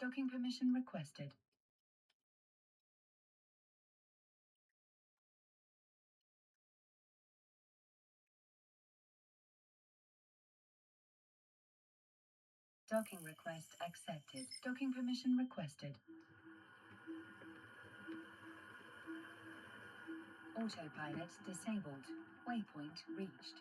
Docking permission requested. Docking request accepted. Docking permission requested. Autopilot disabled. Waypoint reached.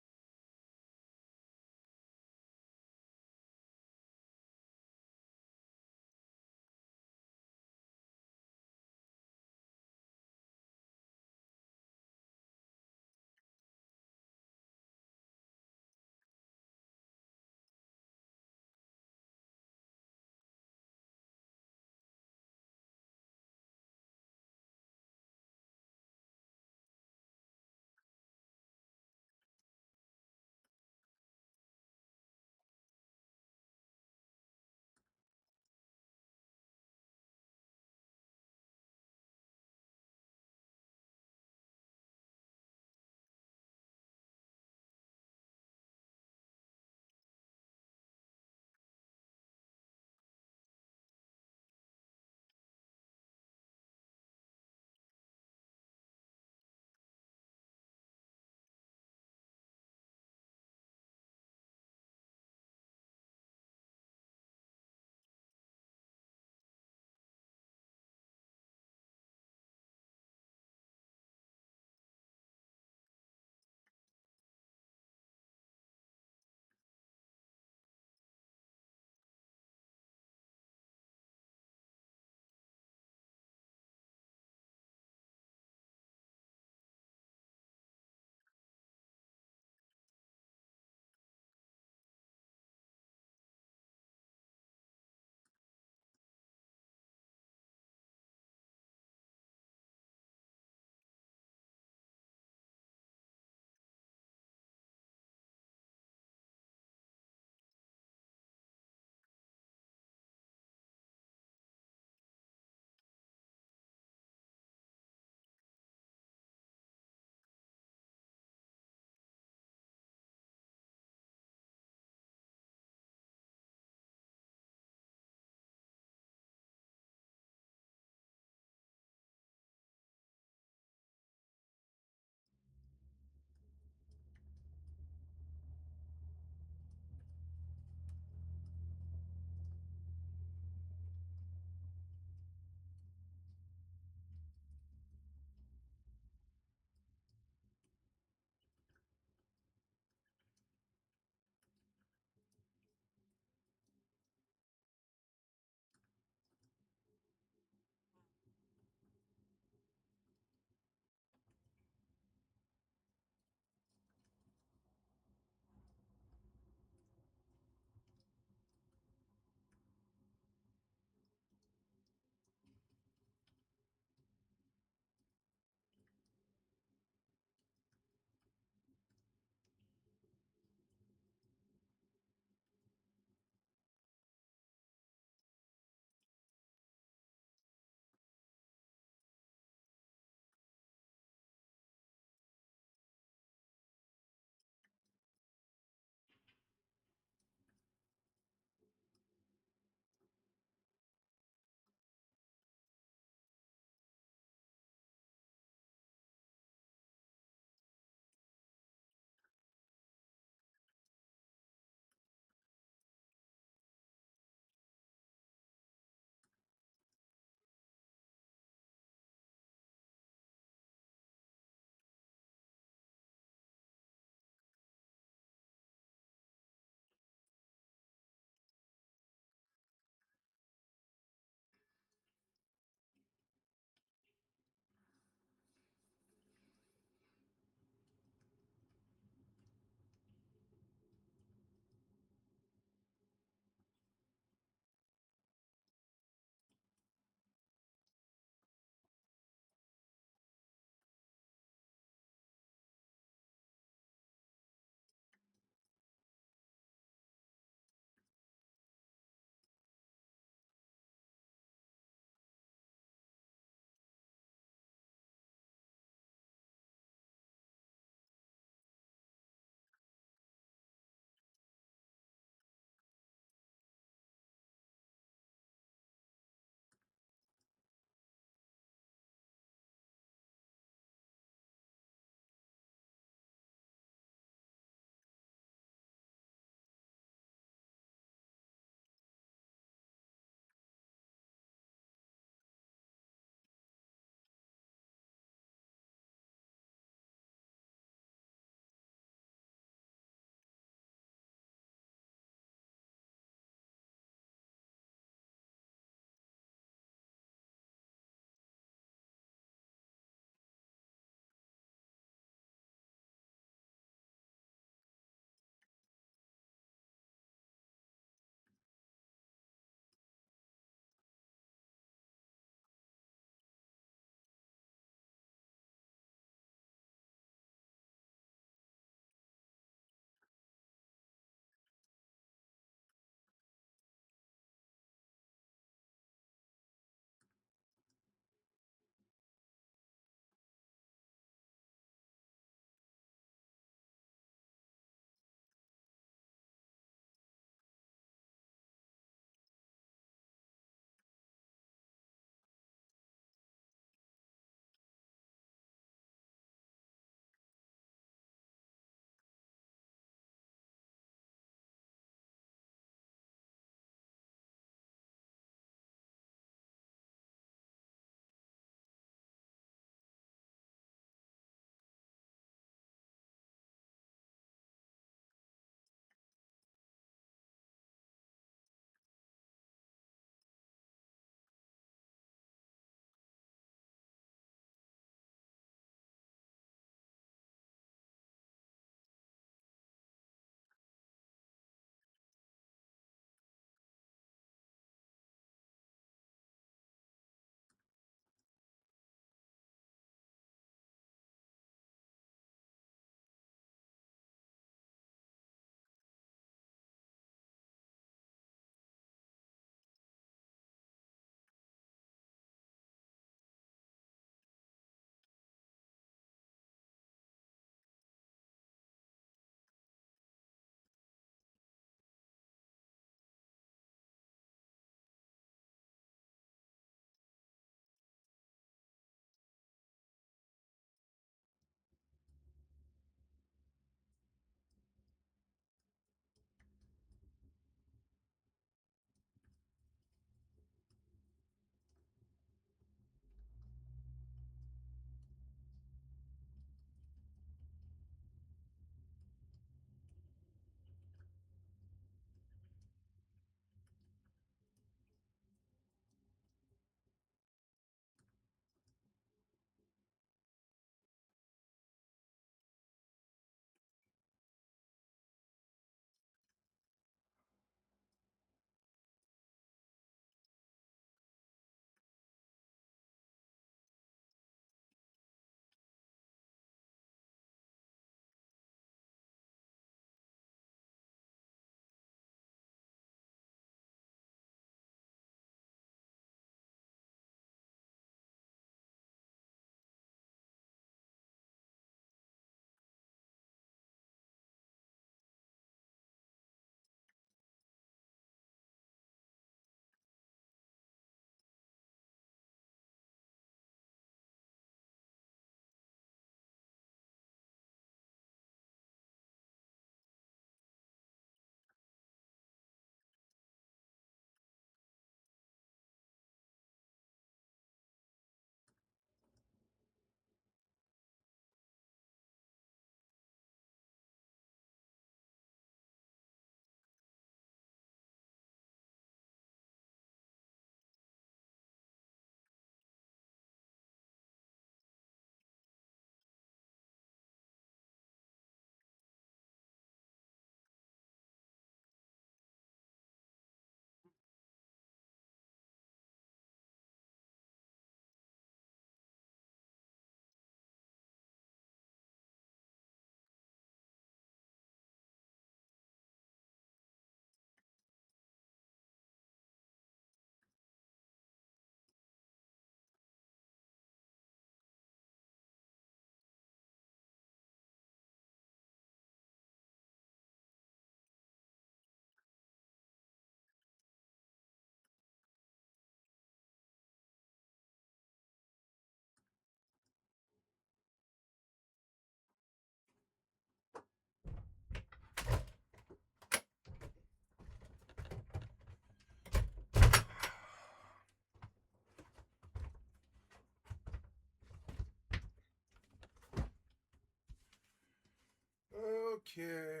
Okay.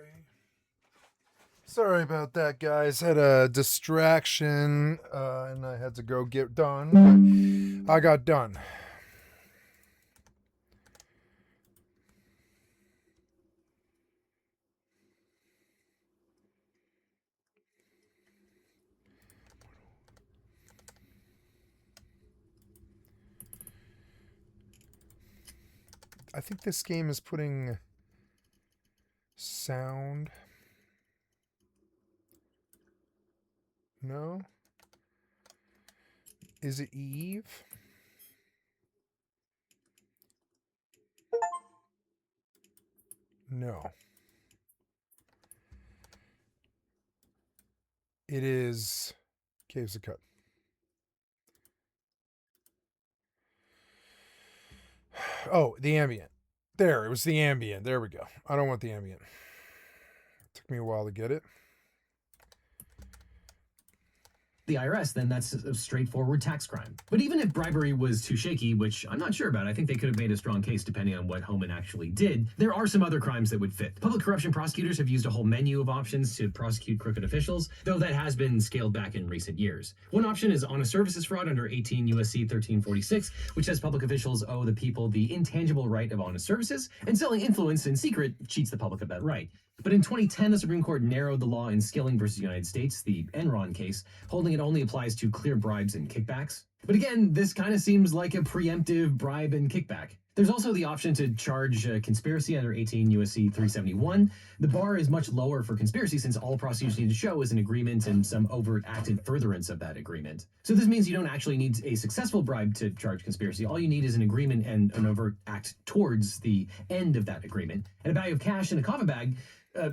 Sorry about that, guys. Had a distraction, and I had to go get done. But I got done. I think this game is putting sound. No? Is it Eve? No. It is Caves of Cut. Oh, the ambient. There, it was the ambient. There we go. I don't want the ambient. It took me a while to get it. The IRS, then that's a straightforward tax crime. But even if bribery was too shaky, which I'm not sure about, I think they could have made a strong case depending on what Homan actually did, there are some other crimes that would fit. Public corruption prosecutors have used a whole menu of options to prosecute crooked officials, though that has been scaled back in recent years. One option is honest services fraud under 18 U.S.C. 1346, which says public officials owe the people the intangible right of honest services, and selling influence in secret cheats the public of that right. But in 2010, the Supreme Court narrowed the law in Skilling versus United States, the Enron case, holding it only applies to clear bribes and kickbacks. But again, this kind of seems like a preemptive bribe and kickback. There's also the option to charge conspiracy under 18 U.S.C. 371. The bar is much lower for conspiracy since all prosecutors need to show is an agreement and some overt act in furtherance of that agreement. So this means you don't actually need a successful bribe to charge conspiracy. All you need is an agreement and an overt act towards the end of that agreement. And a bag of cash in a coffee bag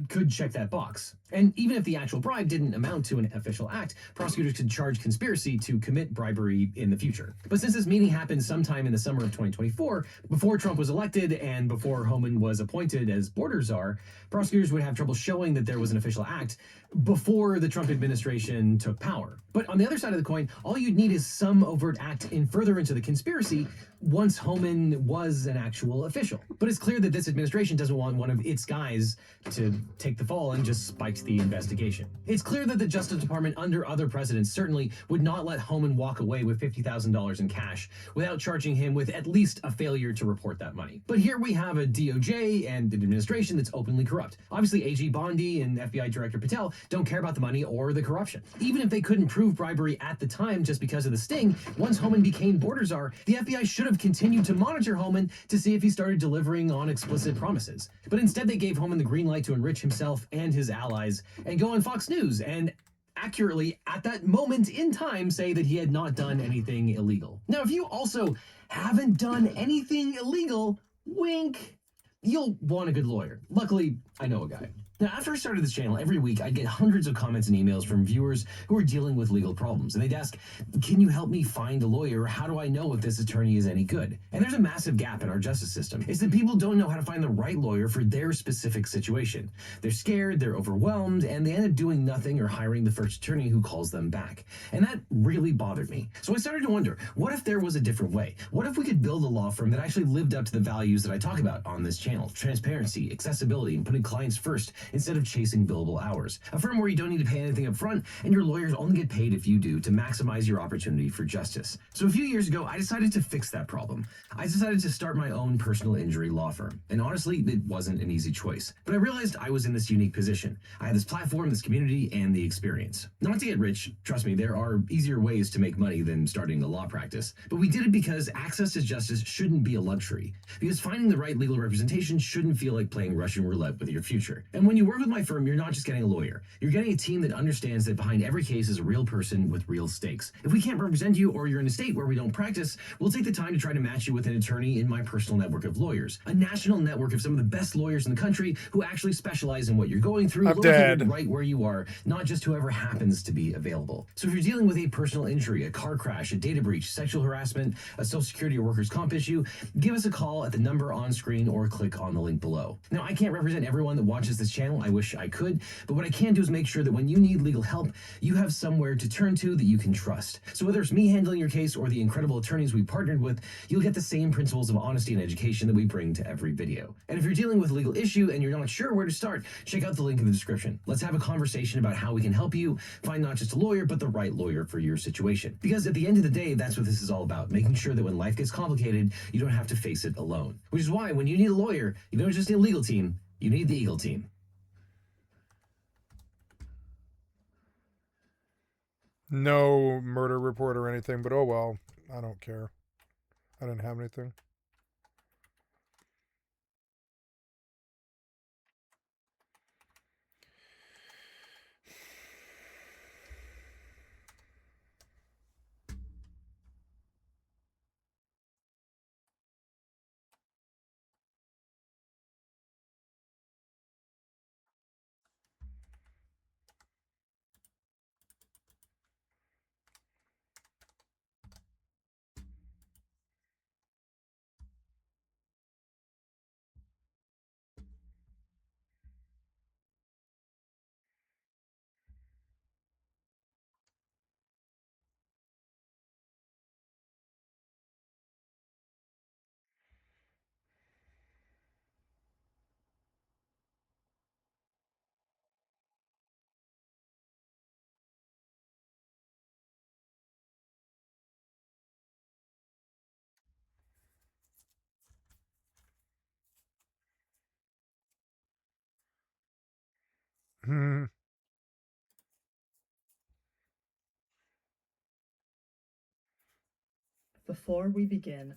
could check that box. And even if the actual bribe didn't amount to an official act, prosecutors could charge conspiracy to commit bribery in the future. But since this meeting happened sometime in the summer of 2024, before Trump was elected and before Homan was appointed as border czar, prosecutors would have trouble showing that there was an official act before the Trump administration took power. But on the other side of the coin, all you'd need is some overt act in furtherance of the conspiracy once Homan was an actual official. But it's clear that this administration doesn't want one of its guys to take the fall and just spiked the investigation. It's clear that the Justice Department under other presidents certainly would not let Homan walk away with $50,000 in cash without charging him with at least a failure to report that money. But here we have a DOJ and an administration that's openly corrupt. Obviously, AG Bondi and FBI Director Patel don't care about the money or the corruption. Even if they couldn't prove bribery at the time just because of the sting, once Homan became border czar, the FBI should have continued to monitor Homan to see if he started delivering on explicit promises. But instead, they gave Homan the green light to enrich himself and his allies and go on Fox News and accurately, at that moment in time, say that he had not done anything illegal. Now, if you also haven't done anything illegal, wink, you'll want a good lawyer. Luckily, I know a guy. Now, after I started this channel, every week I'd get hundreds of comments and emails from viewers who are dealing with legal problems. And they'd ask, can you help me find a lawyer? How do I know if this attorney is any good? And there's a massive gap in our justice system. It's that people don't know how to find the right lawyer for their specific situation. They're scared, they're overwhelmed, and they end up doing nothing or hiring the first attorney who calls them back. And that really bothered me. So I started to wonder, what if there was a different way? What if we could build a law firm that actually lived up to the values that I talk about on this channel? Transparency, accessibility, and putting clients first instead of chasing billable hours. A firm where you don't need to pay anything up front, and your lawyers only get paid if you do to maximize your opportunity for justice. So a few years ago, I decided to fix that problem. I decided to start my own personal injury law firm. And honestly, it wasn't an easy choice. But I realized I was in this unique position. I had this platform, this community, and the experience. Not to get rich, trust me, there are easier ways to make money than starting a law practice. But we did it because access to justice shouldn't be a luxury. Because finding the right legal representation shouldn't feel like playing Russian roulette with your future. And when you work with my firm, you're not just getting a lawyer. You're getting a team that understands that behind every case is a real person with real stakes. If we can't represent you or you're in a state where we don't practice, we'll take the time to try to match you with an attorney in my personal network of lawyers. A national network of some of the best lawyers in the country who actually specialize in what you're going through, located right where you are, not just whoever happens to be available. So if you're dealing with a personal injury, a car crash, a data breach, sexual harassment, a social security or workers' comp issue, give us a call at the number on screen or click on the link below. Now, I can't represent everyone that watches this channel, channel. I wish I could, but what I can do is make sure that when you need legal help, you have somewhere to turn to that you can trust. So whether it's me handling your case or the incredible attorneys we partnered with, you'll get the same principles of honesty and education that we bring to every video. And if you're dealing with a legal issue and you're not sure where to start, check out the link in the description. Let's have a conversation about how we can help you find not just a lawyer, but the right lawyer for your situation. Because at the end of the day, that's what this is all about, making sure that when life gets complicated, you don't have to face it alone. Which is why when you need a lawyer, you don't just need a legal team, you need the Eagle team. No murder report or anything, but oh well. I don't care. I didn't have anything. Hmm. Before we begin,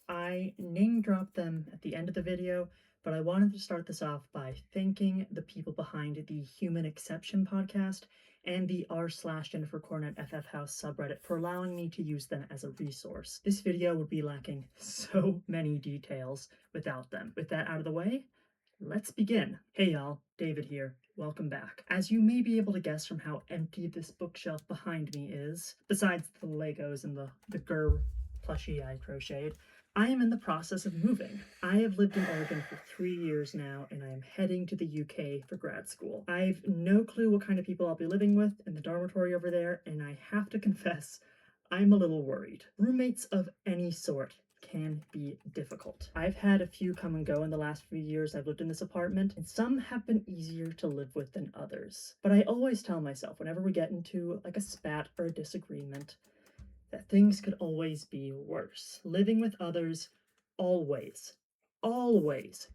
I name dropped them at the end of the video, but I wanted to start this off by thanking the people behind the Human Exception podcast and the r/Jennifer Cornett FF House subreddit for allowing me to use them as a resource. This video would be lacking so many details without them. With that out of the way, let's begin. Hey y'all, David here. Welcome back. As you may be able to guess from how empty this bookshelf behind me is, besides the Legos and the Gur plushie I crocheted, I am in the process of moving. I have lived in Oregon for 3 years now, and I am heading to the UK for grad school. I've no clue what kind of people I'll be living with in the dormitory over there, and I have to confess, I'm a little worried. Roommates of any sort can be difficult. I've had a few come and go in the last few years I've lived in this apartment, and some have been easier to live with than others. But I always tell myself, whenever we get into like a spat or a disagreement, that things could always be worse. Living with others always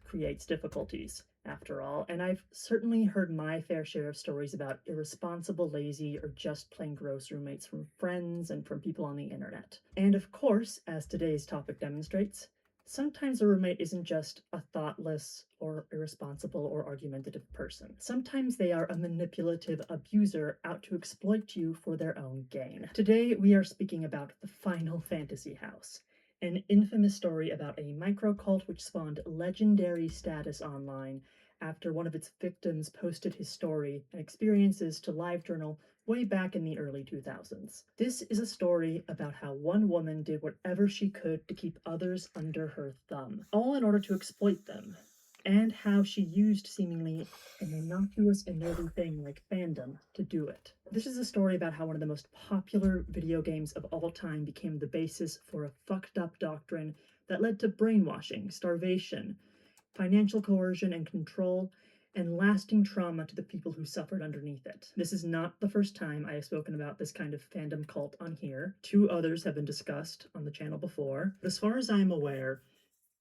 creates difficulties, after all, and I've certainly heard my fair share of stories about irresponsible, lazy, or just plain gross roommates from friends and from people on the internet. And of course, as today's topic demonstrates, sometimes a roommate isn't just a thoughtless or irresponsible or argumentative person. Sometimes they are a manipulative abuser out to exploit you for their own gain. Today we are speaking about the Final Fantasy House, an infamous story about a microcult which spawned legendary status online after one of its victims posted his story and experiences to LiveJournal way back in the early 2000s. This is a story about how one woman did whatever she could to keep others under her thumb, all in order to exploit them, and how she used seemingly an innocuous and nerdy thing like fandom to do it. This is a story about how one of the most popular video games of all time became the basis for a fucked up doctrine that led to brainwashing, starvation, financial coercion and control, and lasting trauma to the people who suffered underneath it. This is not the first time I have spoken about this kind of fandom cult on here. 2 others have been discussed on the channel before. But as far as I am aware,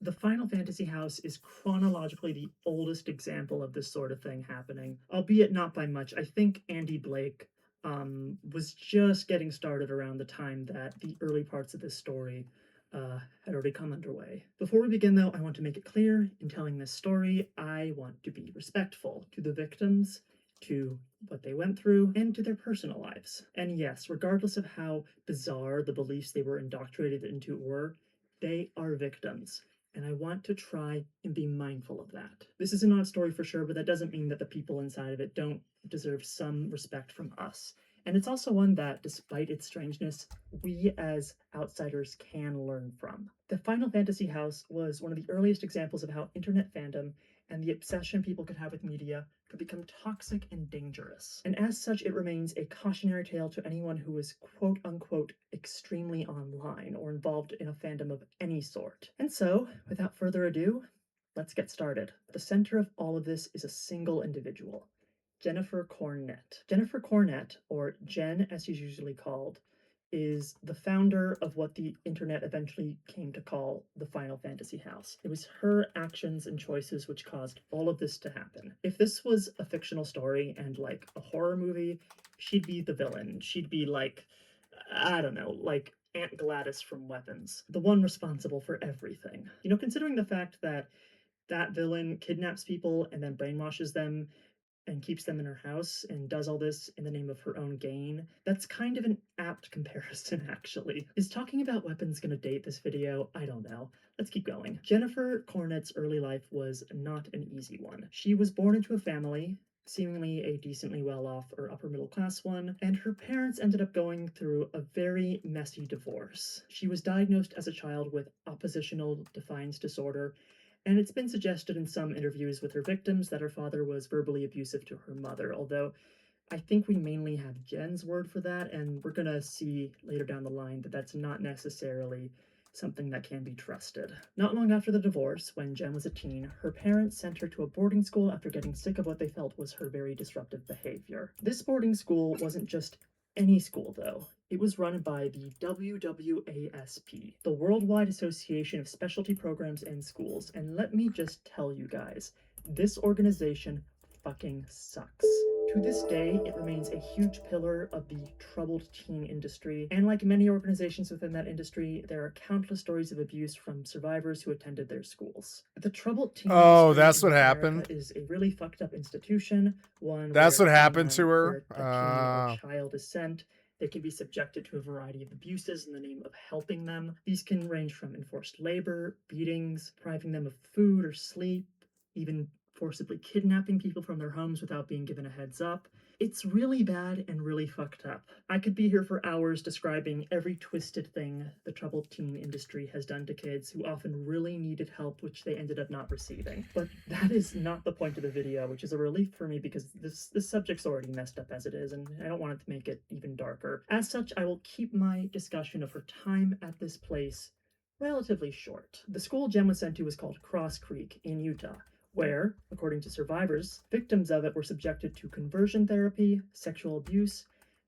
the Final Fantasy House is chronologically the oldest example of this sort of thing happening, albeit not by much. I think Andy Blake was just getting started around the time that the early parts of this story had already come underway. Before we begin, though, I want to make it clear, in telling this story, I want to be respectful to the victims, to what they went through, and to their personal lives. And yes, regardless of how bizarre the beliefs they were indoctrinated into were, they are victims. And I want to try and be mindful of that. This is an odd story for sure, but that doesn't mean that the people inside of it don't deserve some respect from us. And it's also one that, despite its strangeness, we as outsiders can learn from. The Final Fantasy House was one of the earliest examples of how internet fandom and the obsession people could have with media could become toxic and dangerous. And as such, it remains a cautionary tale to anyone who is quote unquote extremely online or involved in a fandom of any sort. And so, without further ado, let's get started. The center of all of this is a single individual, Jennifer Cornett. Jennifer Cornett, or Jen as she's usually called, is the founder of what the internet eventually came to call the Final Fantasy House. It was her actions and choices which caused all of this to happen. If this was a fictional story and like a horror movie, she'd be the villain. She'd be like, I don't know, like Aunt Gladys from Weapons, the one responsible for everything. You know, considering the fact that that villain kidnaps people and then brainwashes them and keeps them in her house and does all this in the name of her own gain, that's kind of an apt comparison, actually. Is talking about weapons gonna date this video? I don't know. Let's keep going. Jennifer Cornett's early life was not an easy one. She was born into a family, seemingly a decently well-off or upper middle class one, and her parents ended up going through a very messy divorce. She was diagnosed as a child with oppositional defiance disorder, and it's been suggested in some interviews with her victims that her father was verbally abusive to her mother, although I think we mainly have Jen's word for that, and we're gonna see later down the line that that's not necessarily something that can be trusted. Not long after the divorce, when Jen was a teen, her parents sent her to a boarding school after getting sick of what they felt was her very disruptive behavior. This boarding school wasn't just any school, though. It was run by the WWASP, the Worldwide Association of Specialty Programs and Schools, and let me just tell you guys, this organization fucking sucks. To this day, it remains a huge pillar of the troubled teen industry, and like many organizations within that industry, there are countless stories of abuse from survivors who attended their schools. The troubled teen industry that's in what America happened. is a really fucked up institution, one That's where what happened to anyone, her. where a teen or child is sent, they can be subjected to a variety of abuses in the name of helping them. These can range from enforced labor, beatings, depriving them of food or sleep, even forcibly kidnapping people from their homes without being given a heads up. It's really bad and really fucked up. I could be here for hours describing every twisted thing the troubled teen industry has done to kids who often really needed help, which they ended up not receiving. But that is not the point of the video, which is a relief for me because this subject's already messed up as it is, and I don't want it to make it even darker. As such, I will keep my discussion of her time at this place relatively short. The school Jen was sent to was called Cross Creek in Utah, where, according to survivors, victims of it were subjected to conversion therapy, sexual abuse,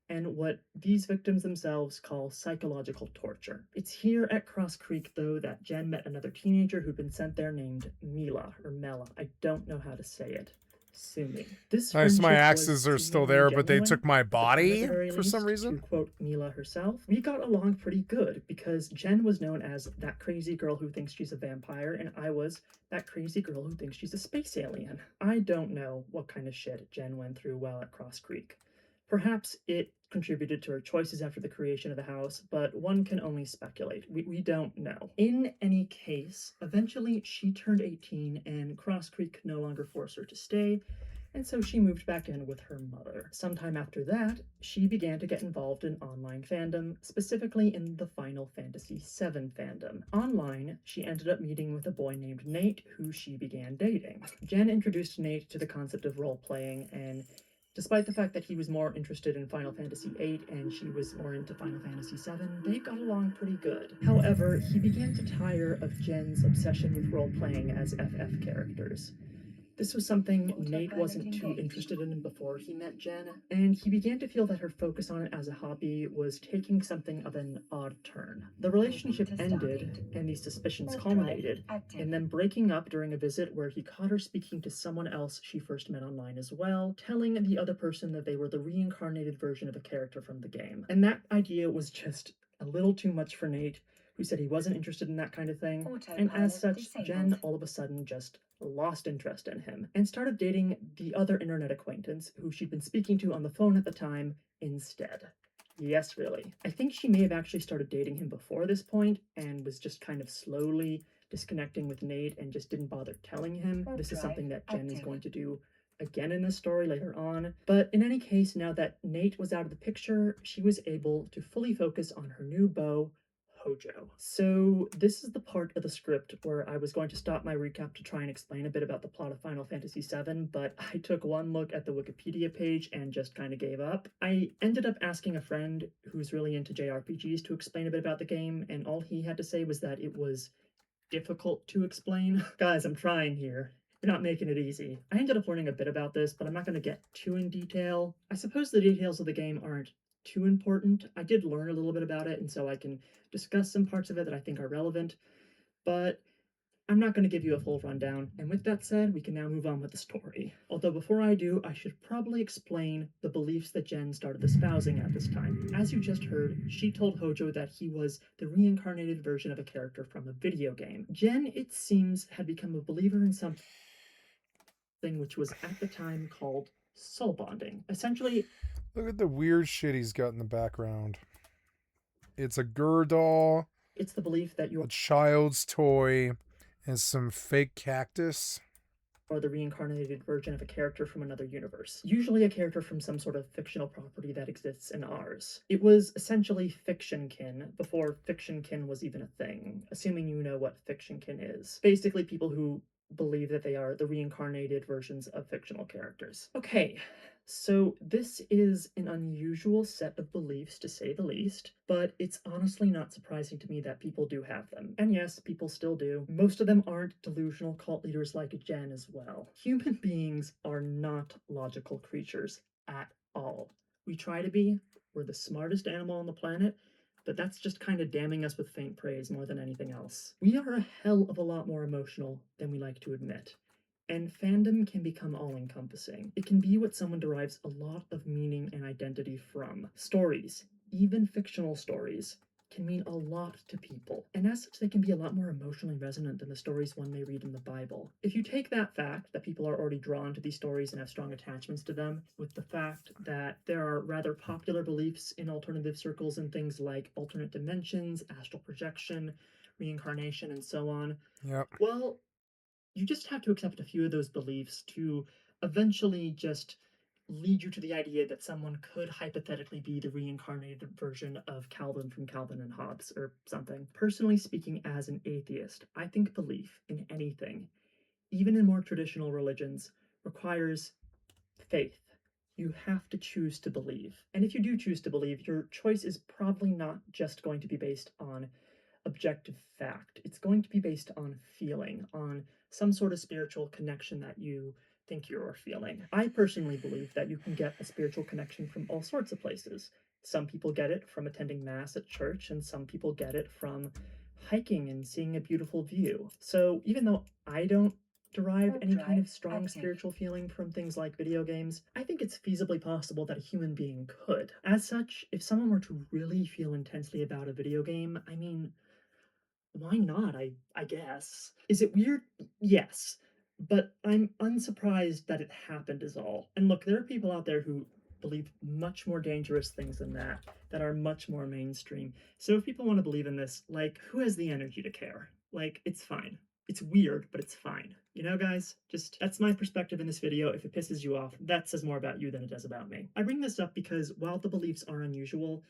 and what these victims themselves call psychological torture. It's here at Cross Creek, though, that Jen met another teenager who'd been sent there named Mila, or Mela. I don't know how to say it. Sue me. This Nice, my friendship axes was are still seemingly there, but they genuine, took my at the time body at the very for some least. reason. To quote Mila herself, we got along pretty good because Jen was known as that crazy girl who thinks she's a vampire, and I was that crazy girl who thinks she's a space alien. I don't know what kind of shit Jen went through while at Cross Creek. Perhaps it contributed to her choices after the creation of the house, but one can only speculate. We don't know. In any case, eventually she turned 18 and Cross Creek could no longer force her to stay, and so she moved back in with her mother. Sometime after that, she began to get involved in online fandom, specifically in the Final Fantasy VII fandom. Online, she ended up meeting with a boy named Nate, who she began dating. Jen introduced Nate to the concept of role-playing, and despite the fact that he was more interested in Final Fantasy VIII and she was more into Final Fantasy VII, they got along pretty good. However, he began to tire of Jen's obsession with role-playing as FF characters. This was something Nate wasn't too interested in before he met Jen, and he began to feel that her focus on it as a hobby was taking something of an odd turn. The relationship ended, and these suspicions culminated in them breaking up during a visit where he caught her speaking to someone else she first met online as well, telling the other person that they were the reincarnated version of a character from the game. And that idea was just a little too much for Nate, who said he wasn't interested in that kind of thing, and as such, Jen all of a sudden just lost interest in him and started dating the other internet acquaintance who she'd been speaking to on the phone at the time instead. Yes, really. I think she may have actually started dating him before this point and was just kind of slowly disconnecting with Nate and just didn't bother telling him. This is something that Jen is going to do again in this story later on. But in any case, now that Nate was out of the picture, she was able to fully focus on her new beau, Hojo. So this is the part of the script where I was going to stop my recap to try and explain a bit about the plot of Final Fantasy VII, but I took one look at the Wikipedia page and just kind of gave up. I ended up asking a friend who's really into JRPGs to explain a bit about the game, and all he had to say was that it was difficult to explain. Guys, I'm trying here. You're not making it easy. I ended up learning a bit about this, but I'm not going to get too in detail. I suppose the details of the game aren't too important. I did learn a little bit about it, and so I can discuss some parts of it that I think are relevant, but I'm not going to give you a full rundown, and with that said, we can now move on with the story. Although before I do, I should probably explain the beliefs that Jen started espousing at this time. As you just heard, she told Hojo that he was the reincarnated version of a character from a video game. Jen, it seems, had become a believer in something which was at the time called soul bonding. Essentially, Look at the weird shit he's got in the background. It's a doll, it's the belief that you're a child's toy, and some fake cactus. or the reincarnated version of a character from another universe, usually a character from some sort of fictional property that exists in ours. It was essentially fiction-kin before fiction-kin was even a thing, assuming you know what fiction-kin is. Basically people who believe that they are the reincarnated versions of fictional characters. Okay, so this is an unusual set of beliefs to say the least, but it's honestly not surprising to me that people do have them. And yes, people still do. Most of them aren't delusional cult leaders like Jen as well. Human beings are not logical creatures at all. We try to be. We're the smartest animal on the planet, but that's just kind of damning us with faint praise more than anything else. We are a hell of a lot more emotional than we like to admit. And fandom can become all-encompassing. It can be what someone derives a lot of meaning and identity from. Stories, even fictional stories, can mean a lot to people, and as such they can be a lot more emotionally resonant than the stories one may read in the Bible. If you take that fact that people are already drawn to these stories and have strong attachments to them, with the fact that there are rather popular beliefs in alternative circles in things like alternate dimensions, astral projection, reincarnation, and so on, Yep. well, you just have to accept a few of those beliefs to eventually just lead you to the idea that someone could hypothetically be the reincarnated version of Calvin from Calvin and Hobbes or something. Personally speaking, as an atheist, I think belief in anything, even in more traditional religions, requires faith. You have to choose to believe. And if you do choose to believe, your choice is probably not just going to be based on objective fact. It's going to be based on feeling, on some sort of spiritual connection that you think you're feeling. I personally believe that you can get a spiritual connection from all sorts of places. Some people get it from attending mass at church, and some people get it from hiking and seeing a beautiful view. So even though I don't derive any kind of strong spiritual feeling from things like video games, I think it's feasibly possible that a human being could. As such, if someone were to really feel intensely about a video game, I mean, why not, I guess. Is it weird? Yes. But I'm unsurprised that it happened is all. And look, there are people out there who believe much more dangerous things than that are much more mainstream. So if people want to believe in this, like, who has the energy to care? Like, it's fine. It's weird, but it's fine. You know, guys? Just, that's my perspective in this video. If it pisses you off, that says more about you than it does about me. I bring this up because while the beliefs are unusual,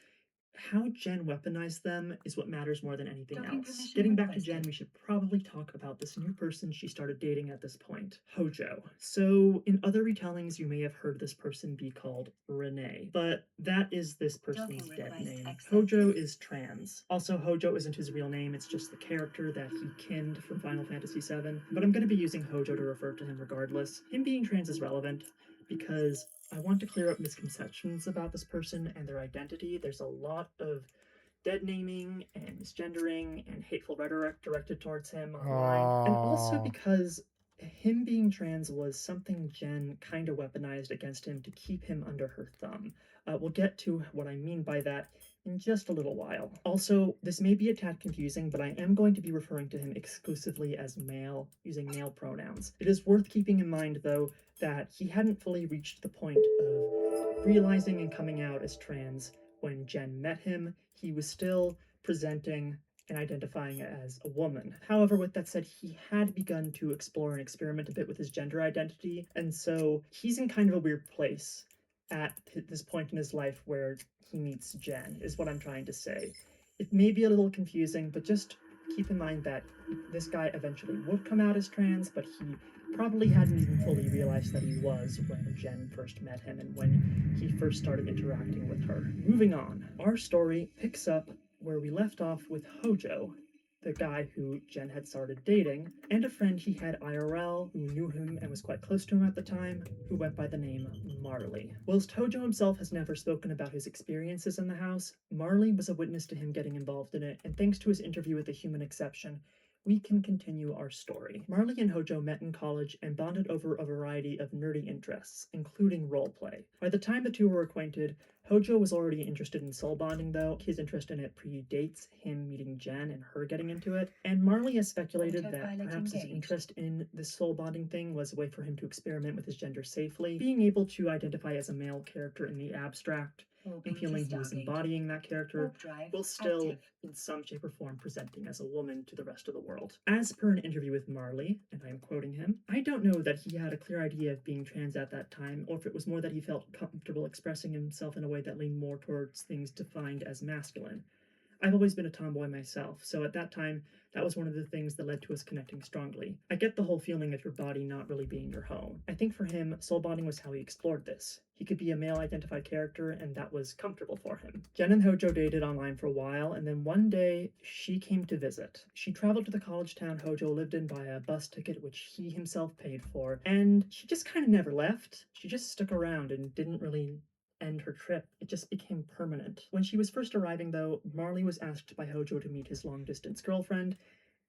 how Jen weaponized them is what matters more than anything else. Getting back to Jen, we should probably talk about this new person she started dating at this point, Hojo. So, in other retellings, you may have heard this person be called Renee, but that is this person's dead name. Hojo is trans. Also, Hojo isn't his real name, it's just the character that he kinned from Final Fantasy VII, but I'm going to be using Hojo to refer to him regardless. Him being trans is relevant because I want to clear up misconceptions about this person and their identity. There's a lot of dead naming and misgendering and hateful rhetoric directed towards him online. And also because him being trans was something Jen kind of weaponized against him to keep him under her thumb. We'll get to what I mean by that in just a little while. Also, this may be a tad confusing, but I am going to be referring to him exclusively as male, using male pronouns. It is worth keeping in mind, though, that he hadn't fully reached the point of realizing and coming out as trans when Jen met him. He was still presenting and identifying as a woman. However, with that said, he had begun to explore and experiment a bit with his gender identity, and so he's in kind of a weird place at this point in his life where he meets Jen, is what I'm trying to say. It may be a little confusing, but just keep in mind that this guy eventually would come out as trans, but he probably hadn't even fully realized that he was when Jen first met him and when he first started interacting with her. Moving on, our story picks up where we left off with Hojo, the guy who Jen had started dating, and a friend he had IRL who knew him and was quite close to him at the time, who went by the name Marley. Whilst Hojo himself has never spoken about his experiences in the house, Marley was a witness to him getting involved in it, and thanks to his interview with the human exception, we can continue our story. Marley and Hojo met in college and bonded over a variety of nerdy interests, including roleplay. By the time the two were acquainted, Hojo was already interested in soul bonding, though. His interest in it predates him meeting Jen and her getting into it. And Marley has speculated that Autopilot perhaps his engaged. interest in this soul bonding thing was a way for him to experiment with his gender safely, being able to identify as a male character in the abstract, Moving and feeling to he was Stargate. embodying that character, Warp drive while still, active. in some shape or form, presenting as a woman to the rest of the world. As per an interview with Marley, and I am quoting him, "I don't know that he had a clear idea of being trans at that time, or if it was more that he felt comfortable expressing himself in a way that leaned more towards things defined as masculine. I've always been a tomboy myself, so at that time, that was one of the things that led to us connecting strongly. I get the whole feeling of your body not really being your home. I think for him, soul bonding was how he explored this. He could be a male-identified character, and that was comfortable for him." Jen and Hojo dated online for a while, and then one day, she came to visit. She traveled to the college town Hojo lived in by a bus ticket, which he himself paid for, and she just kind of never left. She just stuck around and didn't really end her trip. It just became permanent. When she was first arriving, though, Marley was asked by Hojo to meet his long-distance girlfriend,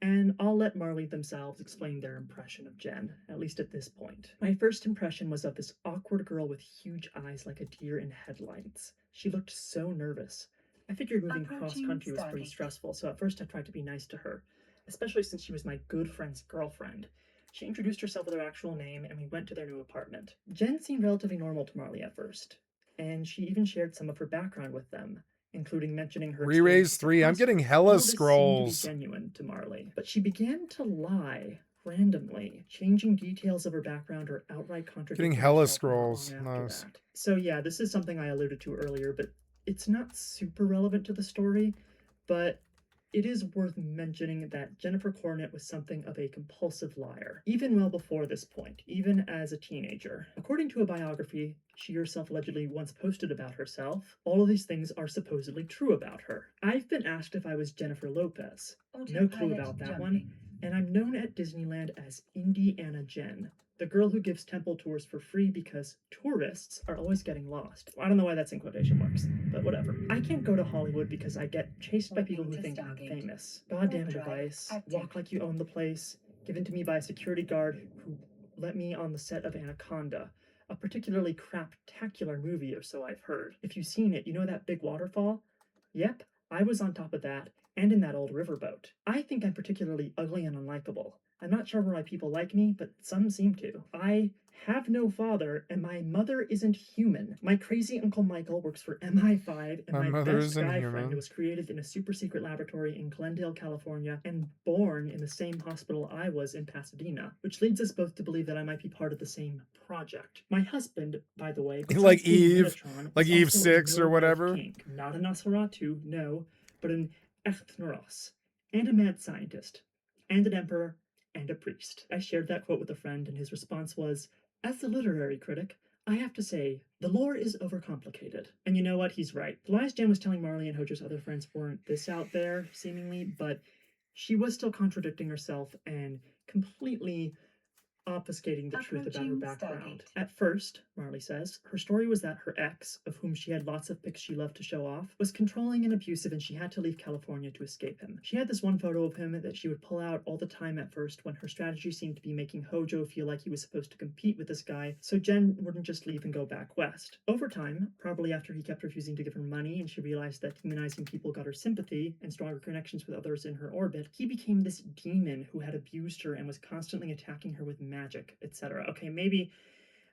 and I'll let Marley themselves explain their impression of Jen, at least at this point. "My first impression was of this awkward girl with huge eyes like a deer in headlights. She looked so nervous. I figured moving Approaching cross-country was pretty Stargate. stressful, so at first I tried to be nice to her, especially since she was my good friend's girlfriend. She introduced herself with her actual name, and we went to their new apartment. Jen seemed relatively normal to Marley at first, and she even shared some of her background with them, including mentioning her Re-raise experience 3. I'm getting All hella this seemed to be scrolls. genuine to Marley, but she began to lie randomly, changing details of her background or outright contradicting Getting hella herself not long scrolls. after Nice. that. So yeah, this is something I alluded to earlier, but it's not super relevant to the story, but it is worth mentioning that Jennifer Cornett was something of a compulsive liar, even well before this point, even as a teenager. According to a biography she herself allegedly once posted about herself, all of these things are supposedly true about her. I've been asked if I was Jennifer Lopez. No clue Autopilot about that jumping. one. And I'm known at Disneyland as Indiana Jen, the girl who gives temple tours for free because tourists are always getting lost. I don't know why that's in quotation marks, but whatever. I can't go to Hollywood because I get chased by people who Moving to think I'm Stargate. famous. Goddamn Warp drive advice. active. Walk like you own the place. Given to me by a security guard who let me on the set of Anaconda, a particularly craptacular movie, or so I've heard. If you've seen it, you know that big waterfall? Yep, I was on top of that, and in that old riverboat. I think I'm particularly ugly and unlikable. I'm not sure why people like me, but some seem to. I have no father, and my mother isn't human. My crazy Uncle Michael works for MI5, and My my mother best isn't guy friend human. was created in a super secret laboratory in Glendale, California, and born in the same hospital I was in Pasadena, which leads us both to believe that I might be part of the same project. My husband, by the way, Like besides being Eve, Metatron, like is Eve also a 6 or no-wife whatever. kink. Not a Nosferatu, no, but an Echthneros, and a mad scientist, and an emperor, and a priest. I shared that quote with a friend, and his response was, "As a literary critic, I have to say, the lore is overcomplicated." And you know what? He's right. The lies Jen was telling Marley and Hojo's other friends weren't this out there, seemingly, but she was still contradicting herself and completely obfuscating the truth about her Approaching background. Stargate. At first, Marley says, her story was that her ex, of whom she had lots of pics she loved to show off, was controlling and abusive, and she had to leave California to escape him. She had this one photo of him that she would pull out all the time at first when her strategy seemed to be making Hojo feel like he was supposed to compete with this guy, so Jen wouldn't just leave and go back west. Over time, probably after he kept refusing to give her money and she realized that demonizing people got her sympathy and stronger connections with others in her orbit, he became this demon who had abused her and was constantly attacking her with magic, etc. Okay, maybe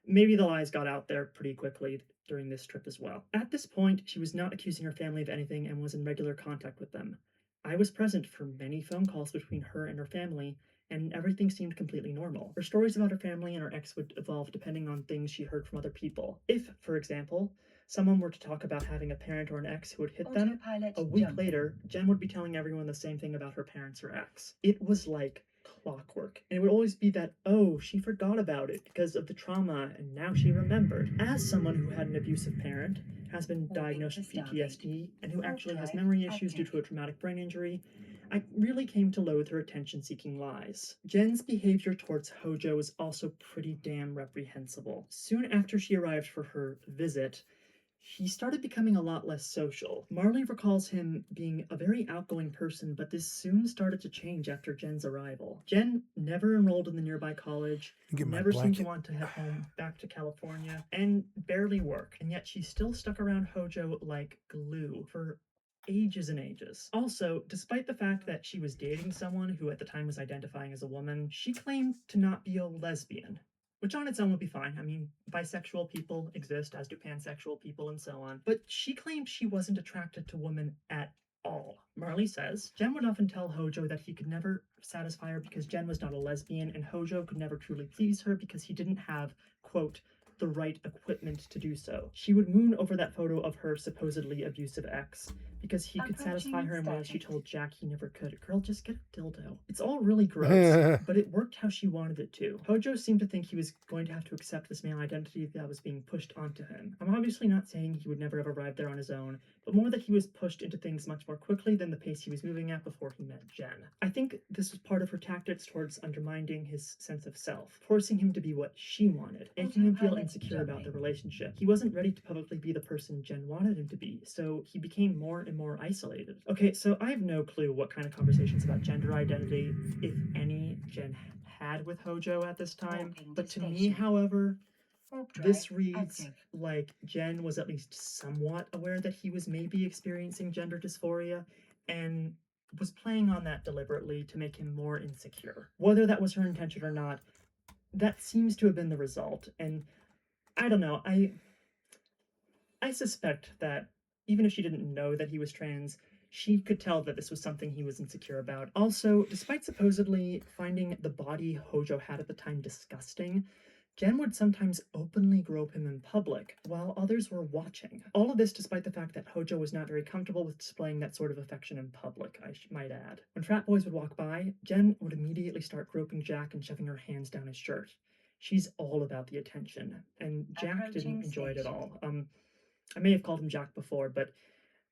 the lies got out there pretty quickly during this trip as well. At this point, she was not accusing her family of anything and was in regular contact with them. I was present for many phone calls between her and her family, and everything seemed completely normal. Her stories about her family and her ex would evolve depending on things she heard from other people. If, for example, someone were to talk about having a parent or an ex who would hit them, Autopilot a week jumping. later, Jen would be telling everyone the same thing about her parents or ex. It was like clockwork. And it would always be that, oh, she forgot about it because of the trauma and now she remembered. As someone who had an abusive parent, has been diagnosed with PTSD, and who actually has memory issues due to a traumatic brain injury, I really came to loathe her attention-seeking lies. Jen's behavior towards Hojo was also pretty damn reprehensible. Soon after she arrived for her visit, he started becoming a lot less social. Marley recalls him being a very outgoing person, but this soon started to change after Jen's arrival. Jen never enrolled in the nearby college, Get my never seemed to blanket. want to head home back to California, and barely work. And yet she still stuck around Hojo like glue for ages and ages. Also, despite the fact that she was dating someone who at the time was identifying as a woman, she claimed to not be a lesbian, which on its own would be fine. I mean, bisexual people exist, as do pansexual people and so on. But she claimed she wasn't attracted to women at all. Marley says Jen would often tell Hojo that he could never satisfy her because Jen was not a lesbian, and Hojo could never truly please her because he didn't have, quote, the right equipment to do so. She would moon over that photo of her supposedly abusive ex because he could satisfy her in ways she told Jack he never could. Girl, just get a dildo. It's all really gross, but it worked how she wanted it to. Hojo seemed to think he was going to have to accept this male identity that was being pushed onto him. I'm obviously not saying he would never have arrived there on his own, but more that he was pushed into things much more quickly than the pace he was moving at before he met Jen. I think this was part of her tactics towards undermining his sense of self, forcing him to be what she wanted, making him feel insecure about the relationship. He wasn't ready to publicly be the person Jen wanted him to be, so he became more and more isolated. Okay, so I have no clue what kind of conversations about gender identity, if any, Jen had with Hojo at this time, but to me, however, this reads like Jen was at least somewhat aware that he was maybe experiencing gender dysphoria and was playing on that deliberately to make him more insecure. Whether that was her intention or not, that seems to have been the result. And I don't know, I suspect that even if she didn't know that he was trans, she could tell that this was something he was insecure about. Also, despite supposedly finding the body Hojo had at the time disgusting, Jen would sometimes openly grope him in public, while others were watching. All of this despite the fact that Hojo was not very comfortable with displaying that sort of affection in public, I might add. When frat boys would walk by, Jen would immediately start groping Jack and shoving her hands down his shirt. She's all about the attention, and Jack didn't enjoy it at all. I may have called him Jack before, but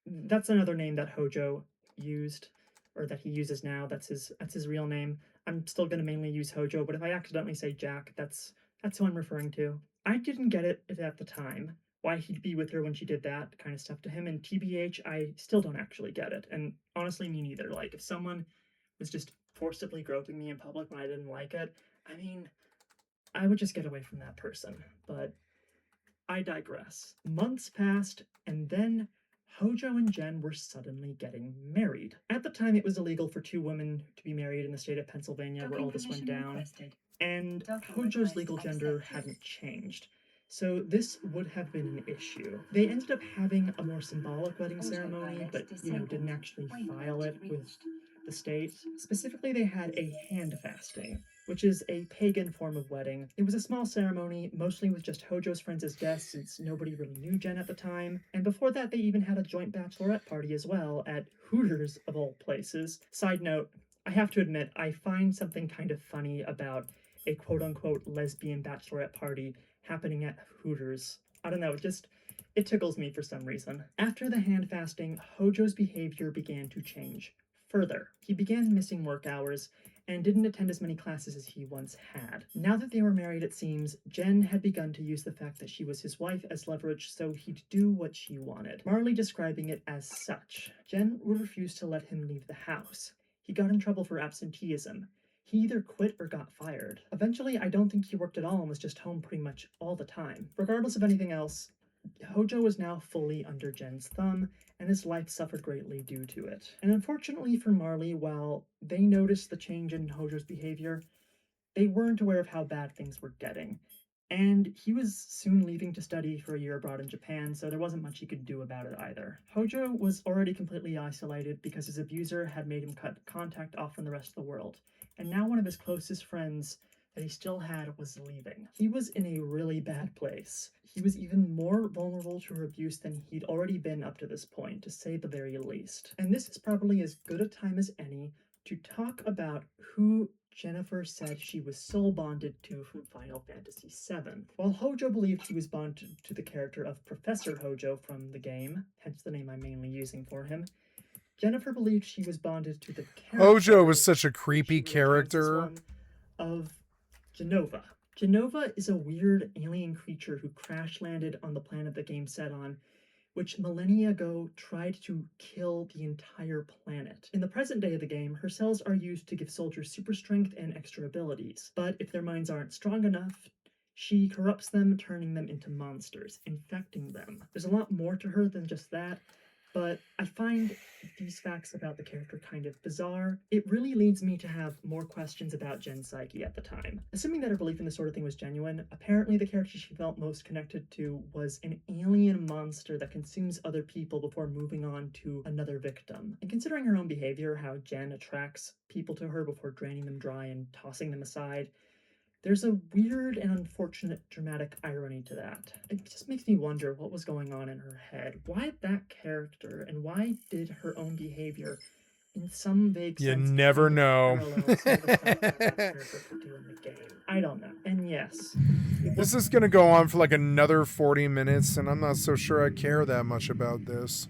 that's another name that Hojo used, or that he uses now. That's his real name. I'm still gonna mainly use Hojo, but if I accidentally say Jack, that's who I'm referring to. I didn't get it at the time, why he'd be with her when she did that kind of stuff to him, and TBH, I still don't actually get it. And honestly, me neither. Like, if someone was just forcibly groping me in public when I didn't like it, I mean, I would just get away from that person. But I digress. Months passed, and then Hojo and Jen were suddenly getting married. At the time, it was illegal for two women to be married in the state of Pennsylvania where all this went down, and Hojo's legal gender hadn't changed. So this would have been an issue. They ended up having a more symbolic wedding ceremony, but, didn't actually file it with the state. Specifically, they had a hand fasting, which is a pagan form of wedding. It was a small ceremony, mostly with just Hojo's friends as guests, since nobody really knew Jen at the time. And before that, they even had a joint bachelorette party as well, at Hooters, of all places. Side note, I have to admit, I find something kind of funny about a quote-unquote lesbian bachelorette party happening at Hooters. I don't know, it tickles me for some reason. After the hand fasting, Hojo's behavior began to change further. He began missing work hours and didn't attend as many classes as he once had. Now that they were married, it seems, Jen had begun to use the fact that she was his wife as leverage so he'd do what she wanted, Marley describing it as such. Jen would refuse to let him leave the house. He got in trouble for absenteeism. He either quit or got fired. Eventually, I don't think he worked at all and was just home pretty much all the time. Regardless of anything else, Hojo was now fully under Jen's thumb, and his life suffered greatly due to it. And unfortunately for Marley, while they noticed the change in Hojo's behavior, they weren't aware of how bad things were getting. And he was soon leaving to study for a year abroad in Japan, so there wasn't much he could do about it either. Hojo was already completely isolated because his abuser had made him cut contact off from the rest of the world, and now one of his closest friends that he still had was leaving. He was in a really bad place. He was even more vulnerable to her abuse than he'd already been up to this point, to say the very least. And this is probably as good a time as any to talk about who Jennifer said she was soul bonded to from Final Fantasy VII. While Hojo believed he was bonded to the character of Professor Hojo from the game, hence the name I'm mainly using for him, Jennifer believed she was bonded to the character. Hojo was such a creepy she really counts as character. one, of Genova. Genova is a weird alien creature who crash landed on the planet the game set on, which millennia ago tried to kill the entire planet. In the present day of the game, her cells are used to give soldiers super strength and extra abilities, but if their minds aren't strong enough, she corrupts them, turning them into monsters, infecting them. There's a lot more to her than just that, but I find these facts about the character kind of bizarre. It really leads me to have more questions about Jen's psyche at the time. Assuming that her belief in this sort of thing was genuine, apparently the character she felt most connected to was an alien monster that consumes other people before moving on to another victim. And considering her own behavior, how Jen attracts people to her before draining them dry and tossing them aside, there's a weird and unfortunate dramatic irony to that. It just makes me wonder what was going on in her head. Why that character, and why did her own behavior, in some vague You sense, never kind of know. parallel some of the stuff that character could do in the game? I don't know. And yes, This is gonna go on for like another 40 minutes, and I'm not so sure I care that much about this.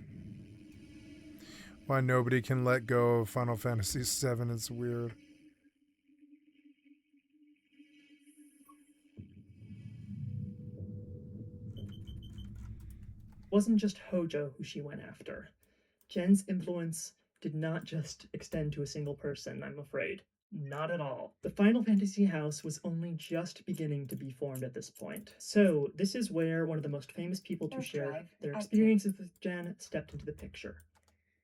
Why nobody can let go of Final Fantasy VII, it's weird. wasn't just Hojo who she went after. Jen's influence did not just extend to a single person, I'm afraid. Not at all. The Final Fantasy house was only just beginning to be formed at this point. So, this is where one of the most famous people to share their experiences with Jen stepped into the picture.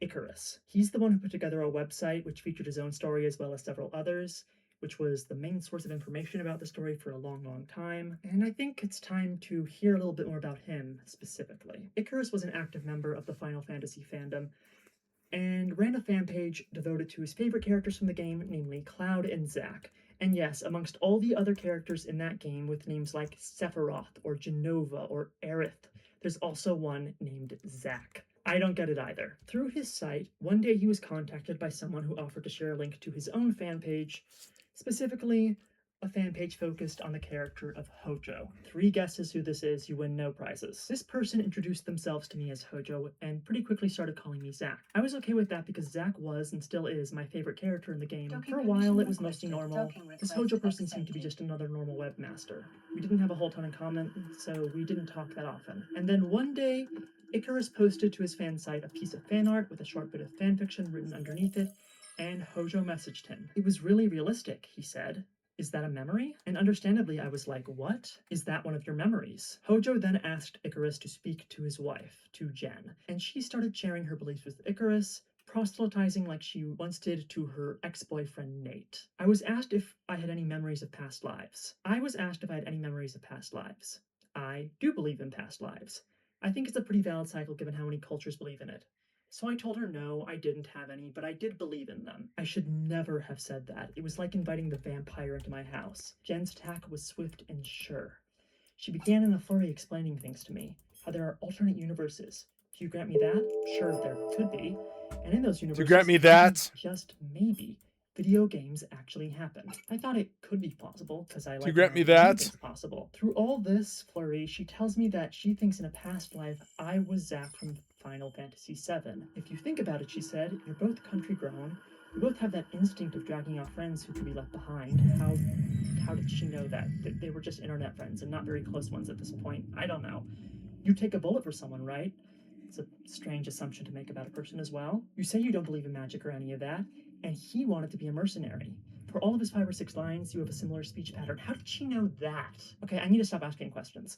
Icarus. He's the one who put together a website which featured his own story as well as several others, which was the main source of information about the story for a long, long time. And I think it's time to hear a little bit more about him specifically. Icarus was an active member of the Final Fantasy fandom and ran a fan page devoted to his favorite characters from the game, namely Cloud and Zack. And yes, amongst all the other characters in that game with names like Sephiroth or Genova or Aerith, there's also one named Zack. I don't get it either. Through his site, one day he was contacted by someone who offered to share a link to his own fan page, specifically a fan page focused on the character of Hojo. 3 guesses who this is, you win no prizes. This person introduced themselves to me as Hojo and pretty quickly started calling me Zack. I was okay with that because Zack was and still is my favorite character in the game. For a while it was mostly normal. This Hojo person seemed to be just another normal webmaster. We didn't have a whole ton in common, so we didn't talk that often. And then one day, Icarus posted to his fan site a piece of fan art with a short bit of fanfiction written underneath it, and Hojo messaged him. It was really realistic, he said. Is that a memory? And understandably, I was like, what? Is that one of your memories? Hojo then asked Icarus to speak to his wife, to Jen, and she started sharing her beliefs with Icarus, proselytizing like she once did to her ex-boyfriend Nate. I was asked if I had any memories of past lives. I do believe in past lives. I think it's a pretty valid cycle given how many cultures believe in it. So I told her no, I didn't have any, but I did believe in them. I should never have said that. It was like inviting the vampire into my house. Jen's attack was swift and sure. She began in a flurry explaining things to me, how there are alternate universes. Do you grant me that? Sure, there could be. And in those universes, Do you grant me that? just maybe, video games actually happen. I thought it could be possible because I like you grant me imagining that? anything's possible. Through all this flurry, she tells me that she thinks in a past life I was Zack from Final Fantasy VII. If you think about it, she said, you're both country grown. We both have that instinct of dragging out friends who could be left behind. How did she know that? They were just internet friends and not very close ones at this point. I don't know. You take a bullet for someone, right? It's a strange assumption to make about a person as well. You say you don't believe in magic or any of that, and he wanted to be a mercenary. For all of his 5 or 6 lines, you have a similar speech pattern. How did she know that? Okay, I need to stop asking questions.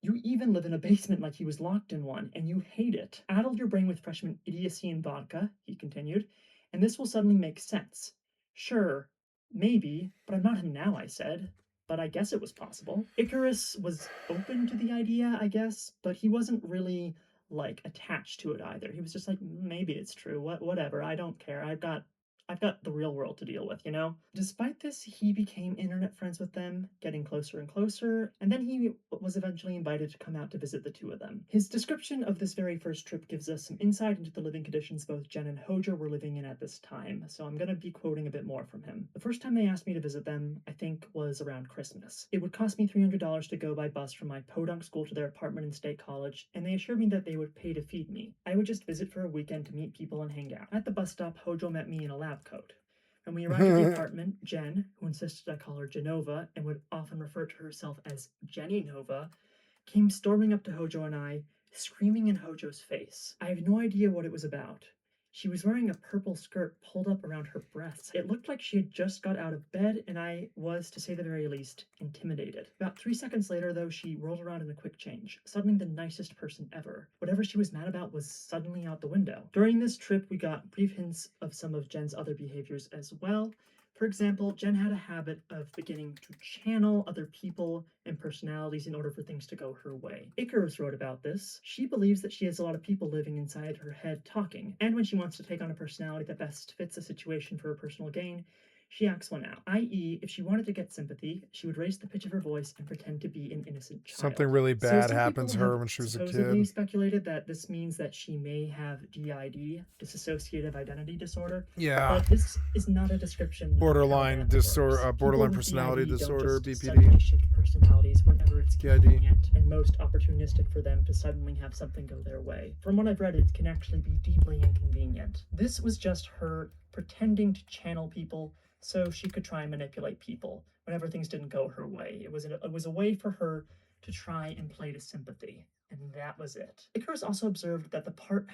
You even live in a basement like he was locked in one, and you hate it. Addle your brain with freshman idiocy and vodka, he continued, and this will suddenly make sense. Sure, maybe, but I'm not him now, I said. But I guess it was possible. Icarus was open to the idea, I guess, but he wasn't really, like, attached to it either. He was just like, maybe it's true, whatever, I don't care. I've got I've got the real world to deal with, you know? Despite this, he became internet friends with them, getting closer and closer, and then he was eventually invited to come out to visit the two of them. His description of this very first trip gives us some insight into the living conditions both Jen and Hojo were living in at this time, so I'm gonna be quoting a bit more from him. The first time they asked me to visit them, I think, was around Christmas. It would cost me $300 to go by bus from my podunk school to their apartment in State College, and they assured me that they would pay to feed me. I would just visit for a weekend to meet people and hang out. At the bus stop, Hojo met me in a lab coat. When we arrived at the apartment, Jen, who insisted I call her Genova and would often refer to herself as Jenny Nova, came storming up to Hojo and I, screaming in Hojo's face. I have no idea what it was about. She was wearing a purple skirt pulled up around her breasts. It looked like she had just got out of bed, and I was, to say the very least, intimidated. About 3 seconds later, though, she rolled around in a quick change, suddenly the nicest person ever. Whatever she was mad about was suddenly out the window. During this trip, we got brief hints of some of Jen's other behaviors as well. For example, Jen had a habit of beginning to channel other people and personalities in order for things to go her way. Icarus wrote about this. She believes that she has a lot of people living inside her head talking, and when she wants to take on a personality that best fits a situation for her personal gain, she acts one out. I.e., if she wanted to get sympathy, she would raise the pitch of her voice and pretend to be an innocent child. Something really bad some happened to people her have when she was a supposedly kid. speculated that this means that she may have DID, dissociative identity disorder. Yeah. But this is not a description of how Borderline that disorder, works. borderline People with personality DID don't disorder, just BPD. suddenly shift personalities whenever it's DID. convenient and most opportunistic for them to suddenly have something go their way. From what I've read, it can actually be deeply inconvenient. This was just her pretending to channel people so she could try and manipulate people whenever things didn't go her way. It was a way for her to try and play to sympathy. And that was it. Icarus also observed that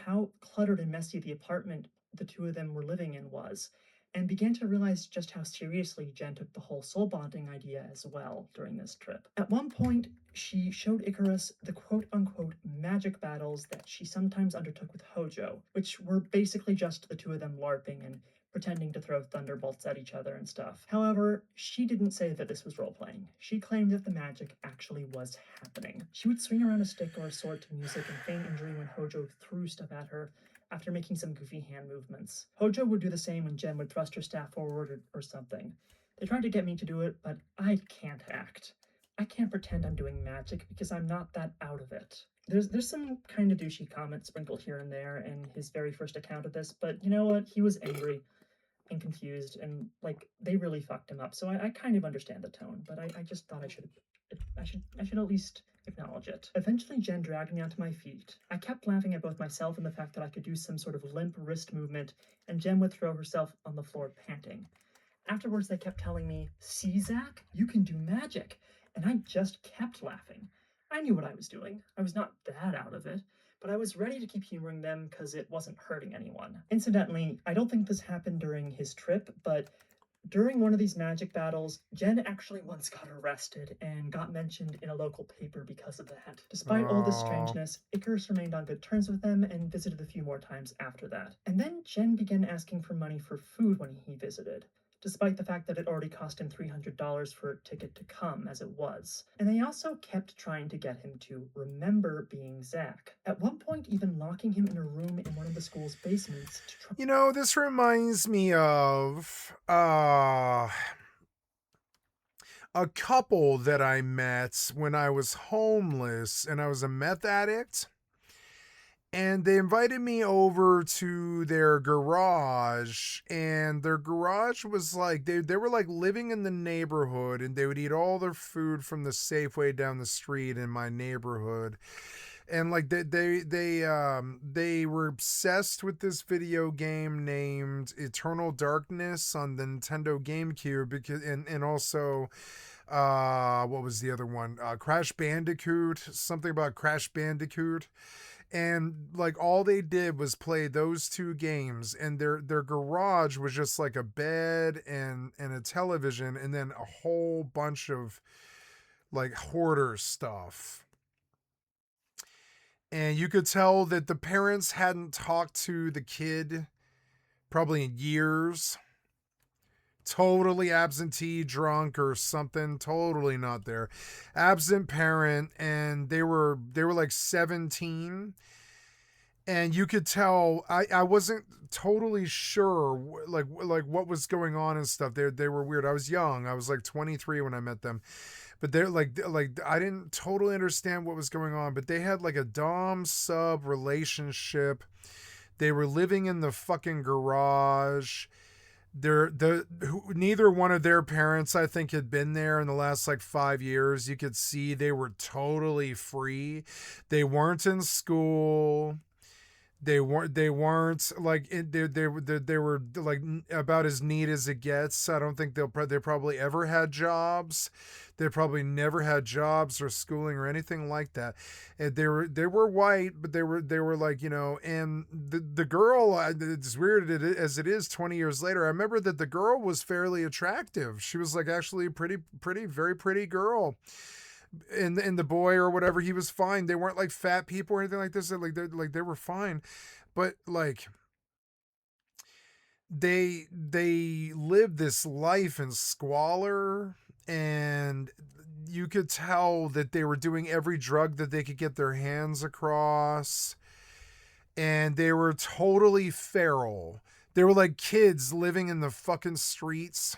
how cluttered and messy the apartment the two of them were living in was, and began to realize just how seriously Jen took the whole soul bonding idea as well during this trip. At one point, she showed Icarus the quote-unquote magic battles that she sometimes undertook with Hojo, which were basically just the two of them LARPing and pretending to throw thunderbolts at each other and stuff. However, she didn't say that this was role-playing. She claimed that the magic actually was happening. She would swing around a stick or a sword to music and feign injury when Hojo threw stuff at her after making some goofy hand movements. Hojo would do the same when Jen would thrust her staff forward or something. They tried to get me to do it, but I can't act. I can't pretend I'm doing magic because I'm not that out of it. There's some kind of douchey comments sprinkled here and there in his very first account of this, but you know what? He was angry and confused, and like they really fucked him up. So I kind of understand the tone, but I just thought I should at least acknowledge it. Eventually, Jen dragged me onto my feet. I kept laughing at both myself and the fact that I could do some sort of limp wrist movement, and Jen would throw herself on the floor panting. Afterwards, they kept telling me, "See, Zach, you can do magic," and I just kept laughing. I knew what I was doing. I was not that out of it, but I was ready to keep humoring them because it wasn't hurting anyone. Incidentally, I don't think this happened during his trip, but during one of these magic battles, Jen actually once got arrested and got mentioned in a local paper because of that. Despite all this Aw. strangeness, Icarus remained on good terms with them and visited a few more times after that. And then Jen began asking for money for food when he visited, despite the fact that it already cost him $300 for a ticket to come as it was. And they also kept trying to get him to remember being Zach. At one point, even locking him in a room in one of the school's basements to try. You know, this reminds me of a couple that I met when I was homeless and I was a meth addict. And they invited me over to their garage, and their garage was like, they were like living in the neighborhood, and they would eat all their food from the Safeway down the street in my neighborhood. And like they were obsessed with this video game named Eternal Darkness on the Nintendo GameCube, because and also what was the other one? Crash Bandicoot, something about Crash Bandicoot. And like all they did was play those two games, and their garage was just like a bed and a television, and then a whole bunch of like hoarder stuff. And you could tell that the parents hadn't talked to the kid probably in years. Totally absentee, drunk or something, totally not there. Absent parent, and they were like 17. and you could tell I wasn't totally sure like what was going on and stuff. They were weird. I was young. I was like 23 when I met them. But they're like I didn't totally understand what was going on, but they had like a dom sub relationship. They were living in the fucking garage. Neither one of their parents, I think, had been there in the last like 5 years. You could see they were totally free. They weren't in school. They weren't like they were like about as neat as it gets. I don't think they probably ever had jobs. They probably never had jobs or schooling or anything like that. And they were white, but they were like, and the girl, it's weird as it is 20 years later. I remember that the girl was fairly attractive. She was like actually a pretty very pretty girl. And the boy or whatever, he was fine. They weren't like fat people or anything like this. They were fine, but like they lived this life in squalor, and you could tell that they were doing every drug that they could get their hands across, and they were totally feral. They were like kids living in the fucking streets.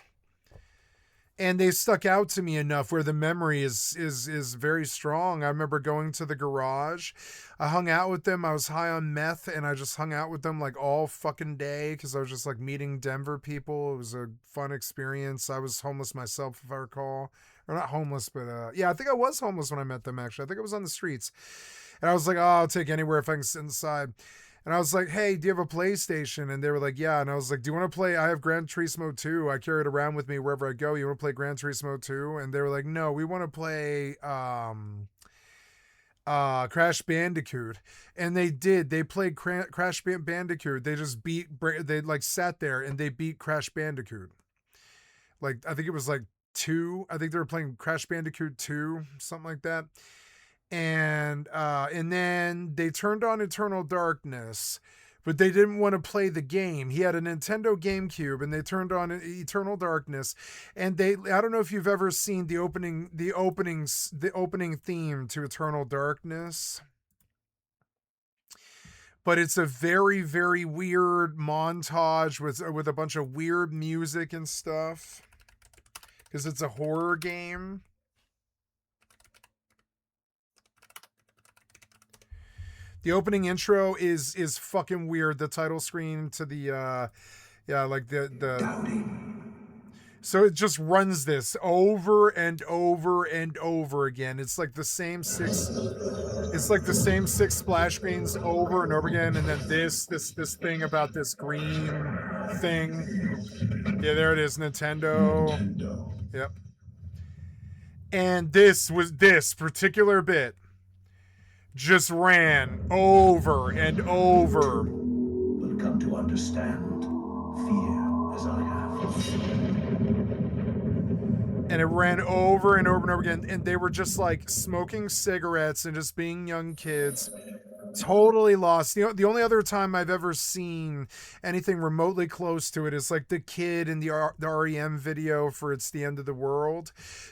And they stuck out to me enough where the memory is very strong. I remember going to the garage. I hung out with them. I was high on meth, and I just hung out with them like all fucking day because I was just like meeting Denver people. It was a fun experience. I was homeless myself, if I recall. Or not homeless, but yeah, I think I was homeless when I met them, actually. I think I was on the streets. And I was like, oh, I'll take anywhere if I can sit inside. And I was like, hey, do you have a PlayStation? And they were like, yeah. And I was like, do you want to play? I have Gran Turismo 2. I carry it around with me wherever I go. You want to play Gran Turismo 2? And they were like, no, we want to play Crash Bandicoot. And they did. They played Crash Bandicoot. They just they like sat there and they beat Crash Bandicoot. Like, I think it was like 2. I think they were playing Crash Bandicoot 2, something like that. And then they turned on Eternal Darkness, but they didn't want to play the game. He had a Nintendo GameCube, and they turned on Eternal Darkness. And I don't know if you've ever seen the opening theme to Eternal Darkness, but it's a very, very weird montage with a bunch of weird music and stuff, because it's a horror game. The opening intro is fucking weird. The title screen to the like the so it just runs this over and over and over again. It's like the same six splash screens over and over again, and then this thing about this green thing. Yeah, there it is, Nintendo. Yep. And this particular bit just ran over and over. Will come to understand fear as I have. And it ran over and over and over again. And they were just like smoking cigarettes and just being young kids. Totally lost. The only other time I've ever seen anything remotely close to it is like the kid in the REM video for It's the End of the World.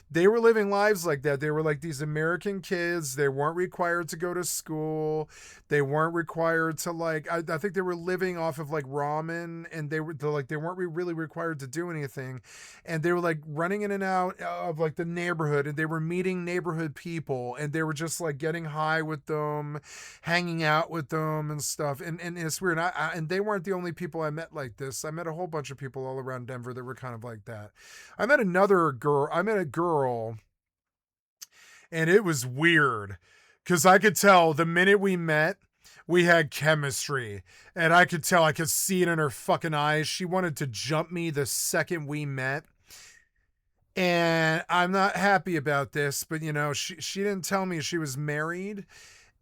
They were living lives like that. They were like these American kids. They weren't required to go to school. They weren't required to like, I think they were living off of like ramen, and they weren't really required to do anything. And they were like running in and out of like the neighborhood, and they were meeting neighborhood people, and they were just like getting high with them, hanging out with them and stuff. And it's weird. And they weren't the only people I met like this. I met a whole bunch of people all around Denver that were kind of like that. I met a girl, and it was weird because I could tell the minute we met, we had chemistry, and I could see it in her fucking eyes. She wanted to jump me the second we met. And I'm not happy about this, but she didn't tell me she was married.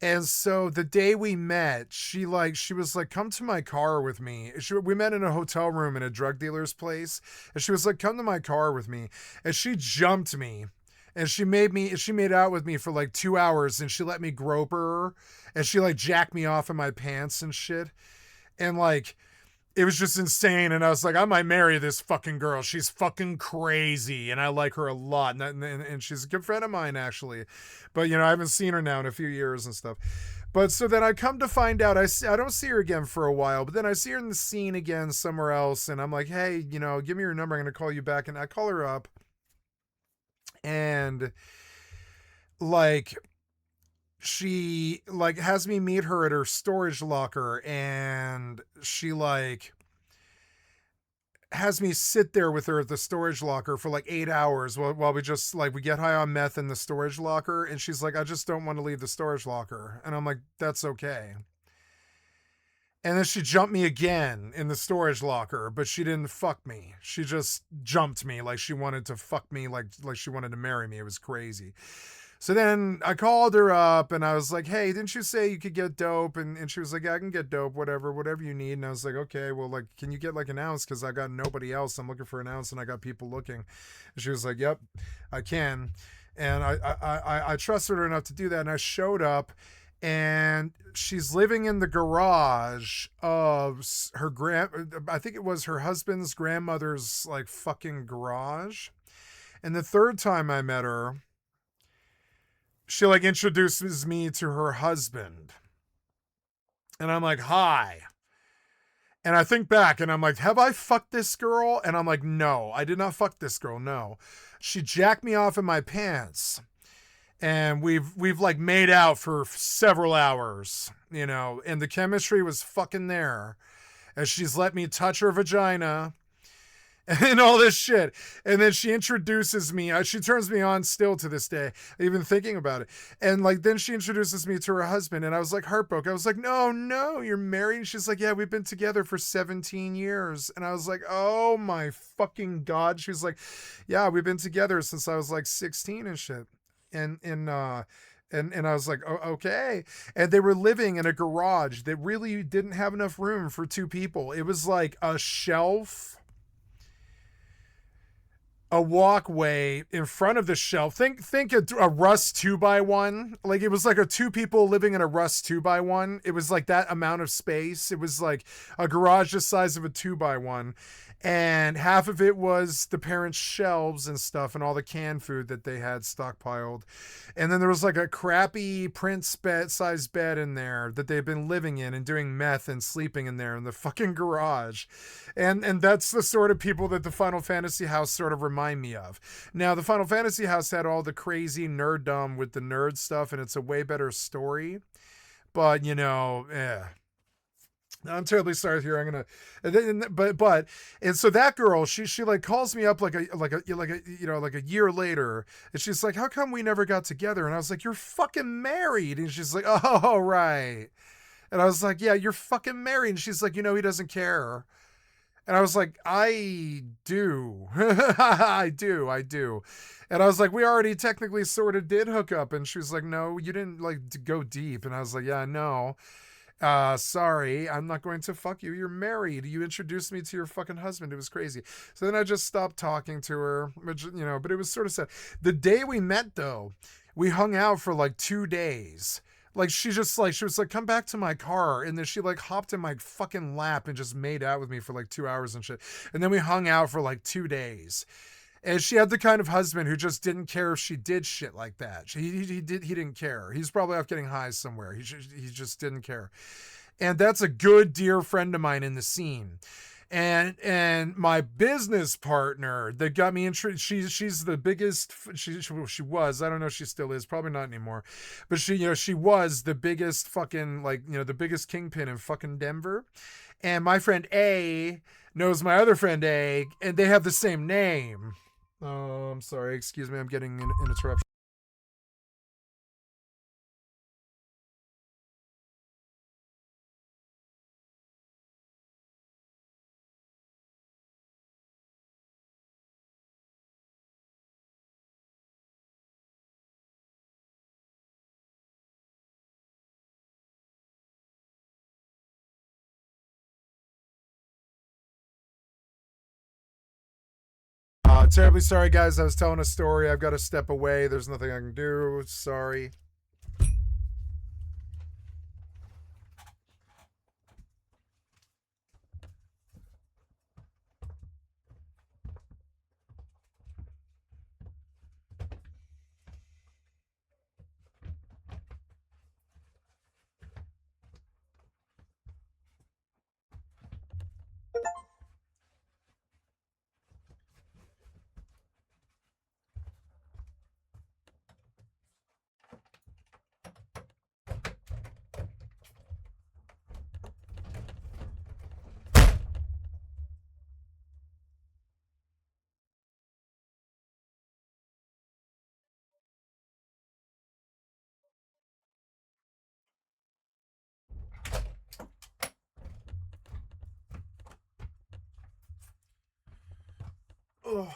And so the day we met, she was like, come to my car with me. We met in a hotel room in a drug dealer's place. And she was like, come to my car with me. And she jumped me. And she made out with me for like 2 hours, and she let me grope her. And she like jacked me off in my pants and shit. And like, it was just insane. And I was like, I might marry this fucking girl. She's fucking crazy. And I like her a lot. And she's a good friend of mine, actually. But, you know, I haven't seen her now in a few years and stuff. But so then I come to find out, I don't see her again for a while. But then I see her in the scene again somewhere else. And I'm like, hey, you know, give me your number. I'm going to call you back. And I call her up. And, like, she like has me meet her at her storage locker, and she like has me sit there with her at the storage locker for like 8 hours while we just like we get high on meth in the storage locker. And she's like, I just don't want to leave the storage locker. And I'm like, that's okay. And then she jumped me again in the storage locker, but she didn't fuck me. She just jumped me like she wanted to fuck me, like she wanted to marry me. It was crazy. So then I called her up and I was like, hey, didn't you say you could get dope? And she was like, yeah, I can get dope, whatever you need. And I was like, okay, well, like, can you get like an ounce? Cause I got nobody else. I'm looking for an ounce and I got people looking. And she was like, yep, I can. And I trusted her enough to do that. And I showed up, and she's living in the garage of her I think it was her husband's grandmother's like fucking garage. And the third time I met her, she like introduces me to her husband. And I'm like, hi. And I think back and I'm like, have I fucked this girl? And I'm like, no, I did not fuck this girl. No. She jacked me off in my pants. And we've like made out for several hours, you know, and the chemistry was fucking there. As she's let me touch her vagina and all this shit. And then she introduces me. She turns me on still to this day, even thinking about it. And like, then she introduces me to her husband, and I was like heartbroken. I was like, no, you're married? And she's like, yeah, we've been together for 17 years. And I was like, oh my fucking God. She was like, yeah, we've been together since I was like 16 and shit. And I was like, oh, okay. And they were living in a garage that really didn't have enough room for two people. It was like a shelf, a walkway in front of the shelf. Think a Rust 2x1. Like, it was like two people living in a Rust 2x1. It was like that amount of space. It was like a garage the size of a 2x1. And half of it was the parents' shelves and stuff and all the canned food that they had stockpiled. And then there was like a crappy Prince size bed in there that they've been living in and doing meth and sleeping in there in the fucking garage. And that's the sort of people that the Final Fantasy house sort of remind me of. Now, the Final Fantasy house had all the crazy nerddom with the nerd stuff, and it's a way better story. But, you know, I'm terribly sorry here. I'm gonna, and so that girl, she like calls me up like a you know, like a year later, and she's like, how come we never got together? And I was like, you're fucking married. And she's like, oh, right. And I was like, yeah, you're fucking married. And she's like, you know, he doesn't care. And I was like, I do. I do. And I was like, we already technically sort of did hook up. And she was like, no, you didn't like go deep. And I was like, yeah, no. Sorry, I'm not going to fuck you. You're married. You introduced me to your fucking husband. It was crazy. So then I just stopped talking to her, which, you know, but it was sort of sad. The day we met, though, we hung out for like 2 days. Like, she was like, come back to my car. And then she like hopped in my fucking lap and just made out with me for like 2 hours and shit. And then we hung out for like 2 days. And she had the kind of husband who just didn't care if she did shit like that. He didn't care. He's probably off getting high somewhere. He just didn't care. And that's a good dear friend of mine in the scene. And my business partner that got me intrigued, she's the biggest, she was, I don't know if she still is, probably not anymore, but she was the biggest fucking, like, you know, the biggest kingpin in fucking Denver. And my friend A knows my other friend A, and they have the same name. Oh, I'm sorry. Excuse me. I'm getting an interruption. Terribly sorry, guys. I was telling a story. I've got to step away. There's nothing I can do. Sorry. Ugh.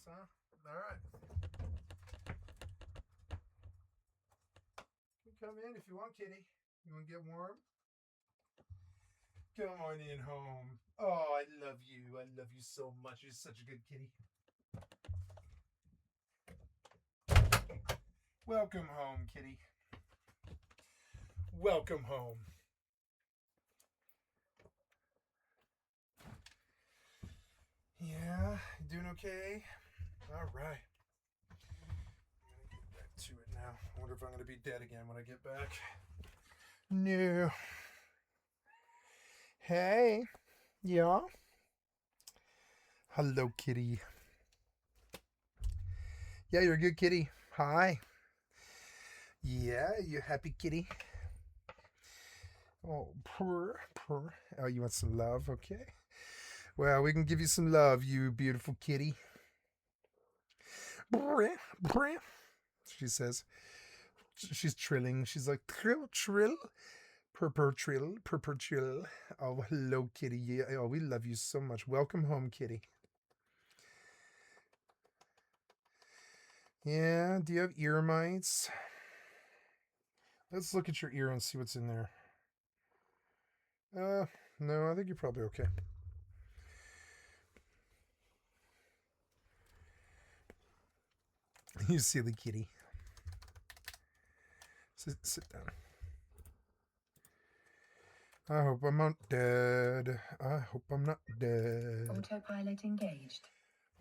huh? All right. You come in if you want, kitty. You want to get warm? Come on in home. Oh, I love you. I love you so much. You're such a good kitty. Welcome home, kitty. Welcome home. Yeah, you doing okay? All right. I'm gonna get back to it now. I wonder if I'm gonna be dead again when I get back. No. Hey. Yeah. Hello, kitty. Yeah, you're a good kitty. Hi. Yeah, you happy kitty? Oh, purr, purr. Oh, you want some love? Okay. Well, we can give you some love, you beautiful kitty. Brr, brr. She says. She's trilling. She's like, trill, trill. Purr, trill, purr, trill. Oh, hello, kitty. Yeah, oh, we love you so much. Welcome home, kitty. Yeah, do you have ear mites? Let's look at your ear and see what's in there. No, I think you're probably okay. You silly kitty. Sit down. I hope I'm not dead. I hope I'm not dead. Autopilot engaged.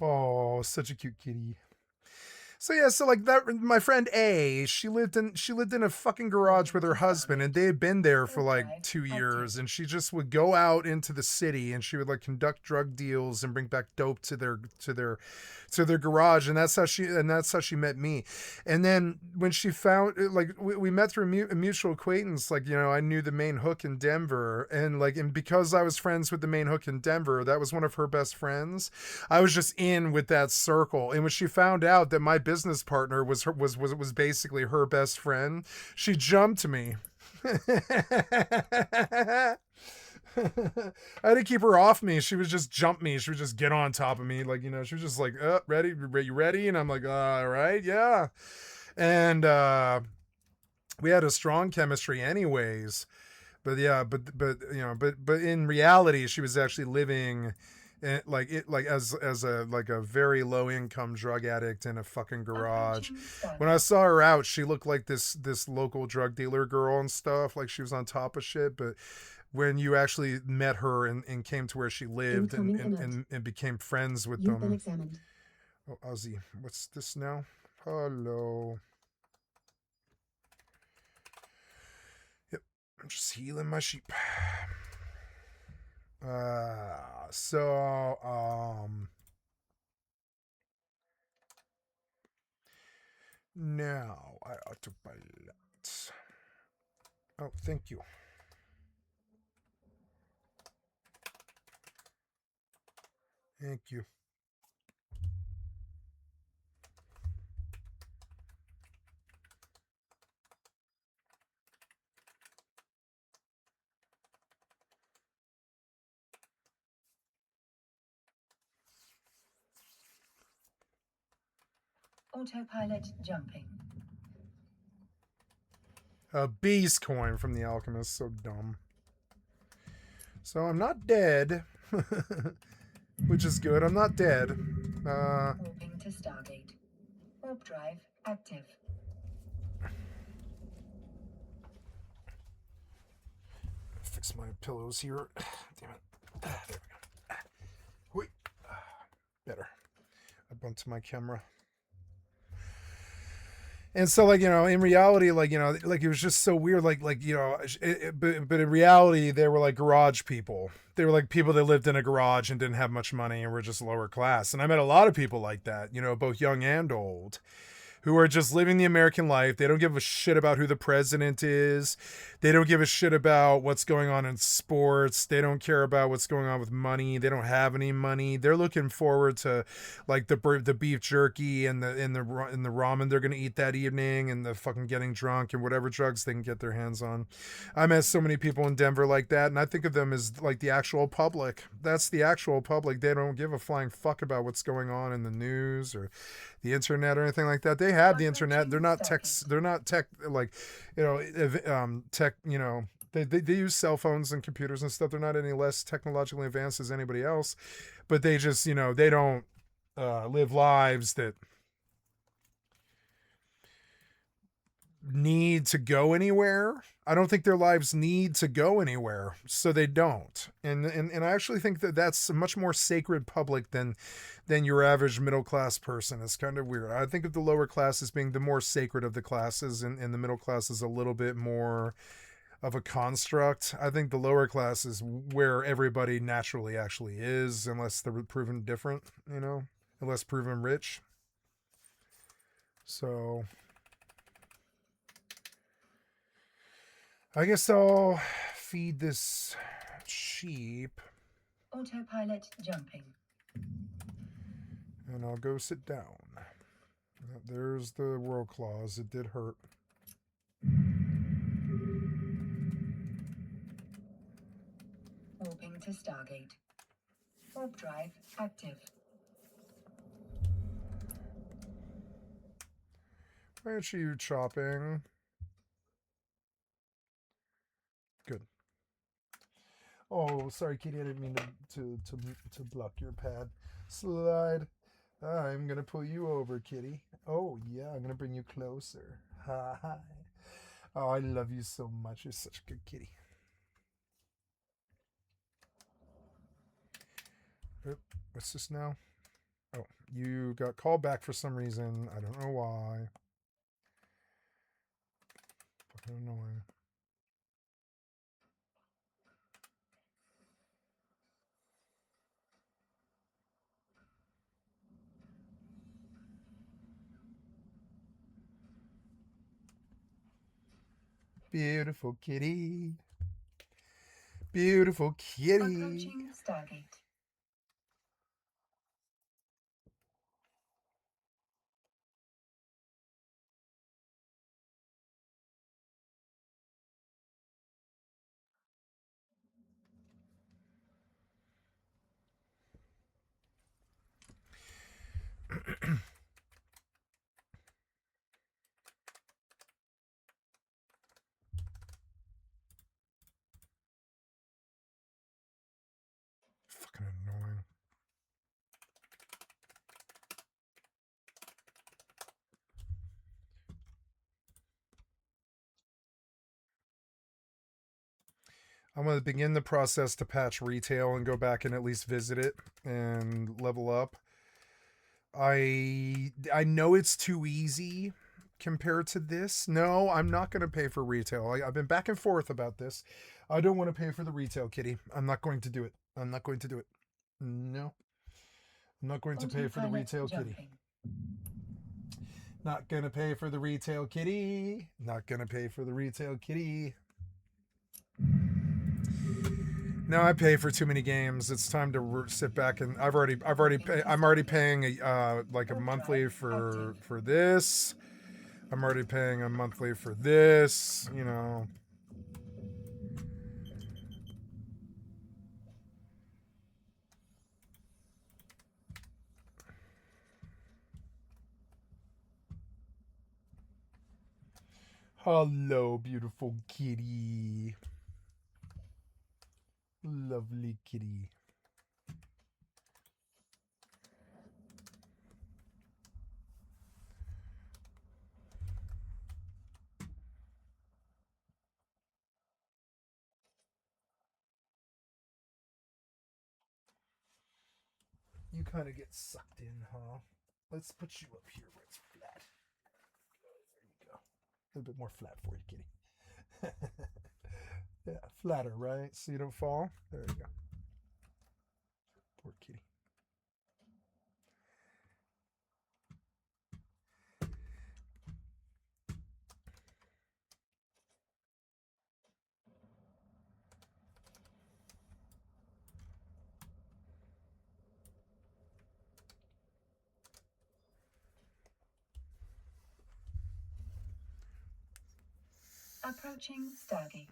Oh, such a cute kitty. So yeah, so like that, my friend A, she lived in a fucking garage with her husband, and they had been there for like 2 years, and she just would go out into the city and she would like conduct drug deals and bring back dope to their garage, and that's how she met me. And then when she found, like, we met through a mutual acquaintance, like, you know, I knew the main hook in Denver, and because I was friends with the main hook in Denver, that was one of her best friends. I was just in with that circle, and when she found out that my business partner was basically her best friend, she jumped me. I had to keep her off me. She would just jump me. She would just get on top of me. Like, you know, she was just like, ready? You ready? And I'm like, all right, yeah. And we had a strong chemistry anyways. But yeah, but you know, but in reality, she was actually living as a very low income drug addict in a fucking garage. When I saw her out, she looked like this local drug dealer girl and stuff, like she was on top of shit. But when you actually met her and came to where she lived and became friends with them. You've been examined. Oh, Ozzy, what's this now? Hello. Yep, I'm just healing my sheep. Now I autopilot. Oh, thank you. Thank you. Autopilot jumping. A beast coin from the alchemist. So dumb. So I'm not dead. Which is good. I'm not dead. Warping to Stargate. Warp drive active. Fix my pillows here. Damn it. There we go. Wait. Better. I bumped my camera. And so, like, you know, in reality, like, you know, like, it was just so weird. Like, you know, but in reality, they were like garage people. They were like people that lived in a garage and didn't have much money and were just lower class. And I met a lot of people like that, you know, both young and old, who are just living the American life. They don't give a shit about who the president is. They don't give a shit about what's going on in sports. They don't care about what's going on with money. They don't have any money. They're looking forward to like the beef jerky and the ramen they're gonna eat that evening, and the fucking getting drunk and whatever drugs they can get their hands on. I met so many people in Denver like that, and I think of them as like the actual public. That's the actual public. They don't give a flying fuck about what's going on in the news or the internet or anything like that. They have the internet. They're not tech. They're not tech like, tech. They use cell phones and computers and stuff. They're not any less technologically advanced as anybody else, but they just they don't live lives that need to go anywhere. I don't think their lives need to go anywhere, so they don't. And I actually think that that's a much more sacred public than your average middle class person. It's kind of weird. I think of the lower class as being the more sacred of the classes, and the middle class is a little bit more of a construct. I think the lower class is where everybody naturally actually is, unless they're proven different, unless proven rich. So I guess I'll feed this sheep. Autopilot jumping. And I'll go sit down. There's the world claws. It did hurt. Warping to Stargate. Warp drive active. Why aren't you chopping? Good. Oh, sorry, Kitty. I didn't mean to block your pad. Slide. I'm gonna pull you over, Kitty. Oh yeah, I'm gonna bring you closer. Hi. Oh, I love you so much. You're such a good kitty. Oop, what's this now? Oh, you got called back for some reason. I don't know why. Fucking annoying. Beautiful kitty. Beautiful kitty. Approaching Stargate. Fucking annoying. I'm going to begin the process to patch retail and go back and at least visit it and level up. I know it's too easy compared to this. No, I'm not going to pay for retail. I've been back and forth about this. I don't want to pay for the retail, Kitty. I'm not going to do it. I'm not going to do it. No. I'm not going to pay for the retail, Kitty. Not going to pay for the retail, Kitty. Not going to pay for the retail, Kitty. No, I pay for too many games. It's time to sit back and I'm already paying like a monthly for this. I'm already paying a monthly for this, Hello, beautiful kitty. Lovely kitty. You kind of get sucked in, huh? Let's put you up here where it's flat. There you go. A little bit more flat for you, kitty. Yeah, flatter, right? So you don't fall. There you go. Poor kitty. Approaching Stargate.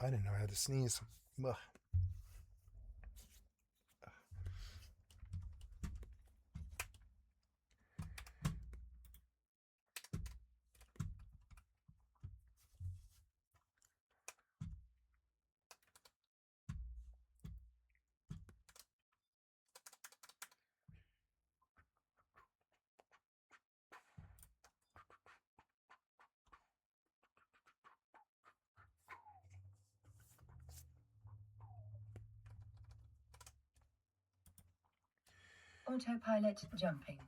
I didn't know I had to sneeze. Ugh. Autopilot jumping.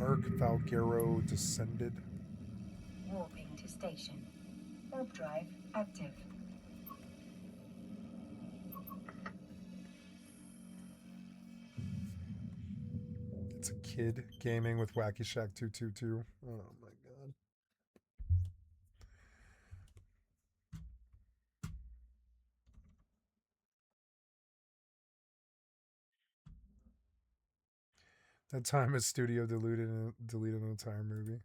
Arc Valguero descended. Warping to station. Warp drive active. It's a kid gaming with Wacky Shack 222. Oh my god. That time his studio deleted an entire movie.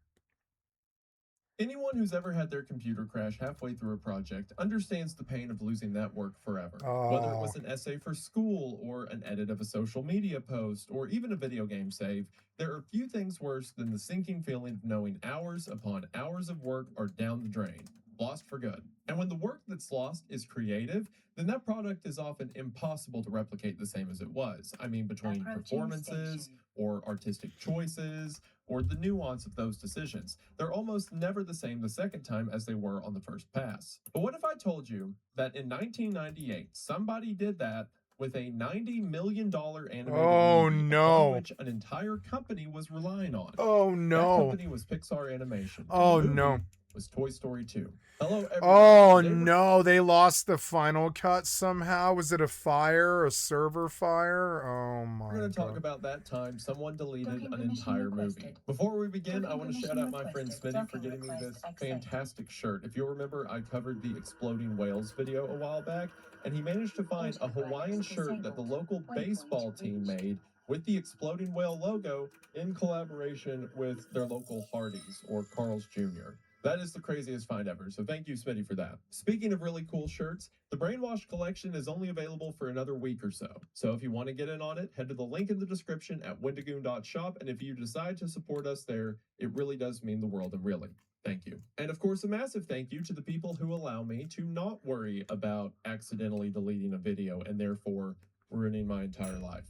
Anyone who's ever had their computer crash halfway through a project understands the pain of losing that work forever. Whether it was an essay for school, or an edit of a social media post, or even a video game save, there are few things worse than the sinking feeling of knowing hours upon hours of work are down the drain, lost for good. And when the work that's lost is creative, then that product is often impossible to replicate the same as it was. I mean, between Approaching performances, station. or artistic choices, or the nuance of those decisions. They're almost never the same the second time as they were on the first pass. But what if I told you that in 1998, somebody did that with a $90 million animated movie, upon which an entire company was relying on? Oh That no. company was Pixar Animation. Oh, The movie no. was Toy Story 2. Hello, everyone. Oh Today we're no, they lost the final cut somehow. Was it a fire? A server fire? Oh my We're going to talk god. about that time someone deleted Docking an permission entire movie. requested. Before we begin, I Docking want to shout permission out my friend requested. Smitty for Docking getting me request this accepted. fantastic shirt. If you'll remember, I covered the exploding whales video a while back, and he managed to find a Autopilot Hawaiian shirt that the disabled. local Waypoint baseball team reached. made with the exploding whale logo in collaboration with their local Hardys, or Carl's Jr. That is the craziest find ever, so thank you, Smitty, for that. Speaking of really cool shirts, the Brainwash collection is only available for another week or so. So if you want to get in on it, head to the link in the description at wendigoon.shop, and if you decide to support us there, it really does mean the world, and really, thank you. And of course, a massive thank you to the people who allow me to not worry about accidentally deleting a video and therefore ruining my entire life.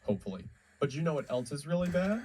Hopefully. But you know what else is really bad?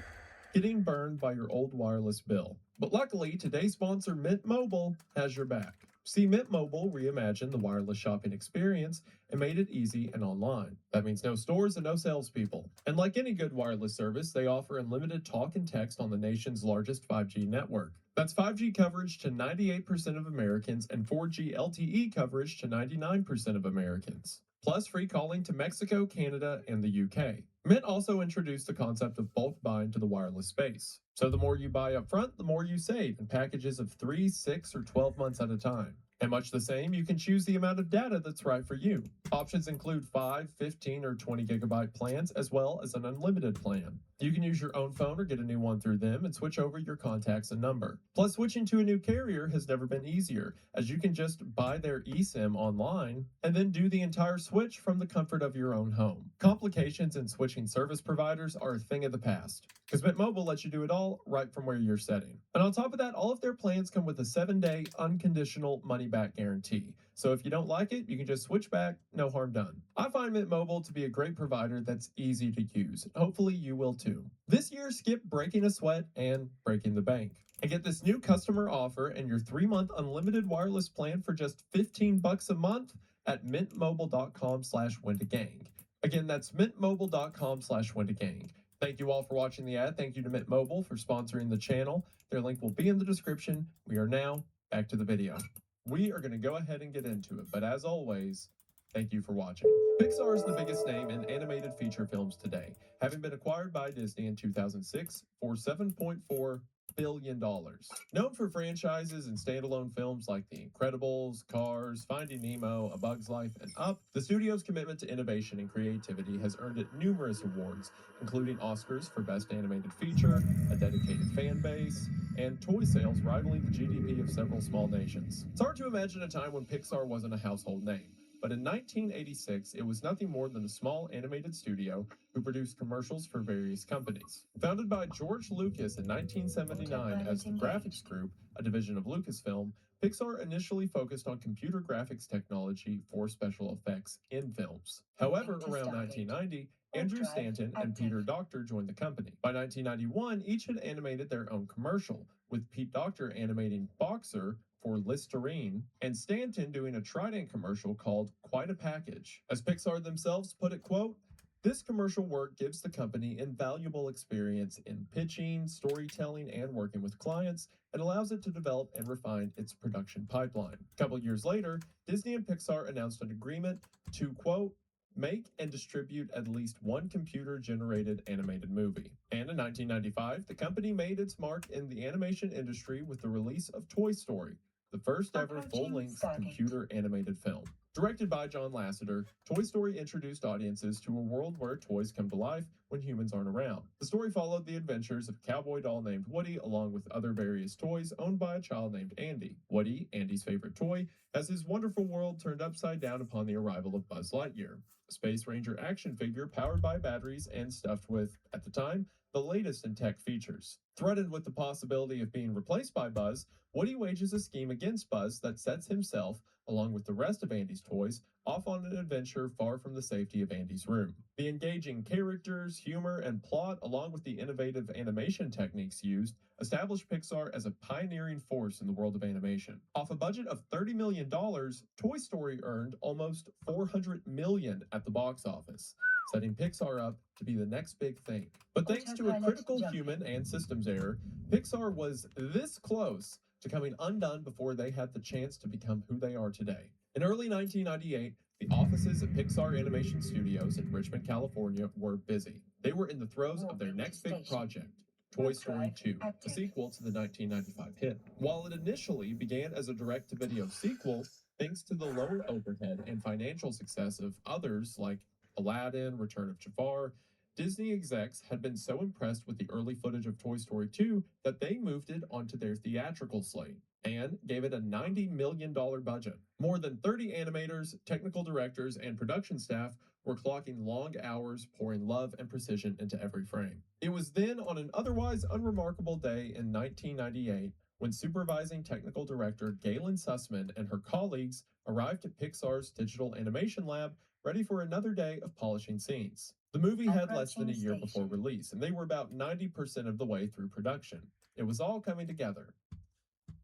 Getting burned by your old wireless bill. But luckily, today's sponsor, Mint Mobile, has your back. See, Mint Mobile reimagined the wireless shopping experience and made it easy and online. That means no stores and no salespeople. And like any good wireless service, they offer unlimited talk and text on the nation's largest 5G network. That's 5G coverage to 98% of Americans and 4G LTE coverage to 99% of Americans. Plus free calling to Mexico, Canada, and the UK. Mint also introduced the concept of bulk buying to the wireless space. So the more you buy up front, the more you save in packages of 3, 6, or 12 months at a time. And much the same, you can choose the amount of data that's right for you. Options include 5, 15, or 20 gigabyte plans, as well as an unlimited plan. You can use your own phone or get a new one through them and switch over your contacts and number. Plus, switching to a new carrier has never been easier, as you can just buy their eSIM online and then do the entire switch from the comfort of your own home. Complications in switching service providers are a thing of the past, because Mint Mobile lets you do it all right from where you're sitting. And on top of that, all of their plans come with a 7-day unconditional money-back guarantee. So if you don't like it, you can just switch back, no harm done. I find Mint Mobile to be a great provider that's easy to use. Hopefully you will too. This year, skip breaking a sweat and breaking the bank, and get this new customer offer and your 3-month unlimited wireless plan for just $15 a month at mintmobile.com/wendigang. Again, that's mintmobile.com/wendigang. Thank you all for watching the ad. Thank you to Mint Mobile for sponsoring the channel. Their link will be in the description. We are now back to the video. We are going to go ahead and get into it, but as always, thank you for watching. Pixar is the biggest name in animated feature films today, having been acquired by Disney in 2006 for $7.4 billion. Known for franchises and standalone films like The Incredibles, Cars, Finding Nemo, A Bug's Life, and Up, the studio's commitment to innovation and creativity has earned it numerous awards, including Oscars for Best Animated Feature, a dedicated fan base, and toy sales rivaling the GDP of several small nations. It's hard to imagine a time when Pixar wasn't a household name. But in 1986, it was nothing more than a small animated studio who produced commercials for various companies. Founded by George Lucas in 1979 as the Graphics Group, a division of Lucasfilm, Pixar initially focused on computer graphics technology for special effects in films. However, around 1990, Andrew Stanton and Peter Docter joined the company. By 1991, each had animated their own commercial, with Pete Docter animating Boxer for Listerine, and Stanton doing a Trident commercial called Quite a Package. As Pixar themselves put it, quote, "This commercial work gives the company invaluable experience in pitching, storytelling, and working with clients, and allows it to develop and refine its production pipeline." A couple years later, Disney and Pixar announced an agreement to, quote, "make and distribute at least one computer-generated animated movie." And in 1995, the company made its mark in the animation industry with the release of Toy Story, the first ever full-length computer animated film. Directed by John Lasseter, Toy Story introduced audiences to a world where toys come to life when humans aren't around. The story followed the adventures of a cowboy doll named Woody along with other various toys owned by a child named Andy. Woody, Andy's favorite toy, has his wonderful world turned upside down upon the arrival of Buzz Lightyear, a Space Ranger action figure powered by batteries and stuffed with, at the time, the latest in tech features. Threatened with the possibility of being replaced by Buzz, Woody wages a scheme against Buzz that sets himself, along with the rest of Andy's toys, off on an adventure far from the safety of Andy's room. The engaging characters, humor, and plot, along with the innovative animation techniques used, established Pixar as a pioneering force in the world of animation. Off a budget of $30 million, Toy Story earned almost $400 million at the box office, setting Pixar up to be the next big thing. But thanks to a critical human and systems error, Pixar was this close to coming undone before they had the chance to become who they are today. In early 1998, the offices of Pixar Animation Studios in Richmond, California were busy. They were in the throes of their next big project, Toy Story 2, a sequel to the 1995 hit. While it initially began as a direct-to-video sequel, thanks to the lower overhead and financial success of others like Aladdin, Return of Jafar, Disney execs had been so impressed with the early footage of Toy Story 2 that they moved it onto their theatrical slate and gave it a $90 million budget. More than 30 animators, technical directors, and production staff were clocking long hours, pouring love and precision into every frame. It was then on an otherwise unremarkable day in 1998 when supervising technical director Galen Sussman and her colleagues arrived at Pixar's digital animation lab ready for another day of polishing scenes. The movie had less than a year before release, and they were about 90% of the way through production. It was all coming together.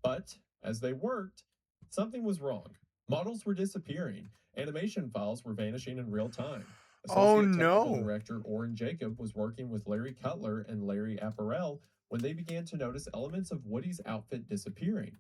But, as they worked, something was wrong. Models were disappearing. Animation files were vanishing in real time. Associate technical director Orrin Jacob was working with Larry Cutler and Larry Apparel when they began to notice elements of Woody's outfit disappearing.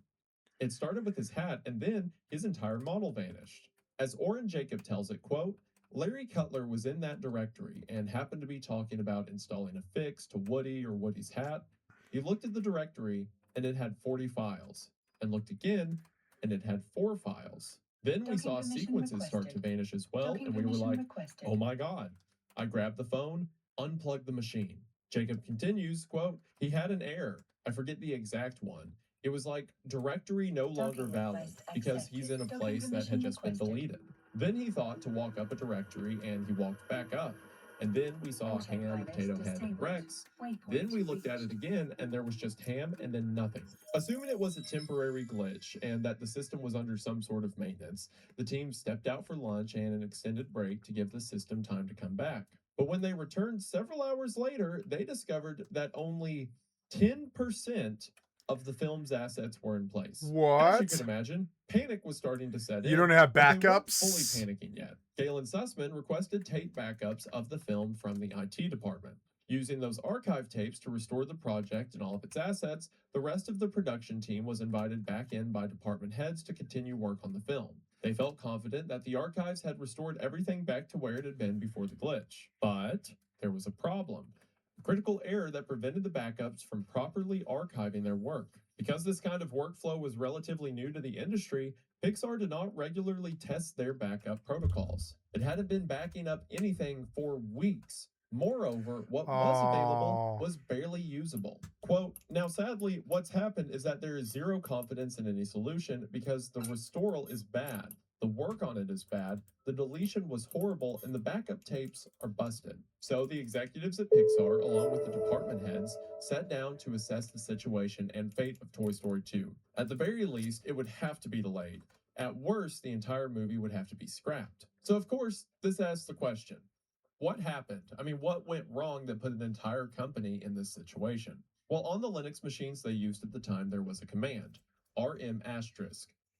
It started with his hat, and then his entire model vanished. As Orrin Jacob tells it, quote, "Larry Cutler was in that directory and happened to be talking about installing a fix to Woody or Woody's hat. He looked at the directory and it had 40 files, and looked again and it had 4 files. Then we saw sequences start to vanish as well, and we were like, oh my God." I grabbed the phone, unplugged the machine. Jacob continues, quote, "He had an error. I forget the exact one. It was like directory no longer valid because he's in a place that had just been deleted. Then he thought to walk up a directory and he walked back up. And then we saw Ham, Potato Head, and Rex. Then we looked at it again and there was just Ham and then nothing." Assuming it was a temporary glitch and that the system was under some sort of maintenance, the team stepped out for lunch and an extended break to give the system time to come back. But when they returned several hours later, they discovered that only 10% of the film's assets were in place. As you can imagine, panic was starting to set in. You don't have but they weren't backups? fully panicking yet. Galen Sussman requested tape backups of the film from the IT department. Using those archive tapes to restore the project and all of its assets, the rest of the production team was invited back in by department heads to continue work on the film. They felt confident that the archives had restored everything back to where it had been before the glitch. But there was a problem. A critical error that prevented the backups from properly archiving their work. Because this kind of workflow was relatively new to the industry, Pixar did not regularly test their backup protocols. It hadn't been backing up anything for weeks. Moreover, what was available was barely usable. Quote, now sadly, what's happened is that there is zero confidence in any solution because the restoral is bad, the work on it is bad, the deletion was horrible, and the backup tapes are busted. So the executives at Pixar, along with the department heads, sat down to assess the situation and fate of Toy Story 2. At the very least, it would have to be delayed. At worst, the entire movie would have to be scrapped. So of course, this asks the question, what happened? I mean, what went wrong that put an entire company in this situation? Well, on the Linux machines they used at the time, there was a command, rm*,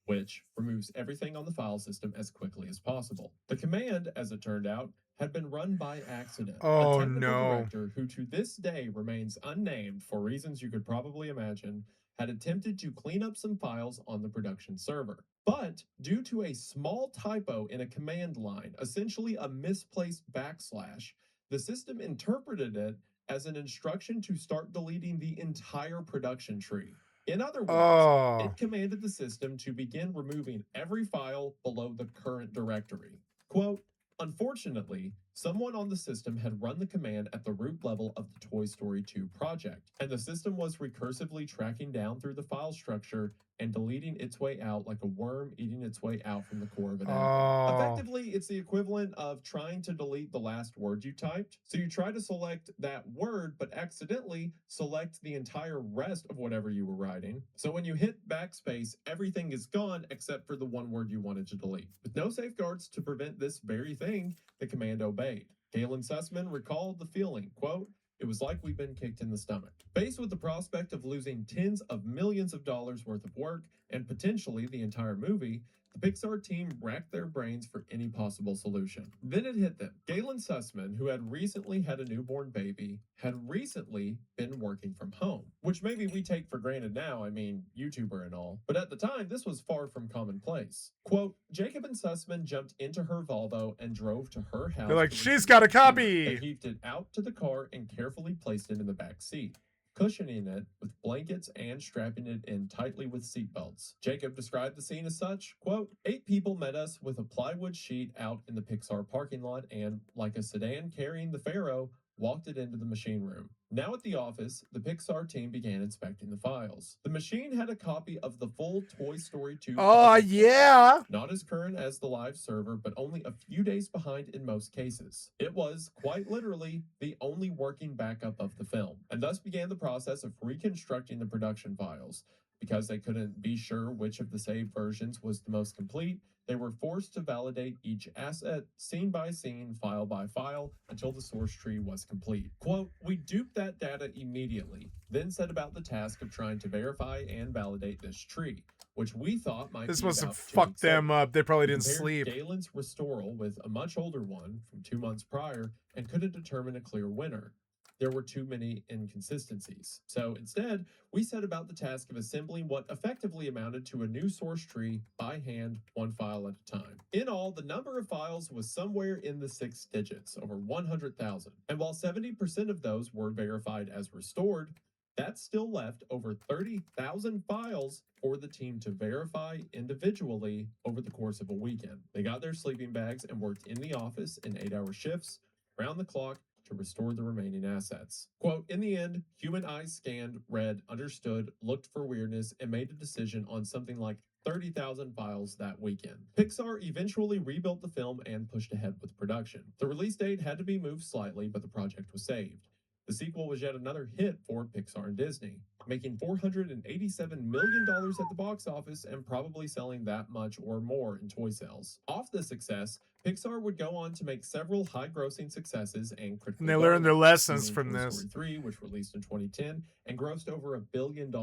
which removes everything on the file system as quickly as possible. The command, as it turned out, had been run by accident. Oh, a technical no. director who to this day remains unnamed for reasons you could probably imagine, had attempted to clean up some files on the production server. But due to a small typo in a command line, essentially a misplaced backslash, the system interpreted it as an instruction to start deleting the entire production tree. In other words, it commanded the system to begin removing every file below the current directory. Quote, unfortunately, someone on the system had run the command at the root level of the Toy Story 2 project, and the system was recursively tracking down through the file structure and deleting its way out like a worm eating its way out from the core of an apple. Effectively, it's the equivalent of trying to delete the last word you typed. So you try to select that word, but accidentally select the entire rest of whatever you were writing. So when you hit backspace, everything is gone except for the one word you wanted to delete. With no safeguards to prevent this very thing, the command obeyed. Galen Sussman recalled the feeling, quote, it was like we'd been kicked in the stomach. Faced with the prospect of losing tens of millions of dollars worth of work and potentially the entire movie, the Pixar team racked their brains for any possible solution. Then it hit them. Galen Sussman, who had recently had a newborn baby, had recently been working from home, which maybe we take for granted now, I mean, YouTuber and all. But at the time, this was far from commonplace. Quote, Jacob and Sussman jumped into her Volvo and drove to her house. They're like, to she's retrieve got a the computer. copy. They heaved it out to the car and carefully placed it in the back seat, cushioning it with blankets and strapping it in tightly with seatbelts. Jacob described the scene as such, quote, 8 people met us with a plywood sheet out in the Pixar parking lot and, like a sedan carrying the Pharaoh, walked it into the machine room. Now at the office, the Pixar team began inspecting the files. The machine had a copy of the full Toy Story 2. Oh, yeah. Not as current as the live server, but only a few days behind in most cases. It was, quite literally, the only working backup of the film, and thus began the process of reconstructing the production files. Because they couldn't be sure which of the saved versions was the most complete, they were forced to validate each asset scene by scene, file by file, until the source tree was complete. Quote, we duped that data immediately, then set about the task of trying to verify and validate this tree, which we thought might This be must have about 2 fucked weeks them later. up. They probably We didn't compared sleep. Galen's restoral with a much older one from 2 months prior and couldn't determine a clear winner. There were too many inconsistencies. So instead, we set about the task of assembling what effectively amounted to a new source tree by hand, 1 file at a time. In all, the number of files was somewhere in the 6 digits, over 100,000. And while 70% of those were verified as restored, that still left over 30,000 files for the team to verify individually over the course of a weekend. They got their sleeping bags and worked in the office in 8-hour shifts, around the clock, to restore the remaining assets. Quote, in the end, human eyes scanned, read, understood, looked for weirdness, and made a decision on something like 30,000 files that weekend. Pixar eventually rebuilt the film and pushed ahead with production. The release date had to be moved slightly, but the project was saved. The sequel was yet another hit for Pixar and Disney, making $487 million at the box office and probably selling that much or more in toy sales. Off the success, Pixar would go on to make several high-grossing successes and critical And they learned their darlings, lessons including from Toy this. Story 3, which released in 2010 and grossed over $1 billion.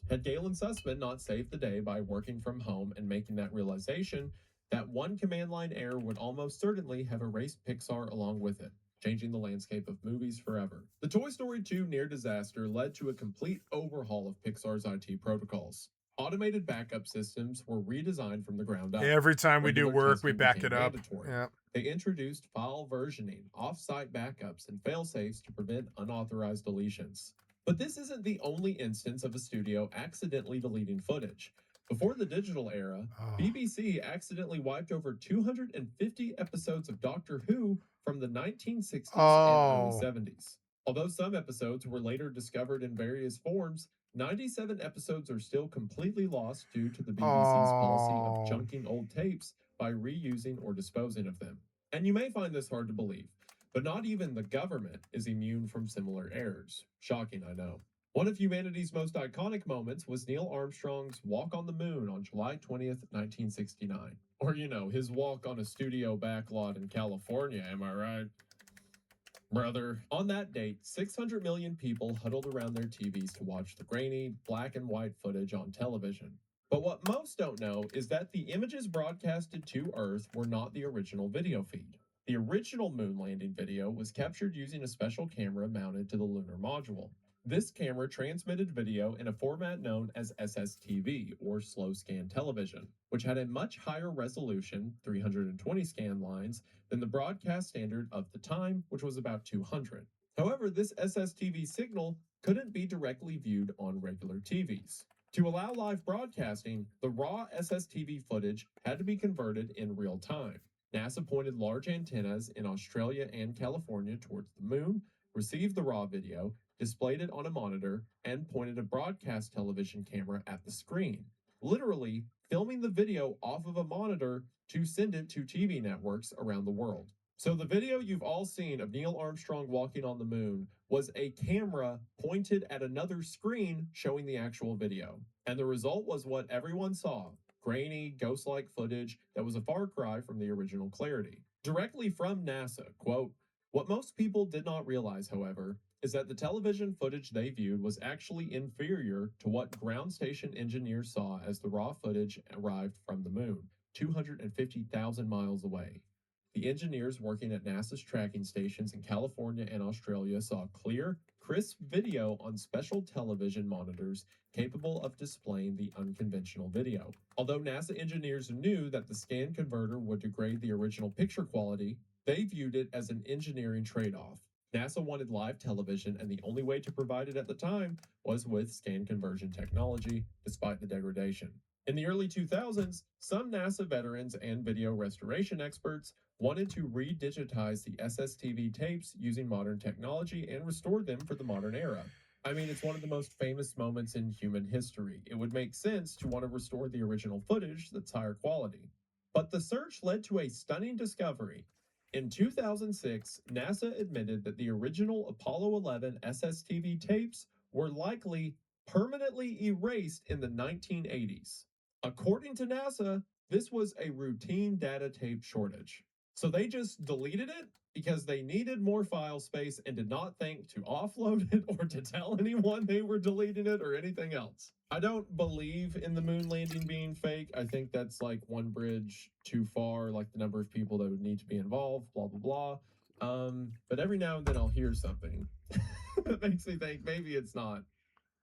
Had Galen Sussman not saved the day by working from home and making that realization, that one command line error would almost certainly have erased Pixar along with it. changing the landscape of movies forever. The Toy Story 2 near disaster led to a complete overhaul of Pixar's IT protocols. Automated backup systems were redesigned from the ground up. Every time we do Regular work, we testing back became it up. mandatory. Yeah. They introduced file versioning, off-site backups, and fail-safes to prevent unauthorized deletions. But this isn't the only instance of a studio accidentally deleting footage. Before the digital era, BBC accidentally wiped over 250 episodes of Doctor Who from the 1960s and early 70s. Although some episodes were later discovered in various forms, 97 episodes are still completely lost due to the BBC's policy of junking old tapes by reusing or disposing of them. And you may find this hard to believe, but not even the government is immune from similar errors. Shocking, I know. One of humanity's most iconic moments was Neil Armstrong's walk on the moon on July 20th, 1969. Or, his walk on a studio backlot in California, am I right? Brother. On that date, 600 million people huddled around their TVs to watch the grainy, black and white footage on television. But what most don't know is that the images broadcasted to Earth were not the original video feed. The original moon landing video was captured using a special camera mounted to the lunar module. This camera transmitted video in a format known as SSTV, or slow scan television, which had a much higher resolution, 320 scan lines, than the broadcast standard of the time, which was about 200. However, this SSTV signal couldn't be directly viewed on regular TVs. To allow live broadcasting, the raw SSTV footage had to be converted in real time. NASA pointed large antennas in Australia and California towards the moon, received the raw video, displayed it on a monitor, and pointed a broadcast television camera at the screen, literally filming the video off of a monitor to send it to TV networks around the world. So the video you've all seen of Neil Armstrong walking on the moon was a camera pointed at another screen showing the actual video. And the result was what everyone saw: grainy, ghost-like footage that was a far cry from the original clarity. Directly from NASA, quote, "What most people did not realize, however, is that the television footage they viewed was actually inferior to what ground station engineers saw as the raw footage arrived from the moon, 250,000 miles away. The engineers working at NASA's tracking stations in California and Australia saw clear, crisp video on special television monitors capable of displaying the unconventional video. Although NASA engineers knew that the scan converter would degrade the original picture quality, they viewed it as an engineering trade-off. NASA wanted live television, and the only way to provide it at the time was with scan conversion technology, despite the degradation. In the early 2000s, some NASA veterans and video restoration experts wanted to redigitize the SSTV tapes using modern technology and restore them for the modern era. I mean, it's one of the most famous moments in human history. It would make sense to want to restore the original footage that's higher quality. But the search led to a stunning discovery. In 2006, NASA admitted that the original Apollo 11 SSTV tapes were likely permanently erased in the 1980s. According to NASA, this was a routine data tape shortage. So they just deleted it because they needed more file space and did not think to offload it or to tell anyone they were deleting it or anything else. I don't believe in the moon landing being fake. I think that's like one bridge too far, like the number of people that would need to be involved, blah, blah, blah. But every now and then I'll hear something that makes me think maybe it's not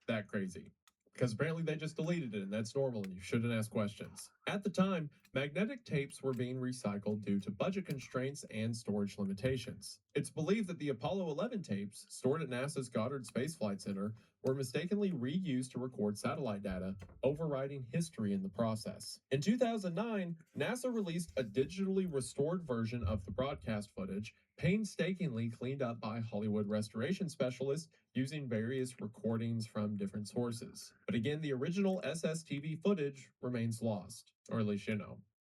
that crazy. Because apparently they just deleted it, and that's normal, and you shouldn't ask questions. At the time, magnetic tapes were being recycled due to budget constraints and storage limitations. It's believed that the Apollo 11 tapes, stored at NASA's Goddard Space Flight Center, were mistakenly reused to record satellite data, overwriting history in the process. In 2009, NASA released a digitally restored version of the broadcast footage, painstakingly cleaned up by Hollywood restoration specialists using various recordings from different sources. But again, the original SSTV footage remains lost. Or at least,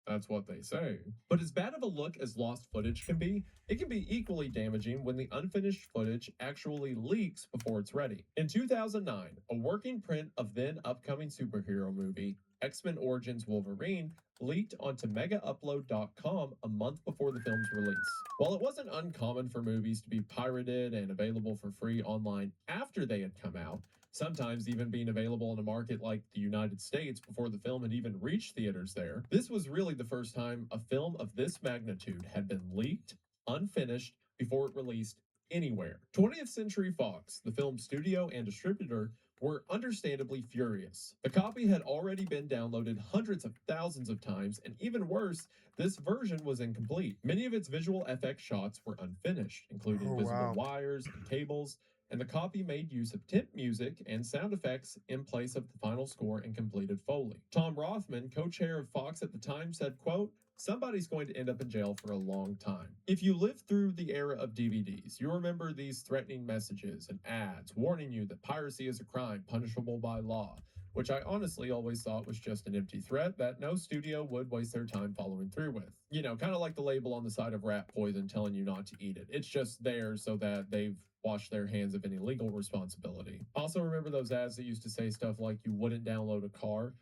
that's what they say. But as bad of a look as lost footage can be, it can be equally damaging when the unfinished footage actually leaks before it's ready. In 2009, a working print of then upcoming superhero movie, X-Men Origins Wolverine, leaked onto megaupload.com a month before the film's release. While it wasn't uncommon for movies to be pirated and available for free online after they had come out, sometimes even being available in a market like the United States before the film had even reached theaters there, this was really the first time a film of this magnitude had been leaked, unfinished, before it released anywhere. 20th Century Fox, the film studio and distributor, were understandably furious. The copy had already been downloaded hundreds of thousands of times, and even worse, this version was incomplete. Many of its visual FX shots were unfinished, including Oh, visible wow. wires and cables, and the copy made use of temp music and sound effects in place of the final score and completed Foley. Tom Rothman, co-chair of Fox at the time, said, quote, "Somebody's going to end up in jail for a long time." If you lived through the era of DVDs, you remember these threatening messages and ads warning you that piracy is a crime punishable by law, which I honestly always thought was just an empty threat that no studio would waste their time following through with. You know, kind of like the label on the side of rat poison telling you not to eat it. It's just there so that they've washed their hands of any legal responsibility. Also remember those ads that used to say stuff like you wouldn't download a car?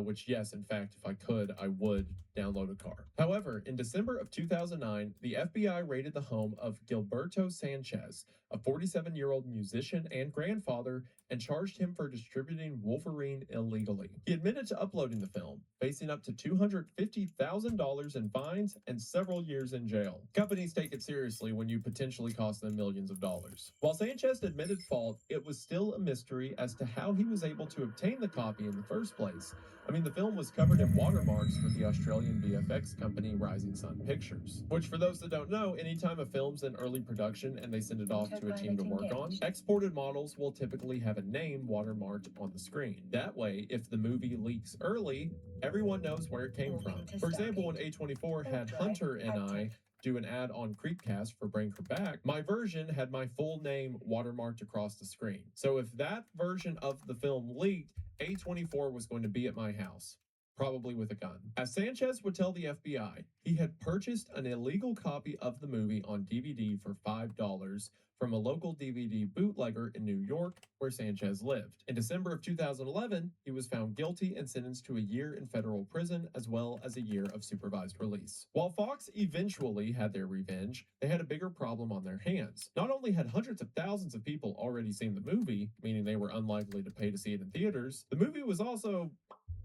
Which, yes, in fact, if I could, I would download a car. However, in December of 2009, the FBI raided the home of Gilberto Sanchez, a 47-year-old musician and grandfather, and charged him for distributing Wolverine illegally. He admitted to uploading the film, facing up to $250,000 in fines and several years in jail. Companies take it seriously when you potentially cost them millions of dollars. While Sanchez admitted fault, it was still a mystery as to how he was able to obtain the copy in the first place. I mean, the film was covered in watermarks for the Australian VFX company Rising Sun Pictures. Which, for those that don't know, anytime a film's in early production and they send it off to a team to work on, exported models will typically have a name watermarked on the screen. That way, if the movie leaks early, everyone knows where it came from. For example, when A24 had Hunter and I do an ad on Creepcast for Bring Her Back, my version had my full name watermarked across the screen. So if that version of the film leaked, A24 was going to be at my house, probably with a gun. As Sanchez would tell the FBI, he had purchased an illegal copy of the movie on DVD for $5 from a local DVD bootlegger in New York, where Sanchez lived. In December of 2011, he was found guilty and sentenced to a year in federal prison, as well as a year of supervised release. While Fox eventually had their revenge, they had a bigger problem on their hands. Not only had hundreds of thousands of people already seen the movie, meaning they were unlikely to pay to see it in theaters, the movie was also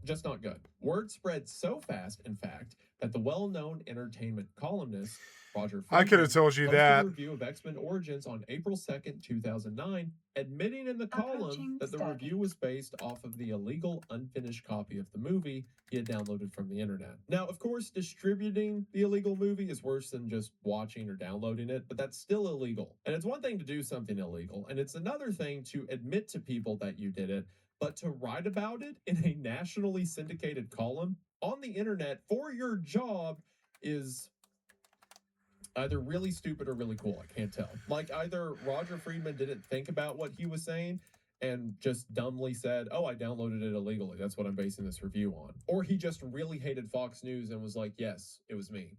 just not good. Word spread so fast, in fact, that the well-known entertainment columnist Roger I could have told you posted that. a review of X-Men Origins on April 2nd, 2009, admitting in the column Approaching that the review Stargate. was based off of the illegal, unfinished copy of the movie he had downloaded from the internet. Now, of course, distributing the illegal movie is worse than just watching or downloading it, but that's still illegal. And it's one thing to do something illegal, and it's another thing to admit to people that you did it, but to write about it in a nationally syndicated column on the internet for your job is either really stupid or really cool. I can't tell. Like, either Roger Friedman didn't think about what he was saying and just dumbly said, "Oh, I downloaded it illegally. That's what I'm basing this review on." Or he just really hated Fox News and was like, "Yes, it was me.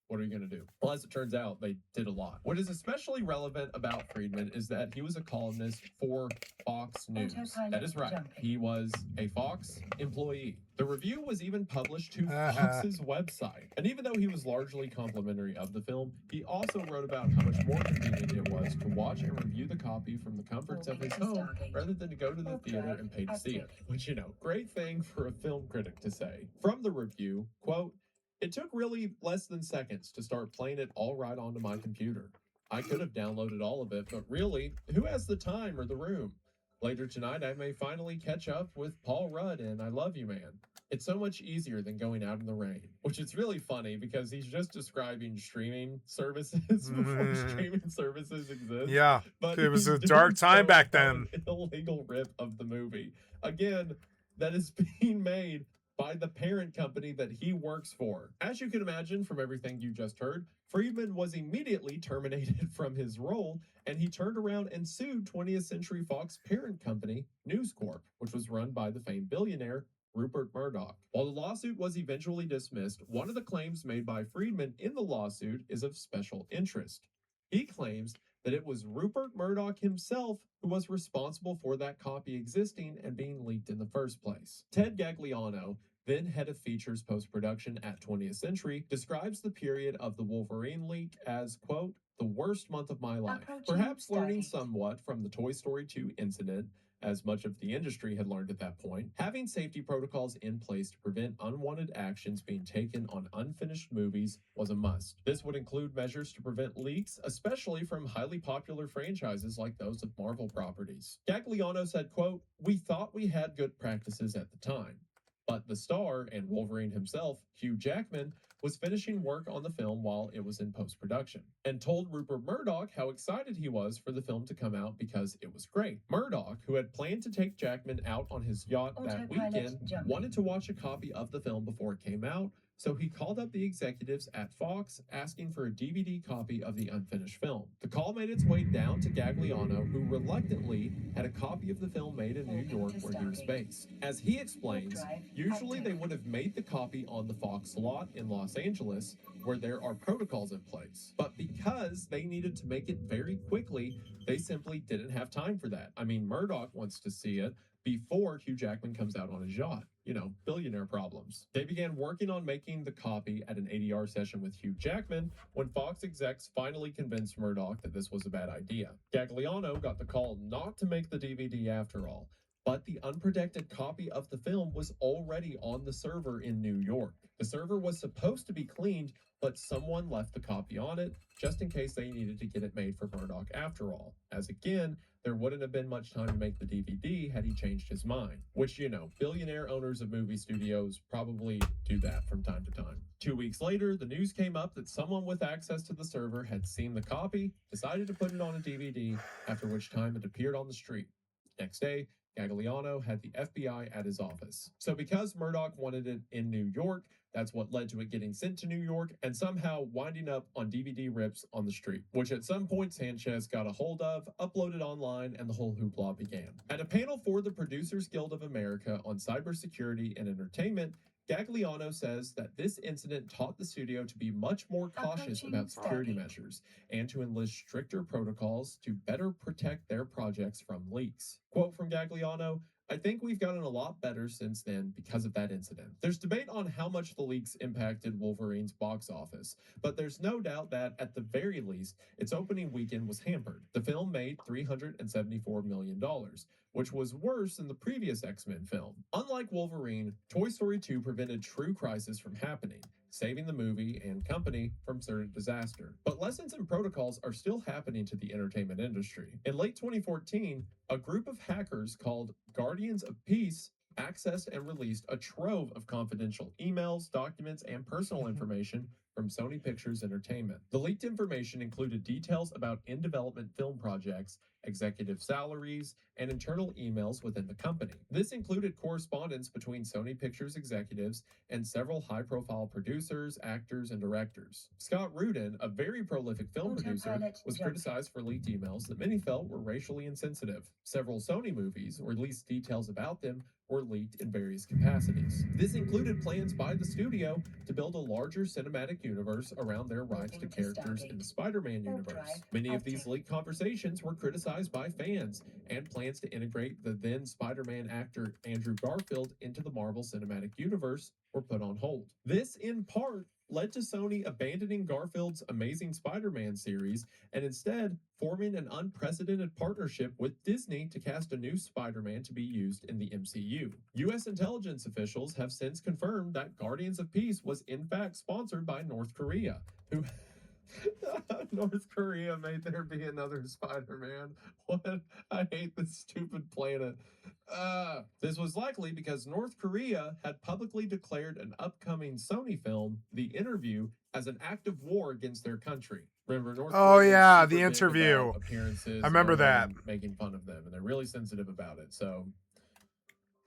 What are you going to do?" Well, as it turns out, they did a lot. What is especially relevant about Friedman is that he was a columnist for Fox News. That is right. He was a Fox employee. The review was even published to Fox's website. And even though he was largely complimentary of the film, he also wrote about how much more convenient it was to watch and review the copy from the comforts of his home rather than to go to the theater and pay to see it. Which, you know, great thing for a film critic to say. From the review, quote, "It took really less than seconds to start playing it all right onto my computer. I could have downloaded all of it, but really, who has the time or the room? Later tonight, I may finally catch up with Paul Rudd and I Love You Man. It's so much easier than going out in the rain." Which is really funny because he's just describing streaming services before streaming services exist. Yeah, But it was he's a dark doing time so back on then. an illegal rip of the movie. Again, that is being made by the parent company that he works for. As you can imagine from everything you just heard, Friedman was immediately terminated from his role, and he turned around and sued 20th Century Fox parent company, News Corp, which was run by the famed billionaire Rupert Murdoch. While the lawsuit was eventually dismissed, one of the claims made by Friedman in the lawsuit is of special interest. He claims that it was Rupert Murdoch himself who was responsible for that copy existing and being leaked in the first place. Ted Gagliano, then head of features post-production at 20th Century, describes the period of the Wolverine leak as, quote, "the worst month of my life." Approaching Perhaps learning Stargate. somewhat from the Toy Story 2 incident, as much of the industry had learned at that point, having safety protocols in place to prevent unwanted actions being taken on unfinished movies was a must. This would include measures to prevent leaks, especially from highly popular franchises like those of Marvel properties. Gagliano said, quote, "We thought we had good practices at the time, but the star and Wolverine himself, Hugh Jackman, was finishing work on the film while it was in post-production, and told Rupert Murdoch how excited he was for the film to come out because it was great. Murdoch, who had planned to take Jackman out on his yacht that Autopilot weekend, jumping. wanted to watch a copy of the film before it came out, so he called up the executives at Fox asking for a DVD copy of the unfinished film. The call made its way down to Gagliano, who reluctantly had a copy of the film made in New York where he was based. As he explains, usually they would have made the copy on the Fox lot in Los Angeles, where there are protocols in place. But because they needed to make it very quickly, they simply didn't have time for that. I mean, Murdoch wants to see it before Hugh Jackman comes out on his yacht. You know, billionaire problems. They began working on making the copy at an ADR session with Hugh Jackman when Fox execs finally convinced Murdoch that this was a bad idea. Gagliano got the call not to make the DVD after all, but the unprotected copy of the film was already on the server in New York. The server was supposed to be cleaned, but someone left the copy on it just in case they needed to get it made for Murdoch after all, as again, there wouldn't have been much time to make the DVD had he changed his mind, which, you know, billionaire owners of movie studios probably do that from time to time. 2 weeks later, the news came up that someone with access to the server had seen the copy, decided to put it on a DVD, after which time it appeared on the street. Next day, Gagliano had the FBI at his office. So because Murdoch wanted it in New York, that's what led to it getting sent to New York and somehow winding up on DVD rips on the street, which at some point Sanchez got a hold of, uploaded online, and the whole hoopla began. At a panel for the Producers Guild of America on cybersecurity and entertainment, Gagliano says that this incident taught the studio to be much more cautious about security measures and to enlist stricter protocols to better protect their projects from leaks. Quote from Gagliano, "I think we've gotten a lot better since then because of that incident." There's debate on how much the leaks impacted Wolverine's box office, but there's no doubt that, at the very least, its opening weekend was hampered. The film made $374 million, which was worse than the previous X-Men film. Unlike Wolverine, Toy Story 2 prevented true crisis from happening, saving the movie and company from certain disaster. But lessons and protocols are still happening to the entertainment industry. In late 2014, a group of hackers called Guardians of Peace accessed and released a trove of confidential emails, documents, and personal information from Sony Pictures Entertainment. The leaked information included details about in-development film projects, executive salaries, and internal emails within the company. This included correspondence between Sony Pictures executives and several high-profile producers, actors, and directors. Scott Rudin, a very prolific film producer, was criticized for leaked emails that many felt were racially insensitive. Several Sony movies, or at least details about them, were leaked in various capacities. This included plans by the studio to build a larger cinematic universe around their rights to characters in the Spider-Man universe. Many of these leaked conversations were criticized by fans, and plans to integrate the then Spider-Man actor Andrew Garfield into the Marvel Cinematic Universe were put on hold. This, in part, led to Sony abandoning Garfield's Amazing Spider-Man series and instead forming an unprecedented partnership with Disney to cast a new Spider-Man to be used in the MCU. U.S. intelligence officials have since confirmed that Guardians of Peace was in fact sponsored by North Korea, who North Korea made there be another Spider-Man. What? I hate this stupid planet. This was likely because North Korea had publicly declared an upcoming Sony film, The Interview, as an act of war against their country. Remember, North Oh, Korea is yeah, super The big Interview. about appearances. I remember and that. making fun of them, and they're really sensitive about it. So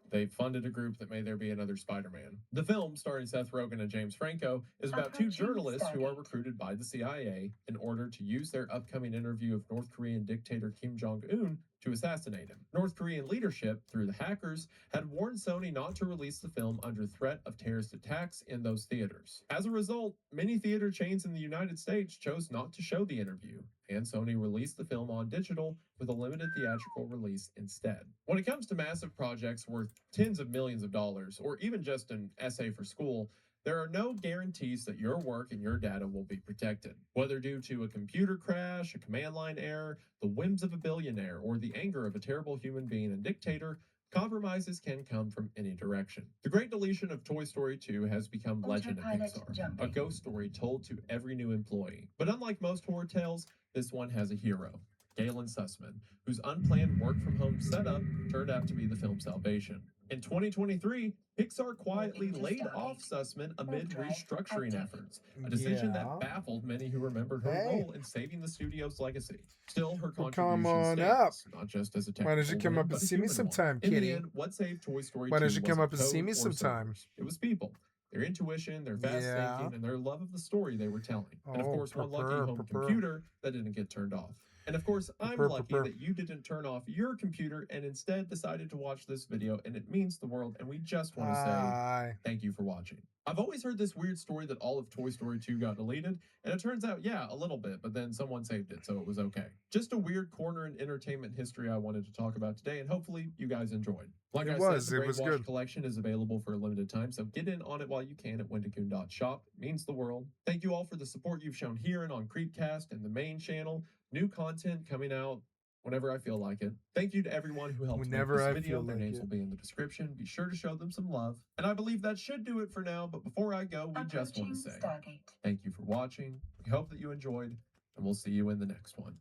they funded a group that made there be another Spider-Man. The film, starring Seth Rogen and James Franco, is about two journalists who are recruited by the CIA in order to use their upcoming interview of North Korean dictator Kim Jong-un to assassinate him. North Korean leadership, through the hackers, had warned Sony not to release the film under threat of terrorist attacks in those theaters. As a result, many theater chains in the United States chose not to show The Interview, and Sony released the film on digital with a limited theatrical release instead. When it comes to massive projects worth tens of millions of dollars, or even just an essay for school, There are no guarantees that your work and your data will be protected. Whether due to a computer crash, a command line error, the whims of a billionaire, or the anger of a terrible human being and dictator, compromises can come from any direction. The great deletion of Toy Story 2 has become legend at Autopilot Pixar, a jumping. ghost story told to every new employee. But unlike most horror tales, this one has a hero, Galen Sussman, whose unplanned work-from-home setup turned out to be the film's salvation. In 2023, Pixar quietly Moving to laid Stargate. off Sussman amid Drive restructuring active. efforts, a decision Yeah. that baffled many who remembered her Hey. role in saving the studio's legacy. Still, her Well, contribution come on stands, not just as a technical Why don't you come win, up and but a see me human one. sometime, In kitty? the end, what saved Toy Story Why 2 don't you come wasn't up and see code me or sometime? servers. It was people. Their intuition, their fast Yeah. thinking, and their love of the story they were telling. And of Oh, course, one lucky purr, home purr. computer that didn't get turned off. And of course, I'm Purr, lucky purr. that you didn't turn off your computer and instead decided to watch this video, and it means the world, and we just want to say Hi. thank you for watching. I've always heard this weird story that all of Toy Story 2 got deleted, and it turns out, yeah, a little bit, but then someone saved it, so it was okay. Just a weird corner in entertainment history I wanted to talk about today, and hopefully you guys enjoyed. Like It I was said, the good. Brainwash collection is available for a limited time, so get in on it while you can at wendigoon.shop. It means the world. Thank you all for the support you've shown here and on Creepcast and the main channel. New content coming out whenever I feel like it. Thank you to everyone who helped Whenever make I this video. feel Their like names it. will be in the description. Be sure to show them some love. And I believe that should do it for now, but before I go, we just want to say Stargate. thank you for watching. We hope that you enjoyed, and we'll see you in the next one.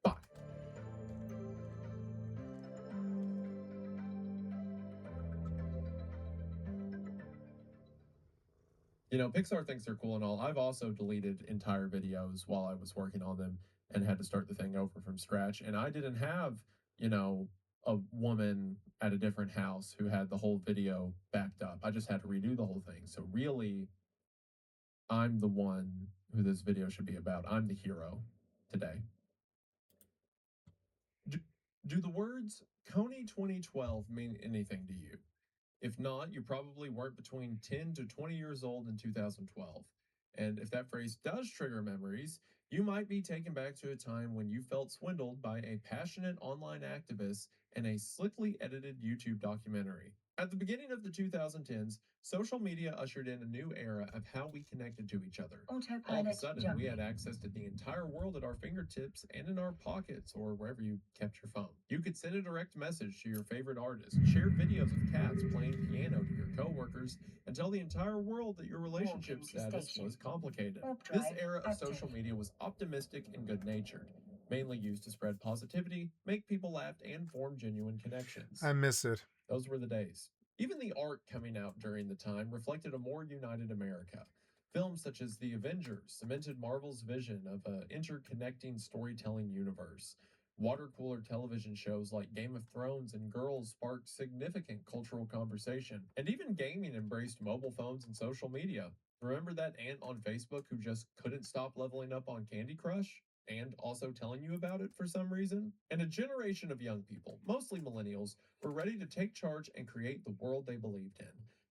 Bye. You know, Pixar thinks they're cool and all. I've also deleted entire videos while I was working on them and had to start the thing over from scratch. And I didn't have, you know, a woman at a different house who had the whole video backed up. I just had to redo the whole thing. So really, I'm the one who this video should be about. I'm the hero today. Do the words Coney 2012 mean anything to you? If not, you probably weren't between 10 to 20 years old in 2012. And if that phrase does trigger memories, you might be taken back to a time when you felt swindled by a passionate online activist in a slickly edited YouTube documentary. At the beginning of the 2010s, social media ushered in a new era of how we connected to each other. All of a Autopilot sudden, jumping. we had access to the entire world at our fingertips and in our pockets or wherever you kept your phone. You could send a direct message to your favorite artist, share videos of cats playing piano to your coworkers, and tell the entire world that your relationship Walking to status station. was complicated. Warp This drive era of active. social media was optimistic and good-natured, mainly used to spread positivity, make people laugh, and form genuine connections. I miss it. Those were the days. Even the art coming out during the time reflected a more united America. Films such as The Avengers cemented Marvel's vision of an interconnecting storytelling universe. Water cooler television shows like Game of Thrones and Girls sparked significant cultural conversation. And even gaming embraced mobile phones and social media. Remember that aunt on Facebook who just couldn't stop leveling up on Candy Crush? And also telling you about it for some reason? And a generation of young people, mostly millennials, were ready to take charge and create the world they believed in.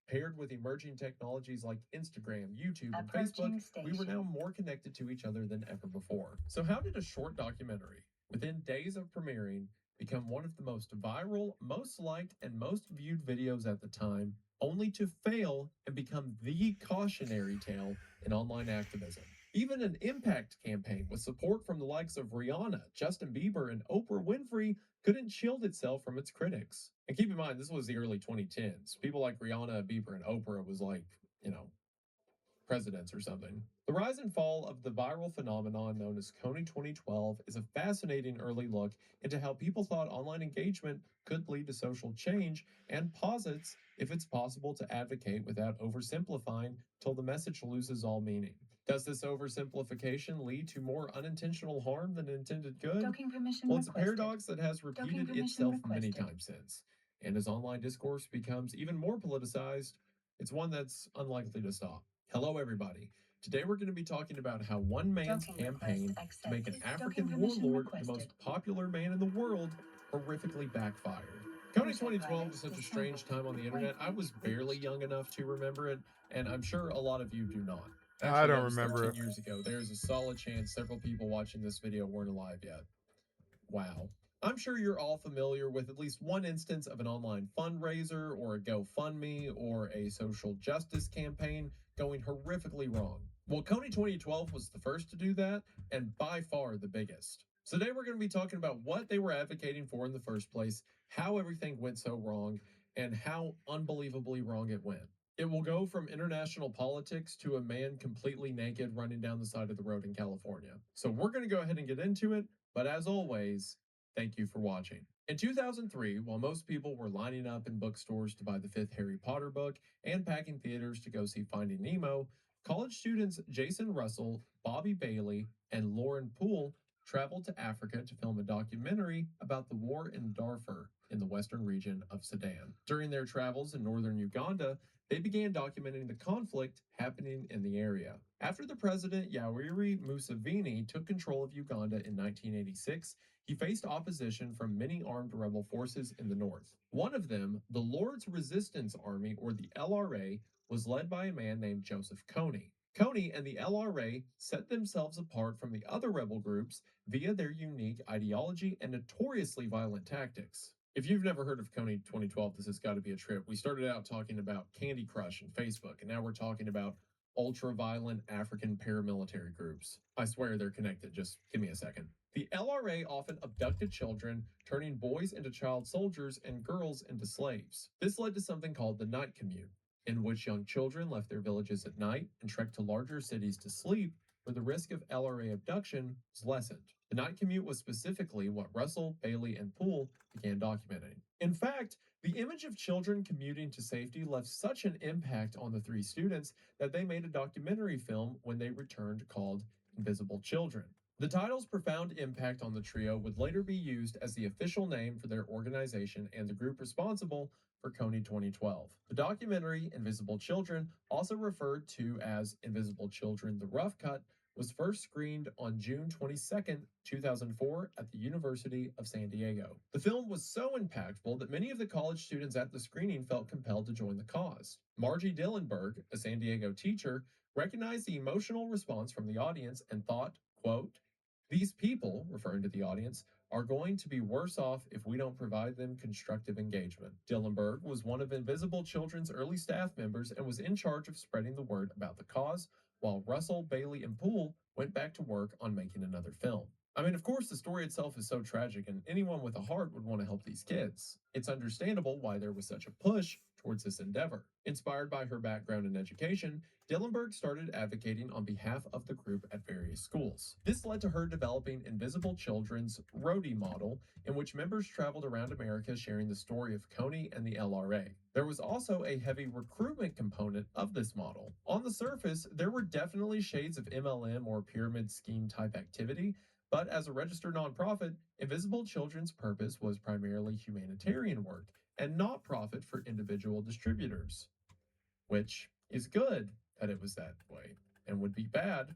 Paired with emerging technologies like Instagram, YouTube, and Approaching Facebook, we were station. now more connected to each other than ever before. So how did a short documentary, within days of premiering, become one of the most viral, most liked, and most viewed videos at the time, only to fail and become the cautionary tale in online activism? Even an impact campaign with support from the likes of Rihanna, Justin Bieber, and Oprah Winfrey couldn't shield itself from its critics. And keep in mind, this was the early 2010s. People like Rihanna, Bieber, and Oprah was like, you know, presidents or something. The rise and fall of the viral phenomenon known as Coney 2012 is a fascinating early look into how people thought online engagement could lead to social change and posits if it's possible to advocate without oversimplifying till the message loses all meaning. Does this oversimplification lead to more unintentional harm than intended good? Docking permission Well, it's a requested. paradox that has repeated permission itself many requested. times since. And as online discourse becomes even more politicized, it's one that's unlikely to stop. Hello, everybody. Today we're going to be talking about how one man's Docking campaign request to make an accepted. African Docking permission warlord the requested. most popular man in the world horrifically backfired. Coney 2012 was such a strange time on the internet. I was barely young enough to remember it, and I'm sure a lot of you do not. I don't that was remember 13 it. years ago. There's a solid chance several people watching this video weren't alive yet. Wow. I'm sure you're all familiar with at least one instance of an online fundraiser or a GoFundMe or a social justice campaign going horrifically wrong. Well, Coney 2012 was the first to do that, and by far the biggest. So today we're going to be talking about what they were advocating for in the first place, how everything went so wrong, and how unbelievably wrong it went. It will go from international politics to a man completely naked running down the side of the road in California. So we're going to go ahead and get into it, but as always, thank you for watching. In 2003, while most people were lining up in bookstores to buy the fifth Harry Potter book and packing theaters to go see Finding Nemo, college students Jason Russell, Bobby Bailey, and Lauren Poole traveled to Africa to film a documentary about the war in Darfur in the western region of Sudan. During their travels in northern Uganda, they began documenting the conflict happening in the area. After the president Yoweri Museveni took control of Uganda in 1986, he faced opposition from many armed rebel forces in the north. One of them, the Lord's Resistance Army, or the LRA, was led by a man named Joseph Kony. Kony and the LRA set themselves apart from the other rebel groups via their unique ideology and notoriously violent tactics. If you've never heard of Kony 2012, this has got to be a trip. We started out talking about Candy Crush and Facebook, and now we're talking about ultra-violent African paramilitary groups. I swear they're connected, just give me a second. The LRA often abducted children, turning boys into child soldiers and girls into slaves. This led to something called the night commute, in which young children left their villages at night and trekked to larger cities to sleep, where the risk of LRA abduction was lessened. The night commute was specifically what Russell, Bailey, and Poole began documenting. In fact, the image of children commuting to safety left such an impact on the three students that they made a documentary film when they returned called Invisible Children. The title's profound impact on the trio would later be used as the official name for their organization and the group responsible for Coney 2012. The documentary Invisible Children, also referred to as Invisible Children: The Rough Cut, was first screened on June 22, 2004 at the University of San Diego. The film was so impactful that many of the college students at the screening felt compelled to join the cause. Margie Dillenberg, a San Diego teacher, recognized the emotional response from the audience and thought, quote, "These people," referring to the audience, "are going to be worse off if we don't provide them constructive engagement." Dillenberg was one of Invisible Children's early staff members and was in charge of spreading the word about the cause, while Russell, Bailey, and Poole went back to work on making another film. I mean, of course, the story itself is so tragic, and anyone with a heart would want to help these kids. It's understandable why there was such a push towards this endeavor. Inspired by her background in education, Dillenberg started advocating on behalf of the group at various schools. This led to her developing Invisible Children's roadie model, in which members traveled around America sharing the story of Coney and the LRA. There was also a heavy recruitment component of this model. On the surface, there were definitely shades of MLM or pyramid scheme type activity, but as a registered nonprofit, Invisible Children's purpose was primarily humanitarian work and not profit for individual distributors, which is good that it was that way, and would be bad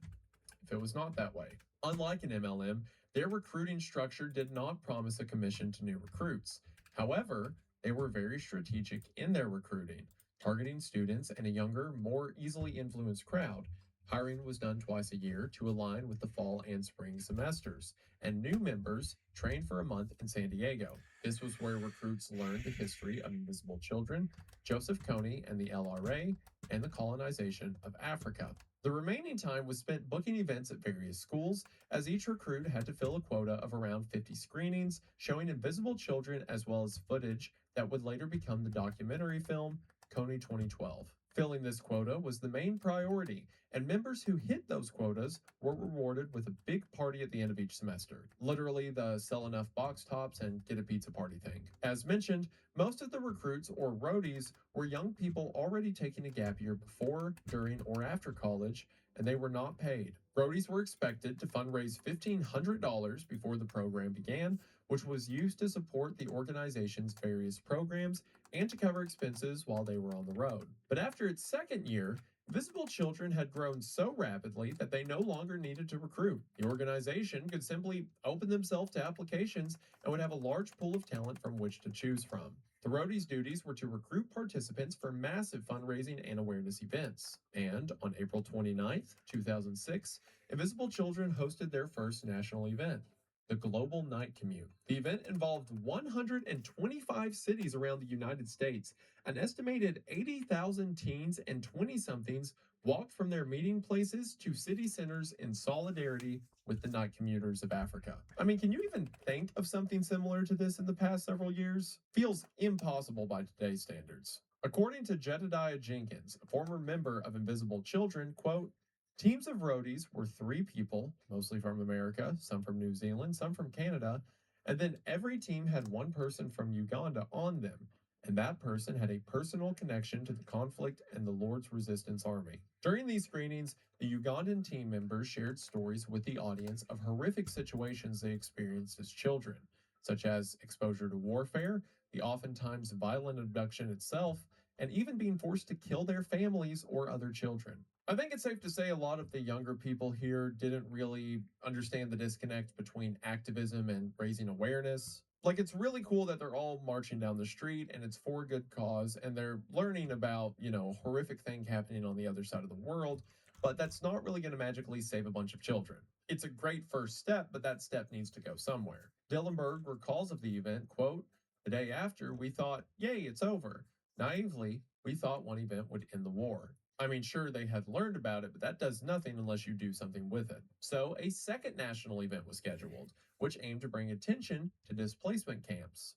if it was not that way. Unlike an MLM, their recruiting structure did not promise a commission to new recruits. However, they were very strategic in their recruiting, targeting students and a younger, more easily influenced crowd. Hiring was done twice a year to align with the fall and spring semesters, and new members trained for a month in San Diego. This was where recruits learned the history of Invisible Children, Joseph Kony and the LRA, and the colonization of Africa. The remaining time was spent booking events at various schools, as each recruit had to fill a quota of around 50 screenings, showing Invisible Children as well as footage that would later become the documentary film Coney 2012. Filling this quota was the main priority, and members who hit those quotas were rewarded with a big party at the end of each semester. Literally the sell enough box tops and get a pizza party thing. As mentioned, most of the recruits or roadies were young people already taking a gap year before, during, or after college, and they were not paid. Roadies were expected to fundraise $1,500 before the program began, which was used to support the organization's various programs and to cover expenses while they were on the road. But after its second year, Invisible Children had grown so rapidly that they no longer needed to recruit. The organization could simply open themselves to applications and would have a large pool of talent from which to choose from. The roadies' duties were to recruit participants for massive fundraising and awareness events. And on April 29, 2006, Invisible Children hosted their first national event. the Global Night Commute. The event involved 125 cities around the United States. An estimated 80,000 teens and 20-somethings walked from their meeting places to city centers in solidarity with the night commuters of Africa. I mean, can you even think of something similar to this in the past several years? Feels impossible by today's standards. According to Jedediah Jenkins, a former member of Invisible Children, quote, teams of roadies were 3 people, mostly from America, some from New Zealand, some from Canada, and then every team had one person from Uganda on them, and that person had a personal connection to the conflict and the Lord's Resistance Army. During these screenings, the Ugandan team members shared stories with the audience of horrific situations they experienced as children, such as exposure to warfare, the oftentimes violent abduction itself, and even being forced to kill their families or other children. I think it's safe to say a lot of the younger people here didn't really understand the disconnect between activism and raising awareness. Like, it's really cool that they're all marching down the street and it's for a good cause and they're learning about, horrific thing happening on the other side of the world, but that's not really going to magically save a bunch of children. It's a great first step, but that step needs to go somewhere. Dillenberg recalls of the event, quote, the day after, we thought, yay, it's over. Naively, we thought one event would end the war. I mean, sure, they had learned about it, but that does nothing unless you do something with it. So a second national event was scheduled, which aimed to bring attention to displacement camps.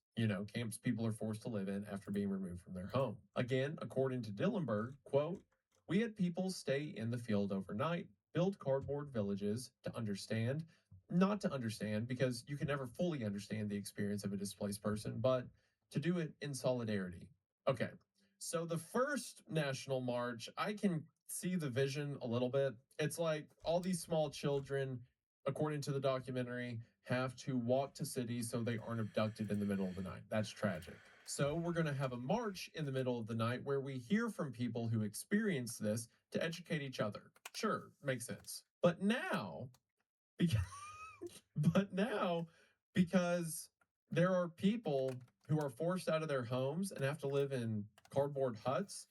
Camps people are forced to live in after being removed from their home. Again, according to Dillenberg, quote, we had people stay in the field overnight, build cardboard villages to understand, not to understand, because you can never fully understand the experience of a displaced person, but to do it in solidarity. Okay, so the first national march, I can see the vision a little bit. It's like all these small children, according to the documentary, have to walk to cities so they aren't abducted in the middle of the night. That's tragic. So we're going to have a march in the middle of the night where we hear from people who experience this to educate each other. Sure, makes sense. But now, because, because there are people who are forced out of their homes and have to live in cardboard huts,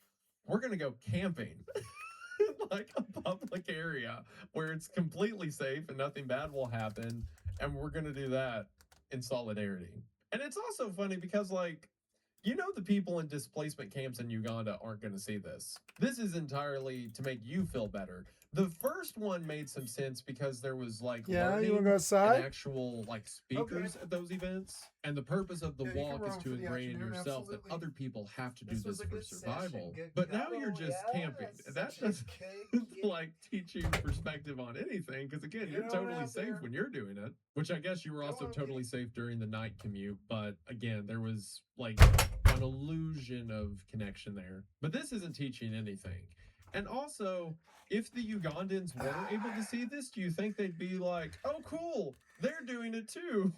we're going to go camping in like a public area where it's completely safe and nothing bad will happen. And we're going to do that in solidarity. And it's also funny because, the people in displacement camps in Uganda aren't going to see this. This is entirely to make you feel better. The first one made some sense because there was you want learning to go outside? and actual speakers at those events. And the purpose of the walk is to ingrain in yourself that other people have to do this for survival. But now you're just camping. That doesn't teach you perspective on anything, because again, you're totally safe when you're doing it. Which I guess you were also totally safe during the night commute, but again, there was an illusion of connection there. But this isn't teaching anything. And also, if the Ugandans weren't able to see this, do you think they'd be like, oh cool, they're doing it too?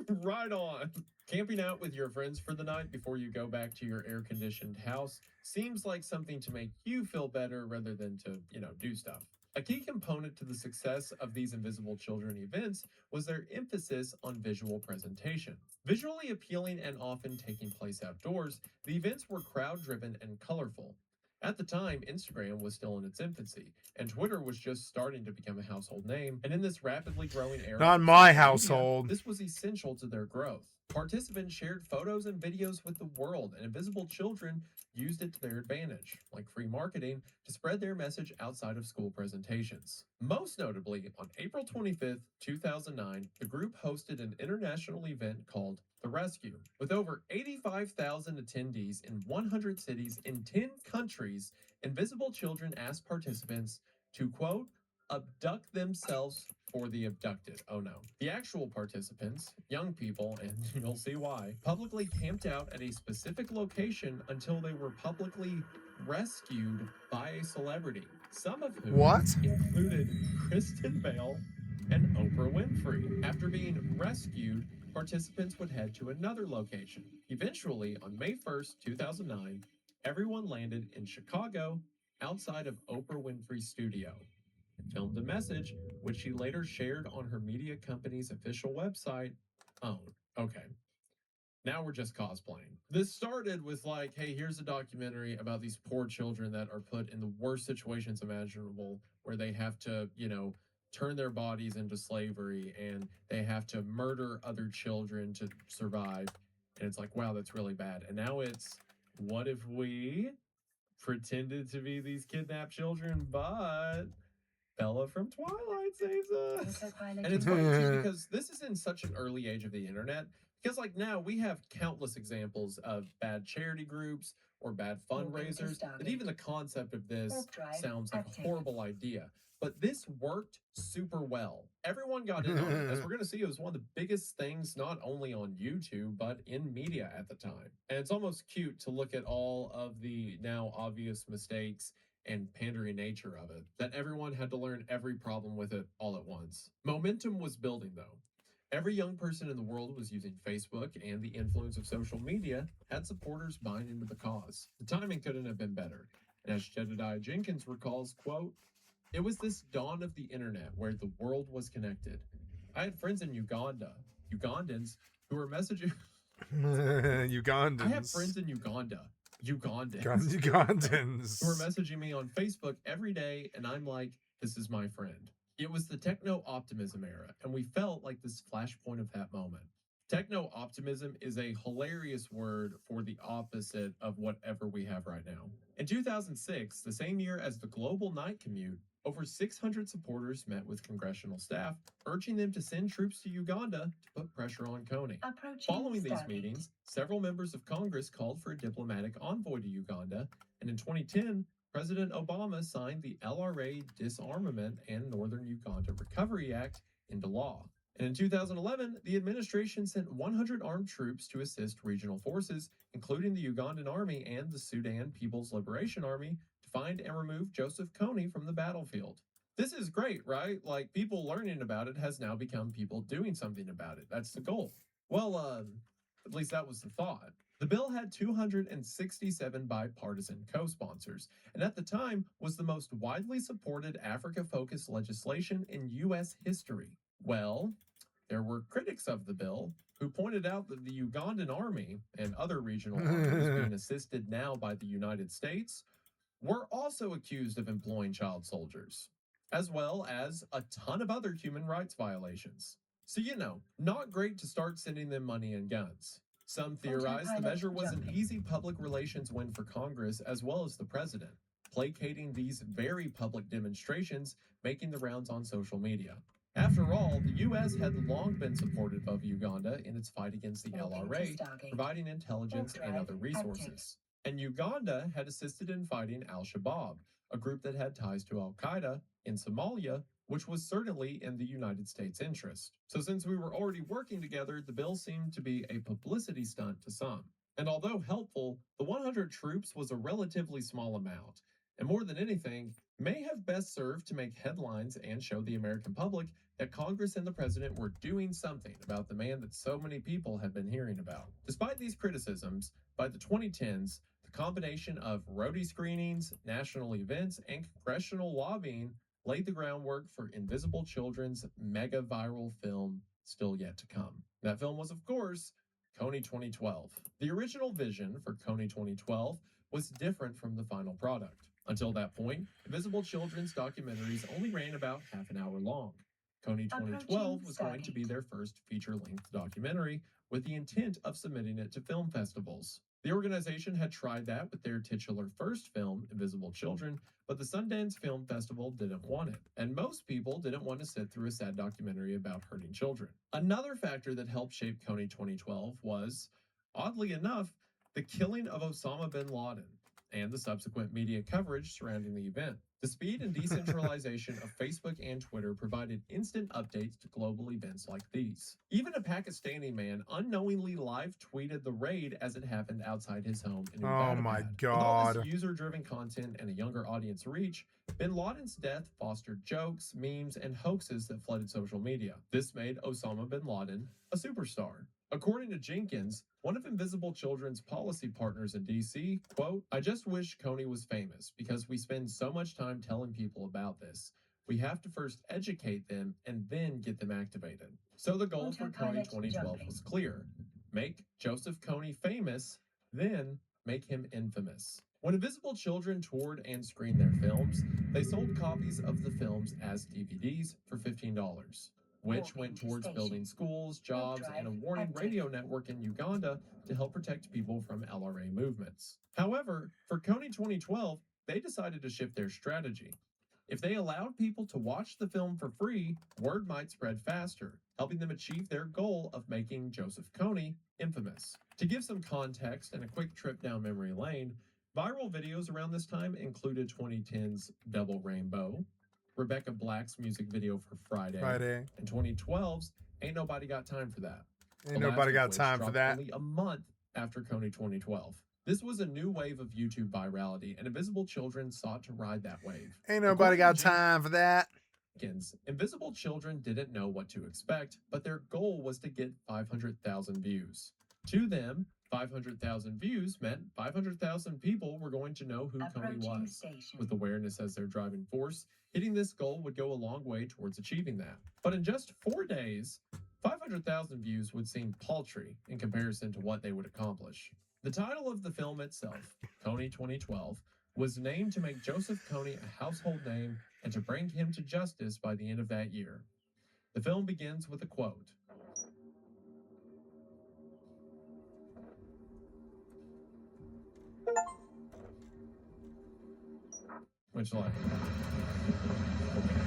Right on. Camping out with your friends for the night before you go back to your air-conditioned house seems like something to make you feel better rather than to, do stuff. A key component to the success of these Invisible Children events was their emphasis on visual presentation. Visually appealing and often taking place outdoors, the events were crowd-driven and colorful. At the time, Instagram was still in its infancy, and Twitter was just starting to become a household name, and in this rapidly growing era Not of my social household. media, this was essential to their growth. Participants shared photos and videos with the world, and Invisible Children used it to their advantage, like free marketing, to spread their message outside of school presentations. Most notably, on April 25th, 2009, the group hosted an international event called The Rescue. With over 85,000 attendees in 100 cities in 10 countries, Invisible Children asked participants to, quote, abduct themselves for the abducted. Oh no. The actual participants, young people, and you'll see why, publicly camped out at a specific location until they were publicly rescued by a celebrity, some of whom included Kristen Bell and Oprah Winfrey. After being rescued, participants would head to another location. Eventually, on May 1st, 2009, everyone landed in Chicago outside of Oprah Winfrey's studio and filmed a message, which she later shared on her media company's official website. Oh, okay. Now we're just cosplaying. This started with hey, here's a documentary about these poor children that are put in the worst situations imaginable, where they have to, turn their bodies into slavery and they have to murder other children to survive. And it's like, wow, that's really bad. And now it's, what if we pretended to be these kidnapped children, but Bella from Twilight saves us? And it's funny too, because this is in such an early age of the internet. Because like now we have countless examples of bad charity groups or bad fundraisers, that even the concept of this sounds like a horrible idea. But this worked super well. Everyone got in on it. As we're going to see, it was one of the biggest things, not only on YouTube, but in media at the time. And it's almost cute to look at all of the now obvious mistakes and pandering nature of it, that everyone had to learn every problem with it all at once. Momentum was building though. Every young person in the world was using Facebook, and the influence of social media had supporters buying into the cause. The timing couldn't have been better. And as Jedediah Jenkins recalls, quote, "It was this dawn of the internet where the world was connected. I had friends in Ugandans who were messaging..." Ugandans. I have friends in Ugandans Ugandans. who were messaging me on Facebook every day, and I'm like, this is my friend. It was the techno-optimism era, and we felt like this flashpoint of that moment. Techno-optimism is a hilarious word for the opposite of whatever we have right now. In 2006, the same year as the global night commute, over 600 supporters met with congressional staff, urging them to send troops to Uganda to put pressure on Kony. Following these meetings, several members of Congress called for a diplomatic envoy to Uganda, and in 2010, President Obama signed the LRA Disarmament and Northern Uganda Recovery Act into law. And in 2011, the administration sent 100 armed troops to assist regional forces, including the Ugandan Army and the Sudan People's Liberation Army, to find and remove Joseph Kony from the battlefield. This is great, right? Like, people learning about it has now become people doing something about it. That's the goal. Well, at least that was the thought. The bill had 267 bipartisan co-sponsors, and at the time was the most widely supported Africa-focused legislation in U.S. history. Well, there were critics of the bill who pointed out that the Ugandan army and other regional armies being assisted now by the United States were also accused of employing child soldiers, as well as a ton of other human rights violations. So, not great to start sending them money and guns. Some theorize the measure was an easy public relations win for Congress as well as the president, placating these very public demonstrations making the rounds on social media. After all, the U.S. had long been supportive of Uganda in its fight against the LRA, providing intelligence and other resources. And Uganda had assisted in fighting al-Shabaab, a group that had ties to al-Qaeda in Somalia, which was certainly in the United States' interest. So since we were already working together, the bill seemed to be a publicity stunt to some. And although helpful, the 100 troops was a relatively small amount, and more than anything, may have best served to make headlines and show the American public that Congress and the president were doing something about the man that so many people had been hearing about. Despite these criticisms, by the 2010s, the combination of roadie screenings, national events, and congressional lobbying laid the groundwork for Invisible Children's mega viral film still yet to come. That film was, of course, Kony 2012. The original vision for Kony 2012 was different from the final product. Until that point, Invisible Children's documentaries only ran about half an hour long. Kony 2012 was going to be their first feature-length documentary, with the intent of submitting it to film festivals. The organization had tried that with their titular first film, Invisible Children, but the Sundance Film Festival didn't want it, and most people didn't want to sit through a sad documentary about hurting children. Another factor that helped shape Kony 2012 was, oddly enough, the killing of Osama bin Laden and the subsequent media coverage surrounding the event. The speed and decentralization of Facebook and Twitter provided instant updates to global events like these. Even a Pakistani man unknowingly live tweeted the raid as it happened outside his home in Uganda. Oh my With God. all this user-driven content and a younger audience reach, bin Laden's death fostered jokes, memes, and hoaxes that flooded social media. This made Osama bin Laden a superstar. According to Jenkins, one of Invisible Children's policy partners in DC, quote, "I just wish Kony was famous because we spend so much time telling people about this. We have to first educate them and then get them activated." So the goal for Kony 2012 was clear. Make Joseph Kony famous, then make him infamous. When Invisible Children toured and screened their films, they sold copies of the films as DVDs for $15, which Walking went to towards station. building schools, jobs, drive and a warning active. radio network in Uganda to help protect people from LRA movements. However, for Kony 2012, they decided to shift their strategy. If they allowed people to watch the film for free, word might spread faster, helping them achieve their goal of making Joseph Kony infamous. To give some context and a quick trip down memory lane, viral videos around this time included 2010's Double Rainbow, Rebecca Black's music video for Friday, and 2012's Ain't Nobody Got Time for That. Ain't The last nobody of got which time for dropped that. Only a month after Kony 2012. This was a new wave of YouTube virality, and Invisible Children sought to ride that wave. Ain't nobody got time for that. Invisible Children didn't know what to expect, but their goal was to get 500,000 views. To them, 500,000 views meant 500,000 people were going to know who Kony Approaching was. station. With awareness as their driving force, hitting this goal would go a long way towards achieving that. But in just 4 days, 500,000 views would seem paltry in comparison to what they would accomplish. The title of the film itself, Kony 2012, was named to make Joseph Kony a household name and to bring him to justice by the end of that year. The film begins with a quote. Which, like, okay,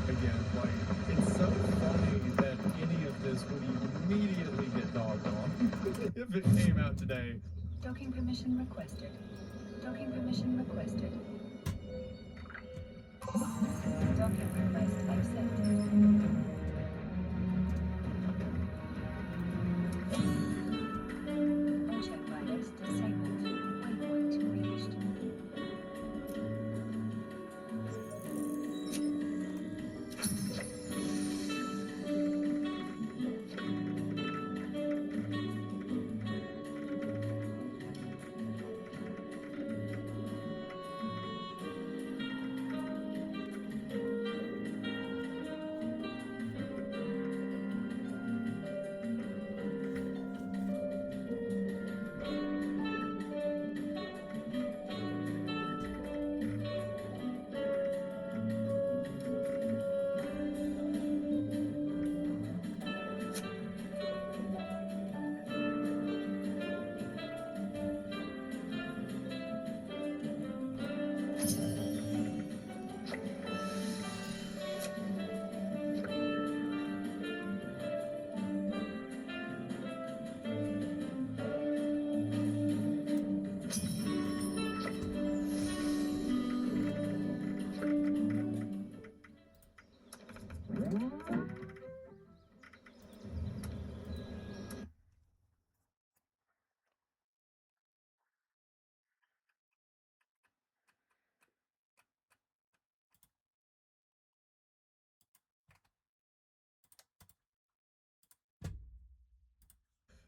again, like, it's so funny that any of this would immediately get dogged on if it came out today. Docking permission requested. Docking permission requested. Docking request accepted. Check wireless disabled. Waypoint reached.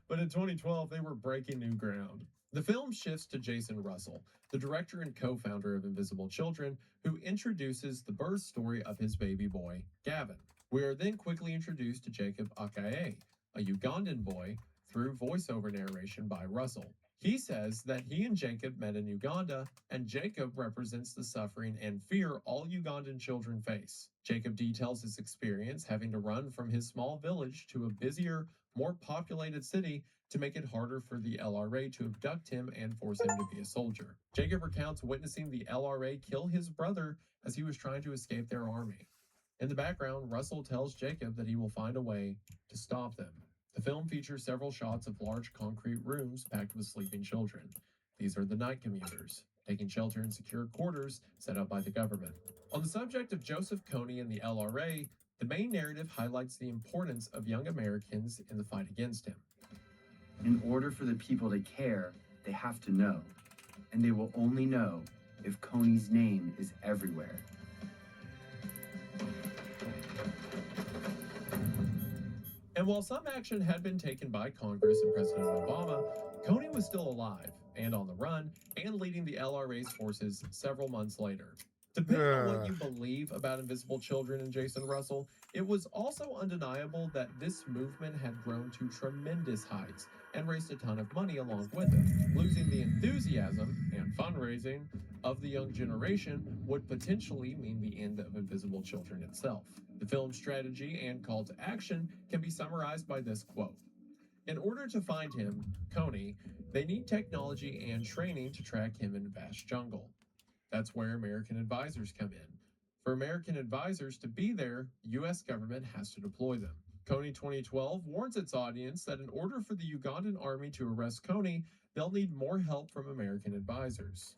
But in 2012, they were breaking new ground. The film shifts to Jason Russell, the director and co-founder of Invisible Children, who introduces the birth story of his baby boy, Gavin. We are then quickly introduced to Jacob Akaye, a Ugandan boy, through voiceover narration by Russell. He says that he and Jacob met in Uganda, and Jacob represents the suffering and fear all Ugandan children face. Jacob details his experience having to run from his small village to a busier, more populated city to make it harder for the LRA to abduct him and force him to be a soldier. Jacob recounts witnessing the LRA kill his brother as he was trying to escape their army. In the background, Russell tells Jacob that he will find a way to stop them. The film features several shots of large concrete rooms packed with sleeping children. These are the night commuters, taking shelter in secure quarters set up by the government. On the subject of Joseph Kony and the LRA, the main narrative highlights the importance of young Americans in the fight against him. In order for the people to care, they have to know. And they will only know if Kony's name is everywhere. And while some action had been taken by Congress and President Obama, Kony was still alive and on the run and leading the LRA's forces several months later. Depending on what you believe about invisible children and Jason Russell, it was also undeniable that this movement had grown to tremendous heights and raised a ton of money along with it. Losing the enthusiasm and fundraising of the young generation would potentially mean the end of Invisible Children itself. The film's strategy and call to action can be summarized by this quote. In order to find him, Coney, they need technology and training to track him in a vast jungle. That's where American advisors come in. For American advisors to be there, U.S. government has to deploy them. Coney 2012 warns its audience that in order for the Ugandan army to arrest Coney, they'll need more help from American advisors.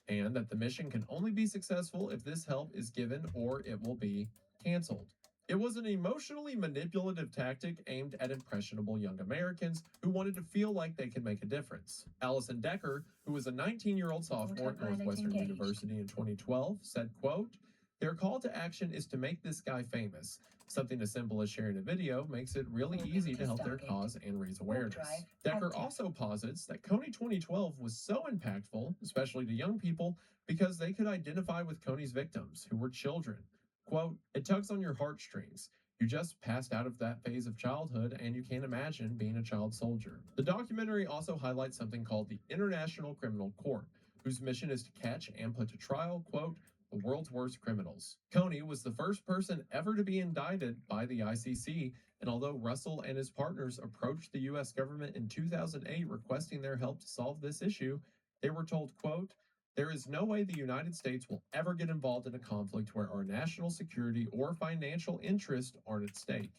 And that the mission can only be successful if this help is given or it will be canceled. It was an emotionally manipulative tactic aimed at impressionable young Americans who wanted to feel like they could make a difference. Allison Decker, who was a 19-year-old sophomore at Northwestern University in 2012, said, quote, "Their call to action is to make this guy famous. Something as simple as sharing a video makes it really easy to help their cause and raise awareness." Decker also posits that Coney 2012 was so impactful, especially to young people, because they could identify with Coney's victims, who were children. Quote, "It tugs on your heartstrings. You just passed out of that phase of childhood and you can't imagine being a child soldier." The documentary also highlights something called the International Criminal Court, whose mission is to catch and put to trial, quote, "the world's worst criminals." Coney was the first person ever to be indicted by the ICC, and although Russell and his partners approached the U.S. government in 2008 requesting their help to solve this issue, they were told, quote, "There is no way the United States will ever get involved in a conflict where our national security or financial interests aren't at stake.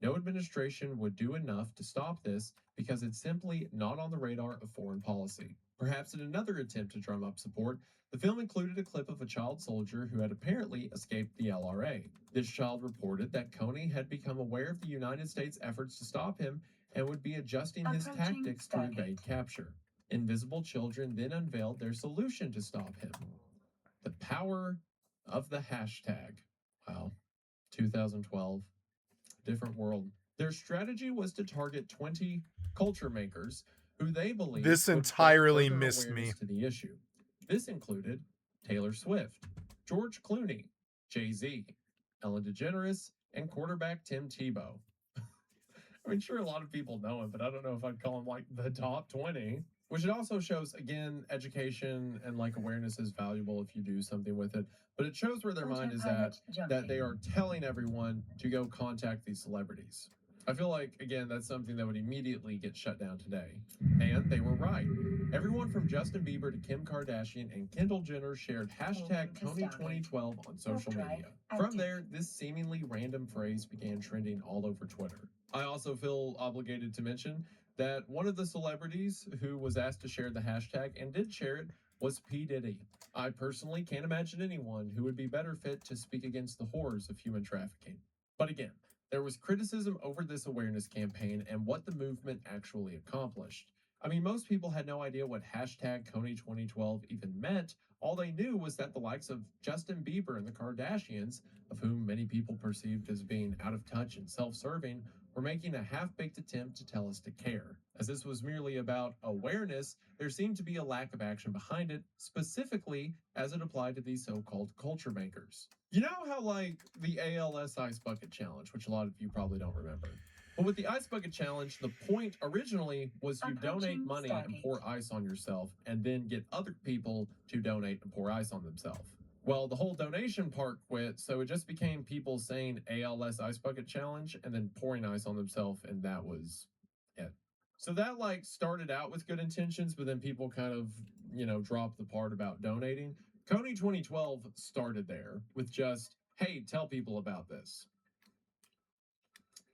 No administration would do enough to stop this because it's simply not on the radar of foreign policy." Perhaps in another attempt to drum up support, the film included a clip of a child soldier who had apparently escaped the LRA. This child reported that Coney had become aware of the United States' efforts to stop him and would be adjusting his tactics to evade capture. Invisible Children then unveiled their solution to stop him. The power of the hashtag. Wow. 2012. Different world. Their strategy was to target 20 culture makers who they believed This would bring entirely further missed awareness me. to the issue. This included Taylor Swift, George Clooney, Jay-Z, Ellen DeGeneres, and quarterback Tim Tebow. I mean, sure, a lot of people know him, but I don't know if I'd call him like the top 20. Which it also shows, again, education and like awareness is valuable if you do something with it. But it shows where their mind is at, that they are telling everyone to go contact these celebrities. I feel like, again, that's something that would immediately get shut down today. And they were right. Everyone from Justin Bieber to Kim Kardashian and Kendall Jenner shared hashtag Coney2012 on social media. From there, this seemingly random phrase began trending all over Twitter. I also feel obligated to mention that one of the celebrities who was asked to share the hashtag and did share it was P. Diddy. I personally can't imagine anyone who would be better fit to speak against the horrors of human trafficking. But again, there was criticism over this awareness campaign and what the movement actually accomplished. I mean, most people had no idea what hashtag Coney2012 even meant. All they knew was that the likes of Justin Bieber and the Kardashians, of whom many people perceived as being out of touch and self-serving, were making a half-baked attempt to tell us to care. As this was merely about awareness, there seemed to be a lack of action behind it, specifically as it applied to these so-called culture makers. You know how, like, the ALS Ice Bucket Challenge, which a lot of you probably don't remember. But with the Ice Bucket Challenge, the point originally was you donate money and pour ice on yourself, and then get other people to donate and pour ice on themselves. Well, the whole donation part quit, so it just became people saying ALS Ice Bucket Challenge and then pouring ice on themselves, and that was it. So that like started out with good intentions, but then people kind of, dropped the part about donating. Coney 2012 started there with just, hey, tell people about this.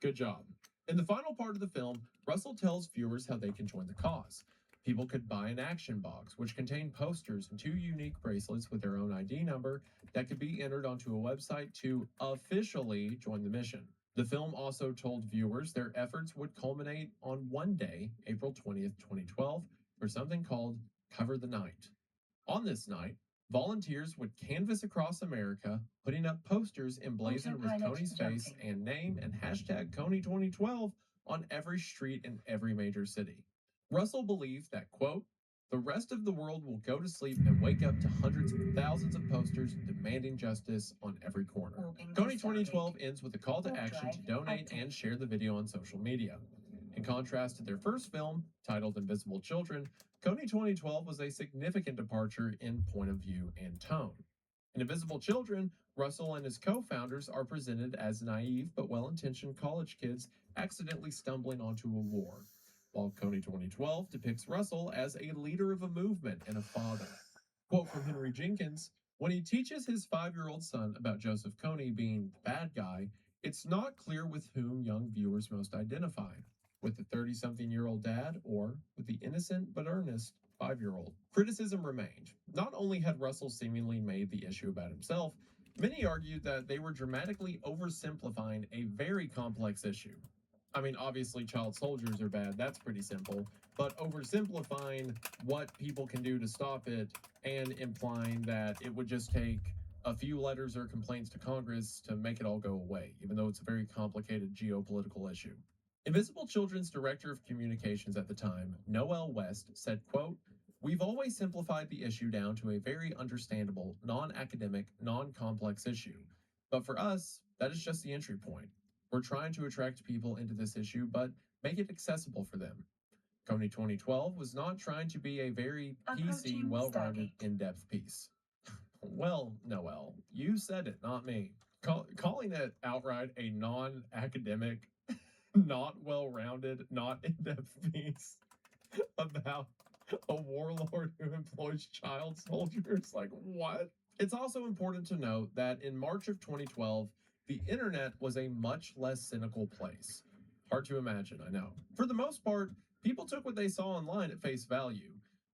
Good job. In the final part of the film, Russell tells viewers how they can join the cause. People could buy an action box, which contained posters and 2 unique bracelets with their own ID number that could be entered onto a website to officially join the mission. The film also told viewers their efforts would culminate on one day, April 20th, 2012, for something called Cover the Night. On this night, volunteers would canvass across America, putting up posters emblazoned with Coney's face and name and hashtag Coney2012 on every street in every major city. Russell believed that, quote, the rest of the world will go to sleep and wake up to hundreds of thousands of posters demanding justice on every corner. Warping Coney to 2012 ends with a call to Warp action to drive donate active. and share the video on social media. In contrast to their first film, titled Invisible Children, Coney 2012 was a significant departure in point of view and tone. In Invisible Children, Russell and his co-founders are presented as naive but well-intentioned college kids accidentally stumbling onto a war, while Coney 2012 depicts Russell as a leader of a movement and a father. Quote from Henry Jenkins, "When he teaches his 5-year-old son about Joseph Coney being the bad guy, it's not clear with whom young viewers most identify, with the 30-something-year-old dad or with the innocent but earnest 5-year-old. Criticism remained. Not only had Russell seemingly made the issue about himself, many argued that they were dramatically oversimplifying a very complex issue. I mean, obviously child soldiers are bad, that's pretty simple, but oversimplifying what people can do to stop it and implying that it would just take a few letters or complaints to Congress to make it all go away, even though it's a very complicated geopolitical issue. Invisible Children's director of communications at the time, Noel West, said, quote, "We've always simplified the issue down to a very understandable, non-academic, non-complex issue. But for us, that is just the entry point. We're trying to attract people into this issue, but make it accessible for them. Coney 2012 was not trying to be a very PC, Approaching well-rounded, Stargate. in-depth piece." Well, Noel, you said it, not me. Calling it outright a non-academic, not well-rounded, not in-depth piece about a warlord who employs child soldiers. Like, what? It's also important to note that in March of 2012, the internet was a much less cynical place. Hard to imagine, I know. For the most part, people took what they saw online at face value.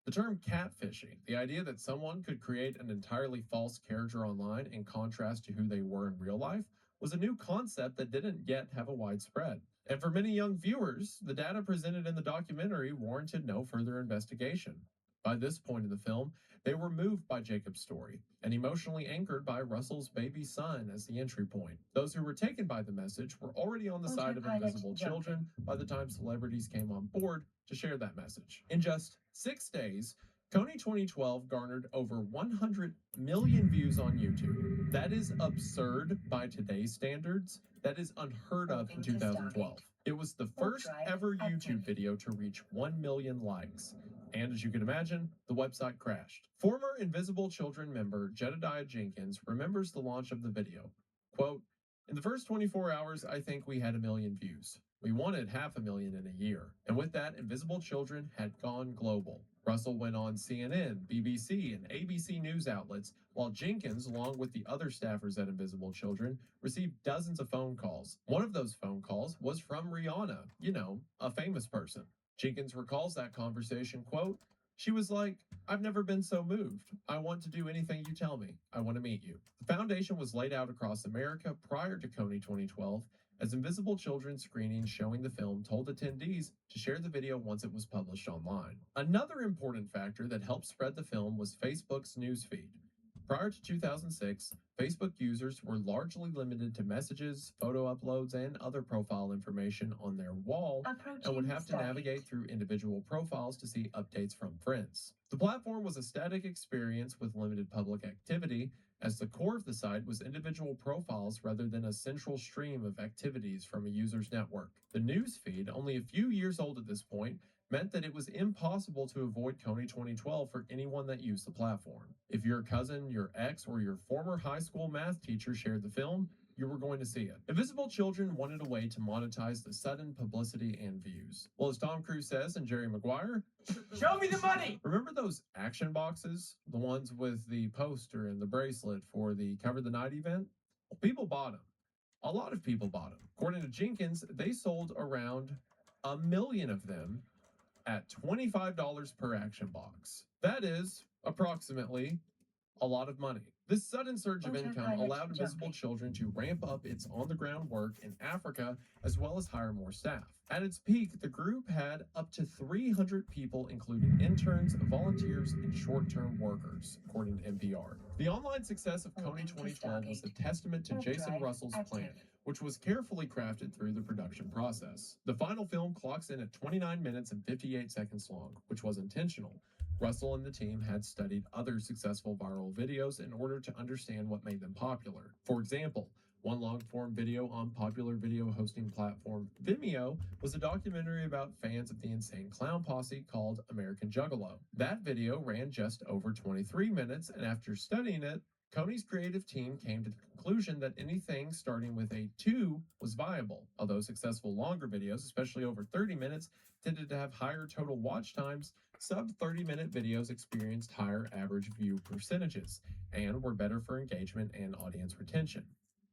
The term catfishing, the idea that someone could create an entirely false character online in contrast to who they were in real life, was a new concept that didn't yet have a widespread. And for many young viewers, the data presented in the documentary warranted no further investigation. By this point in the film, they were moved by Jacob's story and emotionally anchored by Russell's baby son as the entry point. Those who were taken by the message were already on the side of Autopilot invisible jumping. children by the time celebrities came on board to share that message. In just 6 days, Coney 2012 garnered over 100 million views on YouTube. That is absurd by today's standards. That is unheard of in Moving to 2012. Stargate. It was the Warp first drive ever active. YouTube video to reach 1 million likes. And as you can imagine, the website crashed. Former Invisible Children member Jedediah Jenkins remembers the launch of the video. Quote, "In the first 24 hours, I think we had 1 million views. We wanted 500,000 in a year. And with that, Invisible Children had gone global. Russell went on CNN, BBC, and ABC news outlets, while Jenkins, along with the other staffers at Invisible Children, received dozens of phone calls. One of those phone calls was from Rihanna, you know, a famous person. Jenkins recalls that conversation, quote, "She was like, I've never been so moved. I want to do anything you tell me. I want to meet you." The foundation was laid out across America prior to Coney 2012, as Invisible Children screenings showing the film told attendees to share the video once it was published online. Another important factor that helped spread the film was Facebook's newsfeed. Prior to 2006, Facebook users were largely limited to messages, photo uploads, and other profile information on their wall, and would have to navigate through individual profiles to see updates from friends. The platform was a static experience with limited public activity, as the core of the site was individual profiles rather than a central stream of activities from a user's network. The newsfeed, only a few years old at this point, meant that it was impossible to avoid Coney 2012 for anyone that used the platform. If your cousin, your ex, or your former high school math teacher shared the film, you were going to see it. Invisible Children wanted a way to monetize the sudden publicity and views. Well, as Tom Cruise says in Jerry Maguire, Show me the money! remember those action boxes? The ones with the poster and the bracelet for the Cover the Night event? Well, people bought them. A lot of people bought them. According to Jenkins, they sold around 1 million of them at $25 per action box. That is approximately a lot of money. This sudden surge of income Autopilot allowed Invisible jumping. Children to ramp up its on-the-ground work in Africa, as well as hire more staff. At its peak, the group had up to 300 people, including interns, volunteers, and short-term workers, according to NPR. The online success of Coney Moving to 2012 was a Stargate. testament to Warp Jason drive Russell's active. plan, which was carefully crafted through the production process. The final film clocks in at 29 minutes and 58 seconds long, which was intentional. Russell and the team had studied other successful viral videos in order to understand what made them popular. For example, one long-form video on popular video hosting platform Vimeo was a documentary about fans of the Insane Clown Posse called American Juggalo. That video ran just over 23 minutes, and after studying it, Coney's creative team came to the conclusion that anything starting with a 2 was viable. Although successful longer videos, especially over 30 minutes, tended to have higher total watch times, sub-30-minute videos experienced higher average view percentages and were better for engagement and audience retention.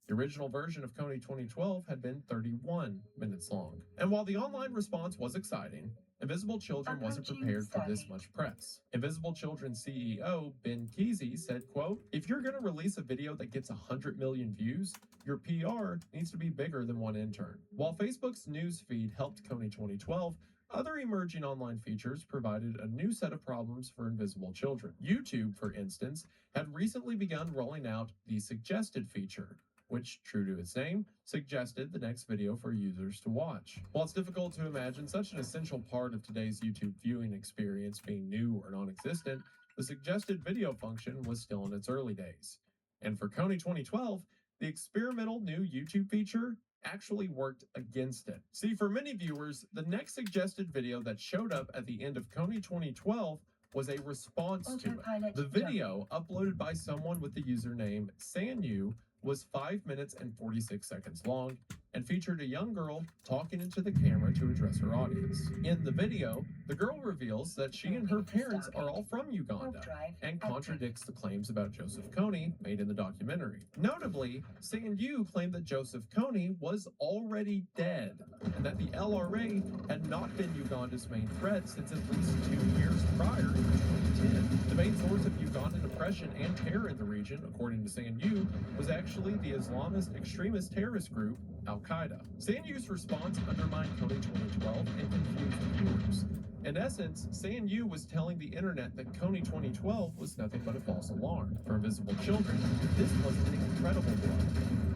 The original version of Coney 2012 had been 31 minutes long. And while the online response was exciting, Invisible Children wasn't prepared for this much press. Invisible Children CEO Ben Kesey said, quote, "If you're going to release a video that gets 100 million views, your PR needs to be bigger than one intern." While Facebook's news feed helped Coney 2012, other emerging online features provided a new set of problems for Invisible Children. YouTube, for instance, had recently begun rolling out the suggested feature, which, true to its name, suggested the next video for users to watch. While it's difficult to imagine such an essential part of today's YouTube viewing experience being new or non-existent, the suggested video function was still in its early days. And for Coney 2012, the experimental new YouTube feature actually worked against it. See, for many viewers, the next suggested video that showed up at the end of Coney 2012 was a response to it. The video, uploaded by someone with the username Sanyu, was 5 minutes and 46 seconds long and featured a young girl talking into the camera to address her audience. In the video, the girl reveals that she and her parents are all from Uganda and contradicts the claims about Joseph Kony made in the documentary. Notably, Sanyu claimed that Joseph Kony was already dead and that the LRA had not been Uganda's main threat since at least 2 years prior in 2010. The main source of Ugandan oppression and terror in the region, according to Sanyu, was actually the Islamist extremist terrorist group Al-Qaeda. Sanyu's response undermined Coney 2012 and confused viewers. In essence, Sanyu was telling the internet that Coney 2012 was nothing but a false alarm. For Invisible Children, this was an incredible blow.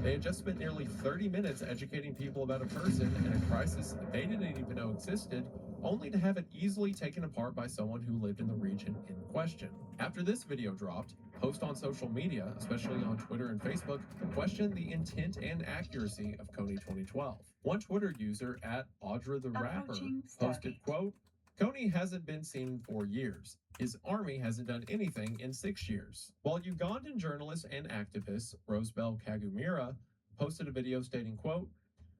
They had just spent nearly 30 minutes educating people about a person and a crisis they didn't even know existed, only to have it easily taken apart by someone who lived in the region in question. After this video dropped, posts on social media, especially on Twitter and Facebook, questioned the intent and accuracy of Coney 2012. One Twitter user at Audra the Rapper posted, quote, "Coney hasn't been seen in 4 years. His army hasn't done anything in 6 years." While Ugandan journalist and activist Rosebel Kagumira posted a video stating, quote,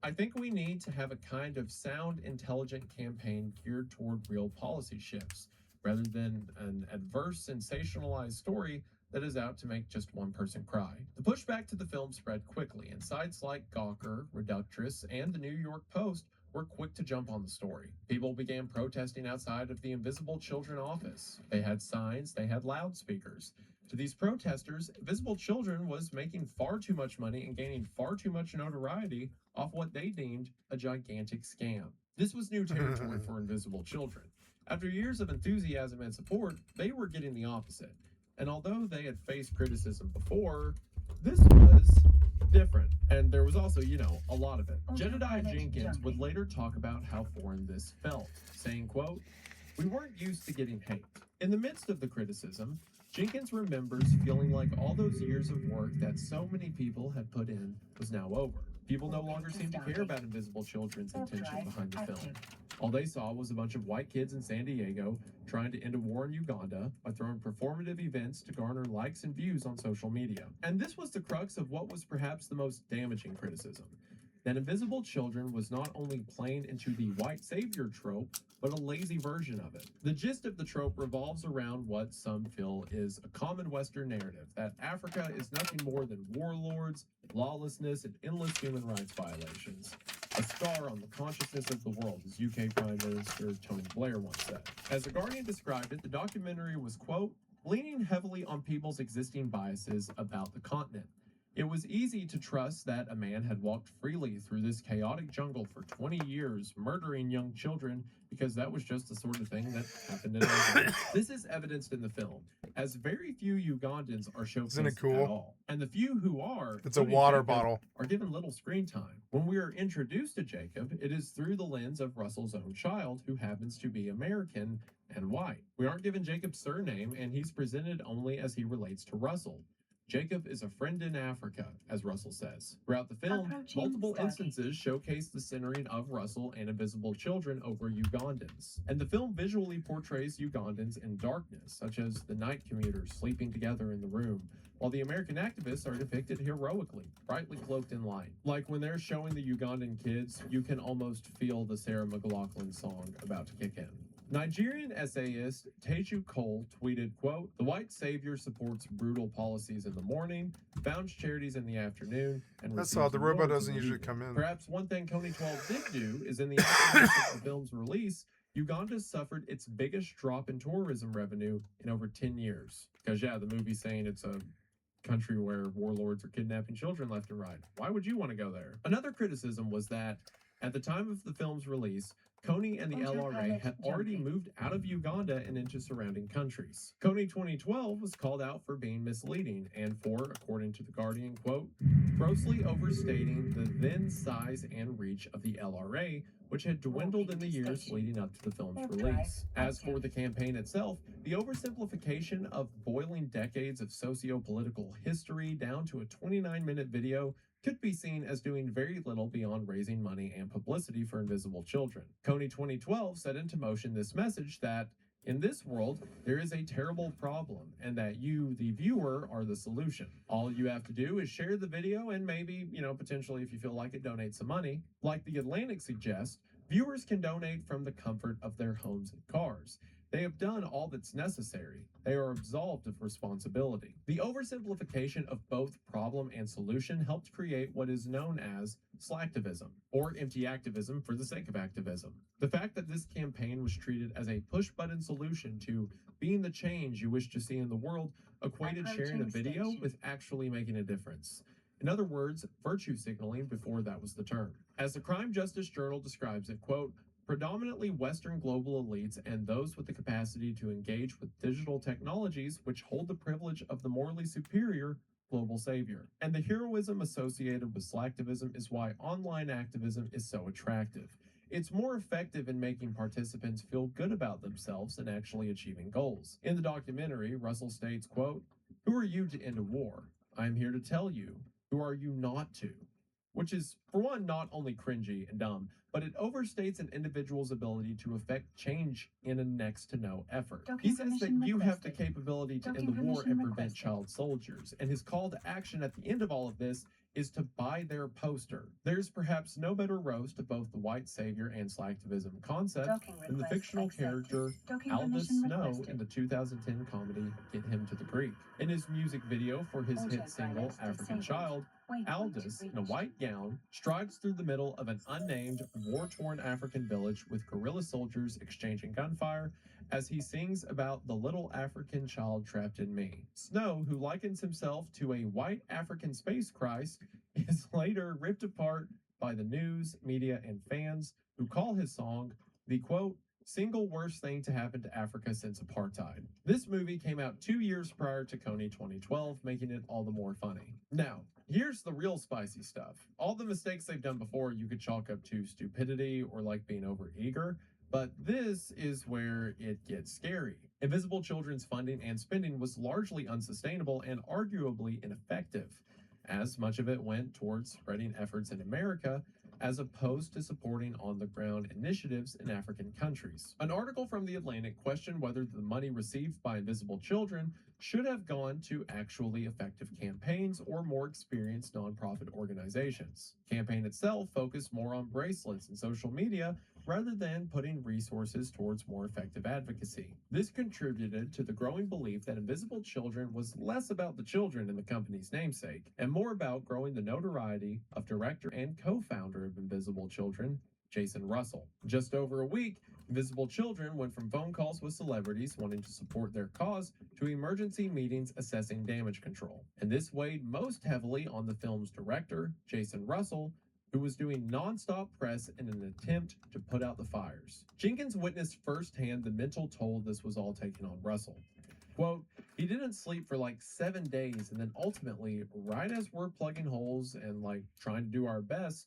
"I think we need to have a kind of sound, intelligent campaign geared toward real policy shifts, rather than an adverse, sensationalized story that is out to make just one person cry." The pushback to the film spread quickly, and sites like Gawker, Reductress, and the New York Post were quick to jump on the story. People began protesting outside of the Invisible Children office. They had signs, they had loudspeakers. To these protesters, Invisible Children was making far too much money and gaining far too much notoriety off what they deemed a gigantic scam. This was new territory for Invisible Children. After years of enthusiasm and support, they were getting the opposite. And although they had faced criticism before, this was different. And there was also, a lot of it. Jedediah Jenkins would later talk about how foreign this felt, saying, quote, "We weren't used to getting hate." In the midst of the criticism, Jenkins remembers feeling like all those years of work that so many people had put in was now over. People no longer seemed to care about Invisible Children's intention behind the film. All they saw was a bunch of white kids in San Diego trying to end a war in Uganda by throwing performative events to garner likes and views on social media. And this was the crux of what was perhaps the most damaging criticism: that Invisible Children was not only playing into the white savior trope, but a lazy version of it. The gist of the trope revolves around what some feel is a common Western narrative, that Africa is nothing more than warlords, lawlessness, and endless human rights violations. A scar on the consciousness of the world, as UK Prime Minister Tony Blair once said. As The Guardian described it, the documentary was, quote, "leaning heavily on people's existing biases about the continent. It was easy to trust that a man had walked freely through this chaotic jungle for 20 years, murdering young children, because that was just the sort of thing that happened in Uganda. This is evidenced in the film, as very few Ugandans are Isn't it showcased cool? at all. And the few who are, It's a including water Jacob, bottle. are given little screen time. When we are introduced to Jacob, it is through the lens of Russell's own child, who happens to be American and white. We aren't given Jacob's surname, and he's presented only as he relates to Russell. Jacob is a friend in Africa, as Russell says. Throughout the film, Approaching multiple Stargate. instances showcase the centering of Russell and invisible children over Ugandans. And the film visually portrays Ugandans in darkness, such as the night commuters sleeping together in the room, while the American activists are depicted heroically, brightly cloaked in light. Like when they're showing the Ugandan kids, you can almost feel the Sarah McLachlan song about to kick in. Nigerian essayist Teju Cole tweeted, quote, "The white savior supports brutal policies in the morning, founds charities in the afternoon, and That's receives odd. The robot awards in doesn't the usually evening." come in. Perhaps one thing Coney 12 did do is in the aftermath of the film's release, Uganda suffered its biggest drop in tourism revenue in over 10 years. Because, yeah, the movie's saying it's a country where warlords are kidnapping children left and right. Why would you want to go there? Another criticism was that at the time of the film's release, Coney and the LRA had already moved out of Uganda and into surrounding countries. Coney 2012 was called out for being misleading and for, according to The Guardian, quote, "grossly overstating the then size and reach of the LRA, which had dwindled in the years leading up to the film's release." As for the campaign itself, the oversimplification of boiling decades of socio-political history down to a 29-minute video could be seen as doing very little beyond raising money and publicity for invisible children. Coney 2012 set into motion this message that in this world, there is a terrible problem, and that you, the viewer, are the solution. All you have to do is share the video and maybe, potentially, if you feel like it, donate some money. Like The Atlantic suggests, viewers can donate from the comfort of their homes and cars. They have done all that's necessary. They are absolved of responsibility. The oversimplification of both problem and solution helped create what is known as slacktivism, or empty activism for the sake of activism. The fact that this campaign was treated as a push-button solution to being the change you wish to see in the world equated sharing a video with actually making a difference. In other words, virtue signaling before that was the term. As the Crime Justice Journal describes it, quote, "predominantly Western global elites and those with the capacity to engage with digital technologies which hold the privilege of the morally superior global savior. And the heroism associated with slacktivism is why online activism is so attractive. It's more effective in making participants feel good about themselves than actually achieving goals." In the documentary, Russell states, quote, "Who are you to end a war? I'm here to tell you. Who are you not to?" Which is, for one, not only cringy and dumb, but it overstates an individual's ability to affect change in a next to no effort. He says that you have the capability to end the war and prevent child soldiers, and his call to action at the end of all of this is to buy their poster. There's perhaps no better roast of both the white savior and slacktivism concept than the fictional character Aldous Snow in the 2010 comedy Get Him to the Greek. In his music video for his hit single African Child, Aldous, in a white gown, strides through the middle of an unnamed, war-torn African village with guerrilla soldiers exchanging gunfire as he sings about the little African child trapped in me. Snow, who likens himself to a white African space Christ, is later ripped apart by the news, media, and fans who call his song the, quote, "single worst thing to happen to Africa since apartheid." This movie came out 2 years prior to Coney 2012, making it all the more funny. Now, here's the real spicy stuff. All the mistakes they've done before you could chalk up to stupidity or like being overeager, but this is where it gets scary. Invisible Children's funding and spending was largely unsustainable and arguably ineffective, as much of it went towards spreading efforts in America as opposed to supporting on-the-ground initiatives in African countries. An article from The Atlantic questioned whether the money received by Invisible Children should have gone to actually effective campaigns or more experienced nonprofit organizations. The campaign itself focused more on bracelets and social media rather than putting resources towards more effective advocacy. This contributed to the growing belief that Invisible Children was less about the children in the company's namesake and more about growing the notoriety of director and co-founder of Invisible Children, Jason Russell. Just over a week, Invisible Children went from phone calls with celebrities wanting to support their cause to emergency meetings assessing damage control. And this weighed most heavily on the film's director, Jason Russell, who was doing non-stop press in an attempt to put out the fires. Jenkins witnessed firsthand the mental toll this was all taking on Russell. Quote, he didn't sleep for like 7 days, and then ultimately, right as we're plugging holes and like trying to do our best,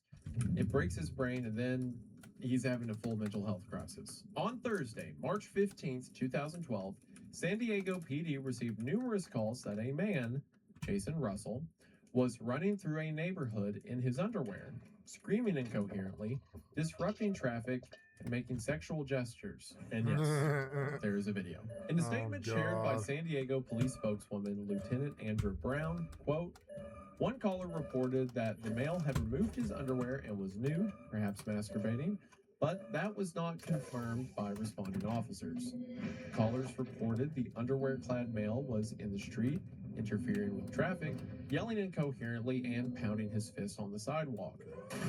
it breaks his brain, and then he's having a full mental health crisis. On Thursday, March 15th, 2012, San Diego PD received numerous calls that a man, Jason Russell, was running through a neighborhood in his underwear, screaming incoherently, disrupting traffic, and making sexual gestures. And yes, there is a video. In a statement shared by San Diego police spokeswoman Lieutenant Andrew Brown, quote, one caller reported that the male had removed his underwear and was nude, perhaps masturbating, but that was not confirmed by responding officers. Callers reported the underwear-clad male was in the street, interfering with traffic, yelling incoherently, and pounding his fist on the sidewalk.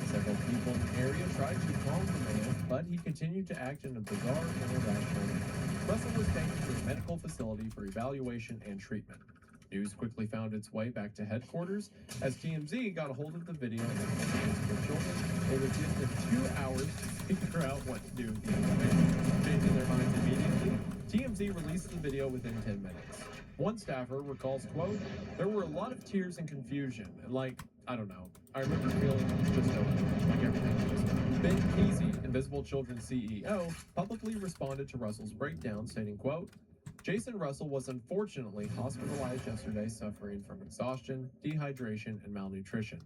Several people in the area tried to calm the man, but he continued to act in a bizarre and irrational manner. Russell was taken to a medical facility for evaluation and treatment. News quickly found its way back to headquarters. As TMZ got a hold of the video and the children, they were given 2 hours to figure out what to do with the information. Changing their minds immediately, TMZ released the video within 10 minutes. One staffer recalls, quote, there were a lot of tears and confusion, and like, I don't know, I remember feeling just over, like everything was done. Ben Kesey, Invisible Children's CEO, publicly responded to Russell's breakdown, stating, quote, Jason Russell was unfortunately hospitalized yesterday suffering from exhaustion, dehydration, and malnutrition.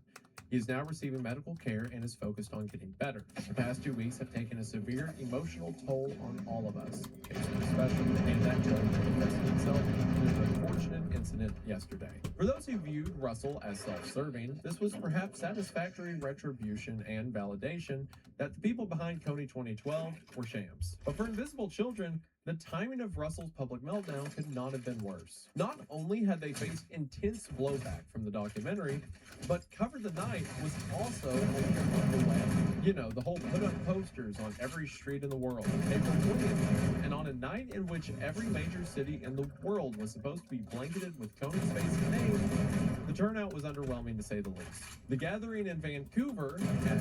He is now receiving medical care and is focused on getting better. The past 2 weeks have taken a severe emotional toll on all of us. Jason especially, and that toll manifested itself in an unfortunate incident yesterday. For those who viewed Russell as self-serving, this was perhaps satisfactory retribution and validation that the people behind Kony 2012 were shams. But for Invisible Children, the timing of Russell's public meltdown could not have been worse. Not only had they faced intense blowback from the documentary, but Cover the Night was also underway. You know, the whole put up posters on every street in the world, April 20th, and on a night in which every major city in the world was supposed to be blanketed with Kony's face and name, the turnout was underwhelming to say the least. The gathering in Vancouver had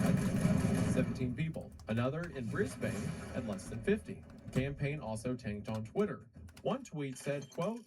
17 people. Another in Brisbane had less than 50. The campaign also tanked on Twitter. One tweet said, quote,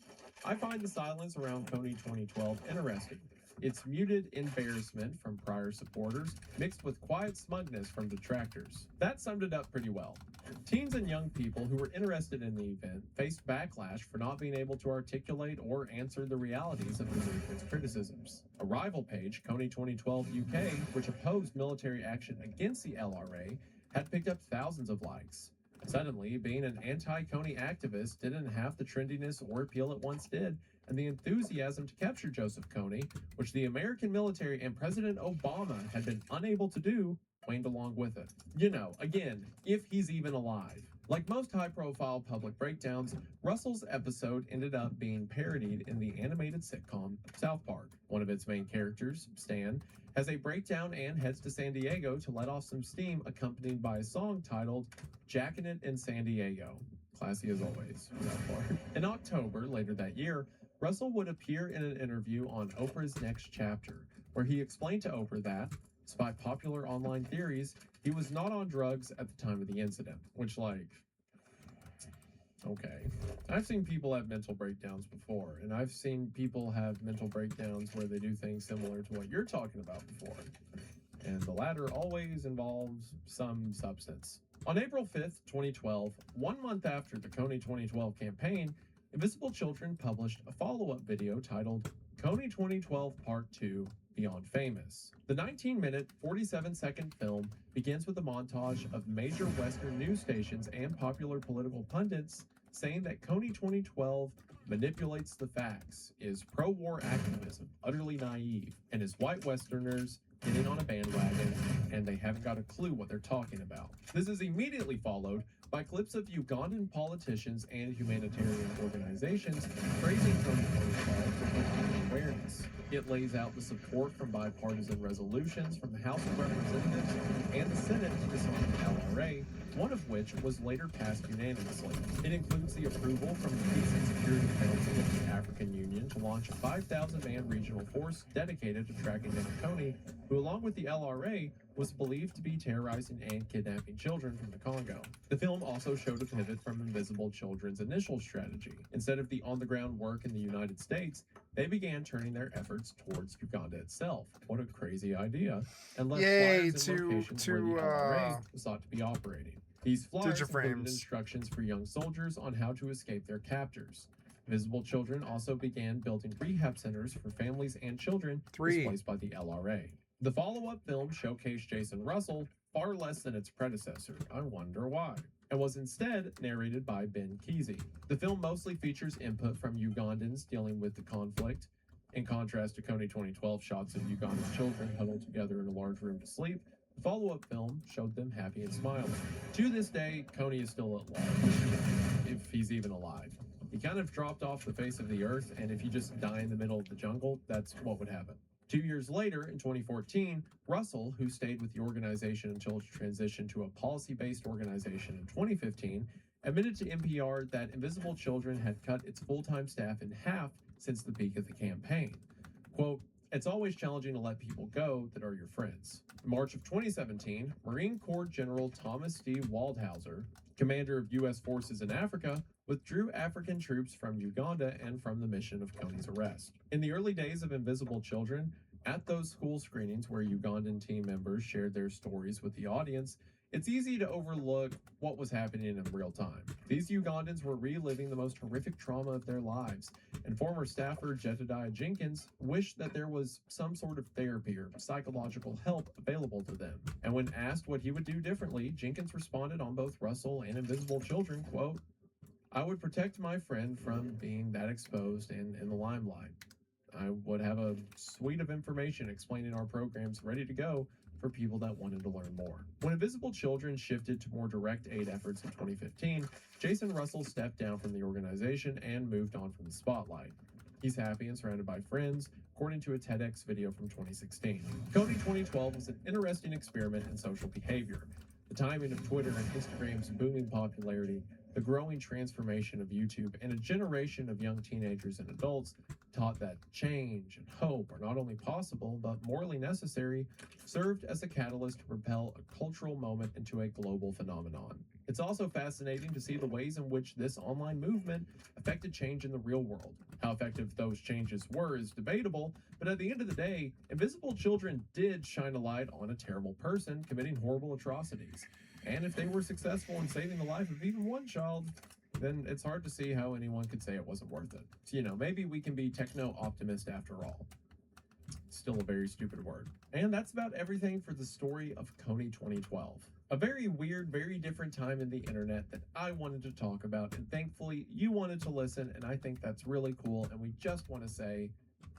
I find the silence around Kony 2012 interesting. It's muted embarrassment from prior supporters, mixed with quiet smugness from detractors. That summed it up pretty well. Teens and young people who were interested in the event faced backlash for not being able to articulate or answer the realities of the movement's criticisms. A rival page, Kony 2012 UK, which opposed military action against the LRA, had picked up thousands of likes. Suddenly, being an anti-Kony activist didn't have the trendiness or appeal it once did, and the enthusiasm to capture Joseph Kony, which the American military and President Obama had been unable to do, waned along with it. You know, again, if he's even alive. Like most high-profile public breakdowns, Russell's episode ended up being parodied in the animated sitcom South Park. One of its main characters, Stan, has a breakdown and heads to San Diego to let off some steam, accompanied by a song titled Jackin' It in San Diego. Classy as always, South Park. In October, later that year, Russell would appear in an interview on Oprah's Next Chapter, where he explained to Oprah that, despite popular online theories, he was not on drugs at the time of the incident, which, like, okay. I've seen people have mental breakdowns before, and I've seen people have mental breakdowns where they do things similar to what you're talking about before. And the latter always involves some substance. On April 5th, 2012, 1 month after the Kony 2012 campaign, Invisible Children published a follow-up video titled Kony 2012 Part 2 Beyond Famous. The 19-minute, 47-second film begins with a montage of major Western news stations and popular political pundits saying that Kony 2012 manipulates the facts, is pro-war activism, utterly naive, and is white Westerners getting on a bandwagon, and they haven't got a clue what they're talking about. This is immediately followed by clips of Ugandan politicians and humanitarian organizations praising Kony 2012 for providing awareness. It lays out the support from bipartisan resolutions from the House of Representatives and the Senate to disarm the LRA, one of which was later passed unanimously. It includes the approval from the Peace and Security Council of the African Union to launch a 5,000-man regional force dedicated to tracking down Kony, who, along with the LRA, was believed to be terrorizing and kidnapping children from the Congo. The film also showed a pivot from Invisible Children's initial strategy. Instead of the on-the-ground work in the United States, they began turning their efforts towards Uganda itself. What a crazy idea. And left Yay, flyers in locations where the LRA was thought to be operating. These flyers included instructions for young soldiers on how to escape their captors. Visible Children also began building rehab centers for families and children displaced by the LRA. The follow-up film showcased Jason Russell far less than its predecessor. I wonder why. And was instead narrated by Ben Kesey. The film mostly features input from Ugandans dealing with the conflict. In contrast to Kony 2012 shots of Uganda's children huddled together in a large room to sleep, the follow-up film showed them happy and smiling. To this day, Kony is still at large, if he's even alive. He kind of dropped off the face of the earth, and if you just die in the middle of the jungle, that's what would happen. 2 years later, in 2014, Russell, who stayed with the organization until its transition to a policy-based organization in 2015, admitted to NPR that Invisible Children had cut its full-time staff in half since the peak of the campaign. Quote, "It's always challenging to let people go that are your friends." In March of 2017, Marine Corps General Thomas D. Waldhauser, commander of U.S. forces in Africa, withdrew African troops from Uganda and from the mission of Kony's arrest. In the early days of Invisible Children, at those school screenings where Ugandan team members shared their stories with the audience, it's easy to overlook what was happening in real time. These Ugandans were reliving the most horrific trauma of their lives, and former staffer Jedediah Jenkins wished that there was some sort of therapy or psychological help available to them. And when asked what he would do differently, Jenkins responded on both Russell and Invisible Children, quote, "I would protect my friend from being that exposed and in the limelight. I would have a suite of information explaining our programs ready to go for people that wanted to learn more." When Invisible Children shifted to more direct aid efforts in 2015, Jason Russell stepped down from the organization and moved on from the spotlight. He's happy and surrounded by friends, according to a TEDx video from 2016. Kony 2012 was an interesting experiment in social behavior. The timing of Twitter and Instagram's booming popularity, the growing transformation of YouTube, and a generation of young teenagers and adults taught that change and hope are not only possible, but morally necessary, served as a catalyst to propel a cultural moment into a global phenomenon. It's also fascinating to see the ways in which this online movement affected change in the real world. How effective those changes were is debatable, but at the end of the day, Invisible Children did shine a light on a terrible person committing horrible atrocities. And if they were successful in saving the life of even one child, then it's hard to see how anyone could say it wasn't worth it. So, maybe we can be techno-optimist after all. Still a very stupid word. And that's about everything for the story of Kony 2012. A very weird, very different time in the internet that I wanted to talk about, and thankfully you wanted to listen, and I think that's really cool, and we just want to say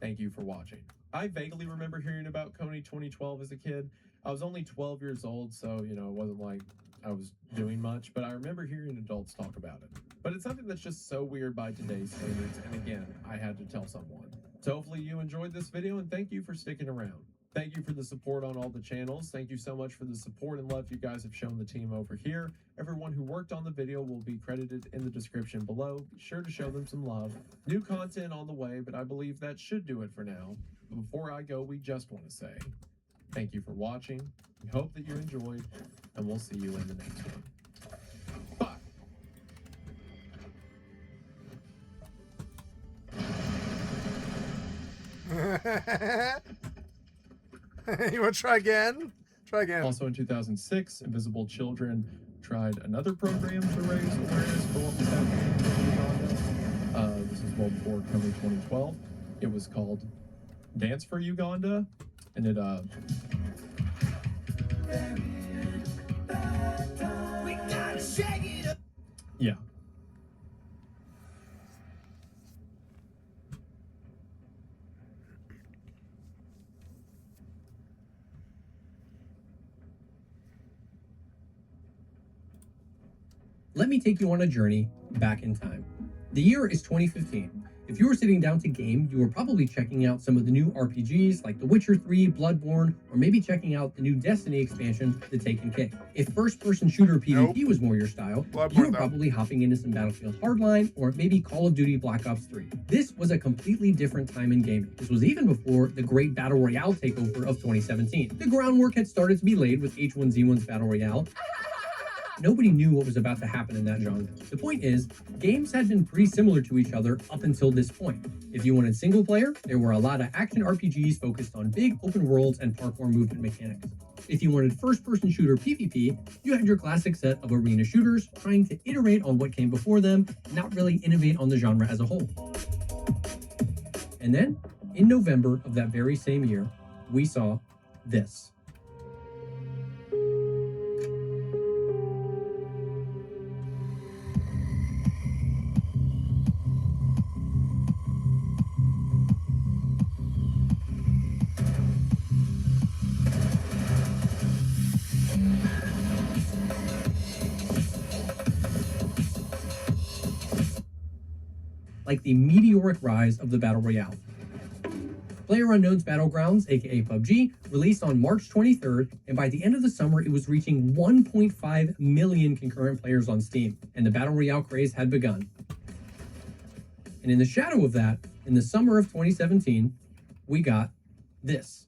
thank you for watching. I vaguely remember hearing about Kony 2012 as a kid. I was only 12 years old, so, it wasn't like I was doing much, but I remember hearing adults talk about it. But it's something that's just so weird by today's standards, and again, I had to tell someone. So hopefully you enjoyed this video, and thank you for sticking around. Thank you for the support on all the channels. Thank you so much for the support and love you guys have shown the team over here. Everyone who worked on the video will be credited in the description below. Be sure to show them some love. New content on the way, but I believe that should do it for now. But before I go, we just want to say thank you for watching. We hope that you enjoyed, and we'll see you in the next one. Bye. You want to try again? Try again. Also in 2006, Invisible Children tried another program to raise awareness for what was happening in Uganda. This is well before Kony 2012. It was called Dance for Uganda, and it yeah. Let me take you on a journey back in time. The year is 2015, If you were sitting down to game, you were probably checking out some of the new RPGs like The Witcher 3, Bloodborne, or maybe checking out the new Destiny expansion, The Taken King. If first-person shooter PvP was more your style, you were probably hopping into some Battlefield Hardline or maybe Call of Duty Black Ops 3. This was a completely different time in gaming. This was even before the great Battle Royale takeover of 2017. The groundwork had started to be laid with H1Z1's Battle Royale. Nobody knew what was about to happen in that genre. The point is, games had been pretty similar to each other up until this point. If you wanted single player, there were a lot of action RPGs focused on big open worlds and parkour movement mechanics. If you wanted first-person shooter PvP, you had your classic set of arena shooters trying to iterate on what came before them and not really innovate on the genre as a whole. And then, in November of that very same year, we saw this. Like the meteoric rise of the Battle Royale. PlayerUnknown's Battlegrounds, aka PUBG, released on March 23rd, and by the end of the summer, it was reaching 1.5 million concurrent players on Steam, and the Battle Royale craze had begun. And in the shadow of that, in the summer of 2017, we got this.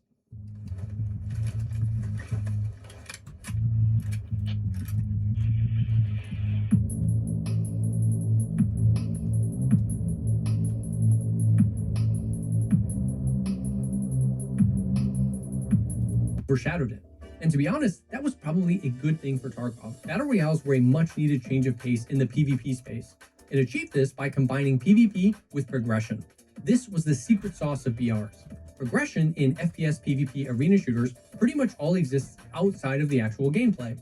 Overshadowed it. And to be honest, that was probably a good thing for Tarkov. Battle Royales were a much needed change of pace in the PvP space. It achieved this by combining PvP with progression. This was the secret sauce of BRs. Progression in FPS PvP arena shooters pretty much all exists outside of the actual gameplay.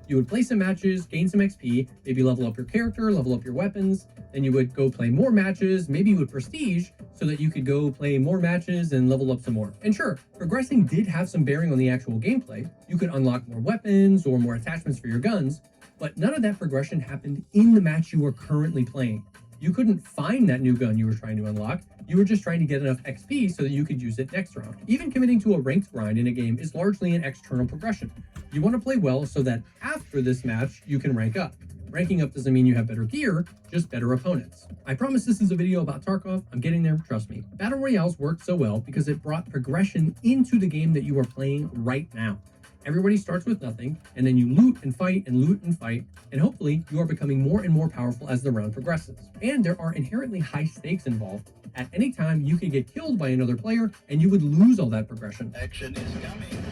You would play some matches, gain some XP, maybe level up your character, level up your weapons, then you would go play more matches, maybe you would prestige, so that you could go play more matches and level up some more. And sure, progressing did have some bearing on the actual gameplay. You could unlock more weapons or more attachments for your guns, but none of that progression happened in the match you were currently playing. You couldn't find that new gun you were trying to unlock. You were just trying to get enough XP so that you could use it next round. Even committing to a ranked grind in a game is largely an external progression. You want to play well so that after this match, you can rank up. Ranking up doesn't mean you have better gear, just better opponents. I promise this is a video about Tarkov. I'm getting there, trust me. Battle Royales worked so well because it brought progression into the game that you are playing right now. Everybody starts with nothing, and then you loot and fight, and hopefully you are becoming more and more powerful as the round progresses. And there are inherently high stakes involved. At any time, you could get killed by another player, and you would lose all that progression. Action is coming.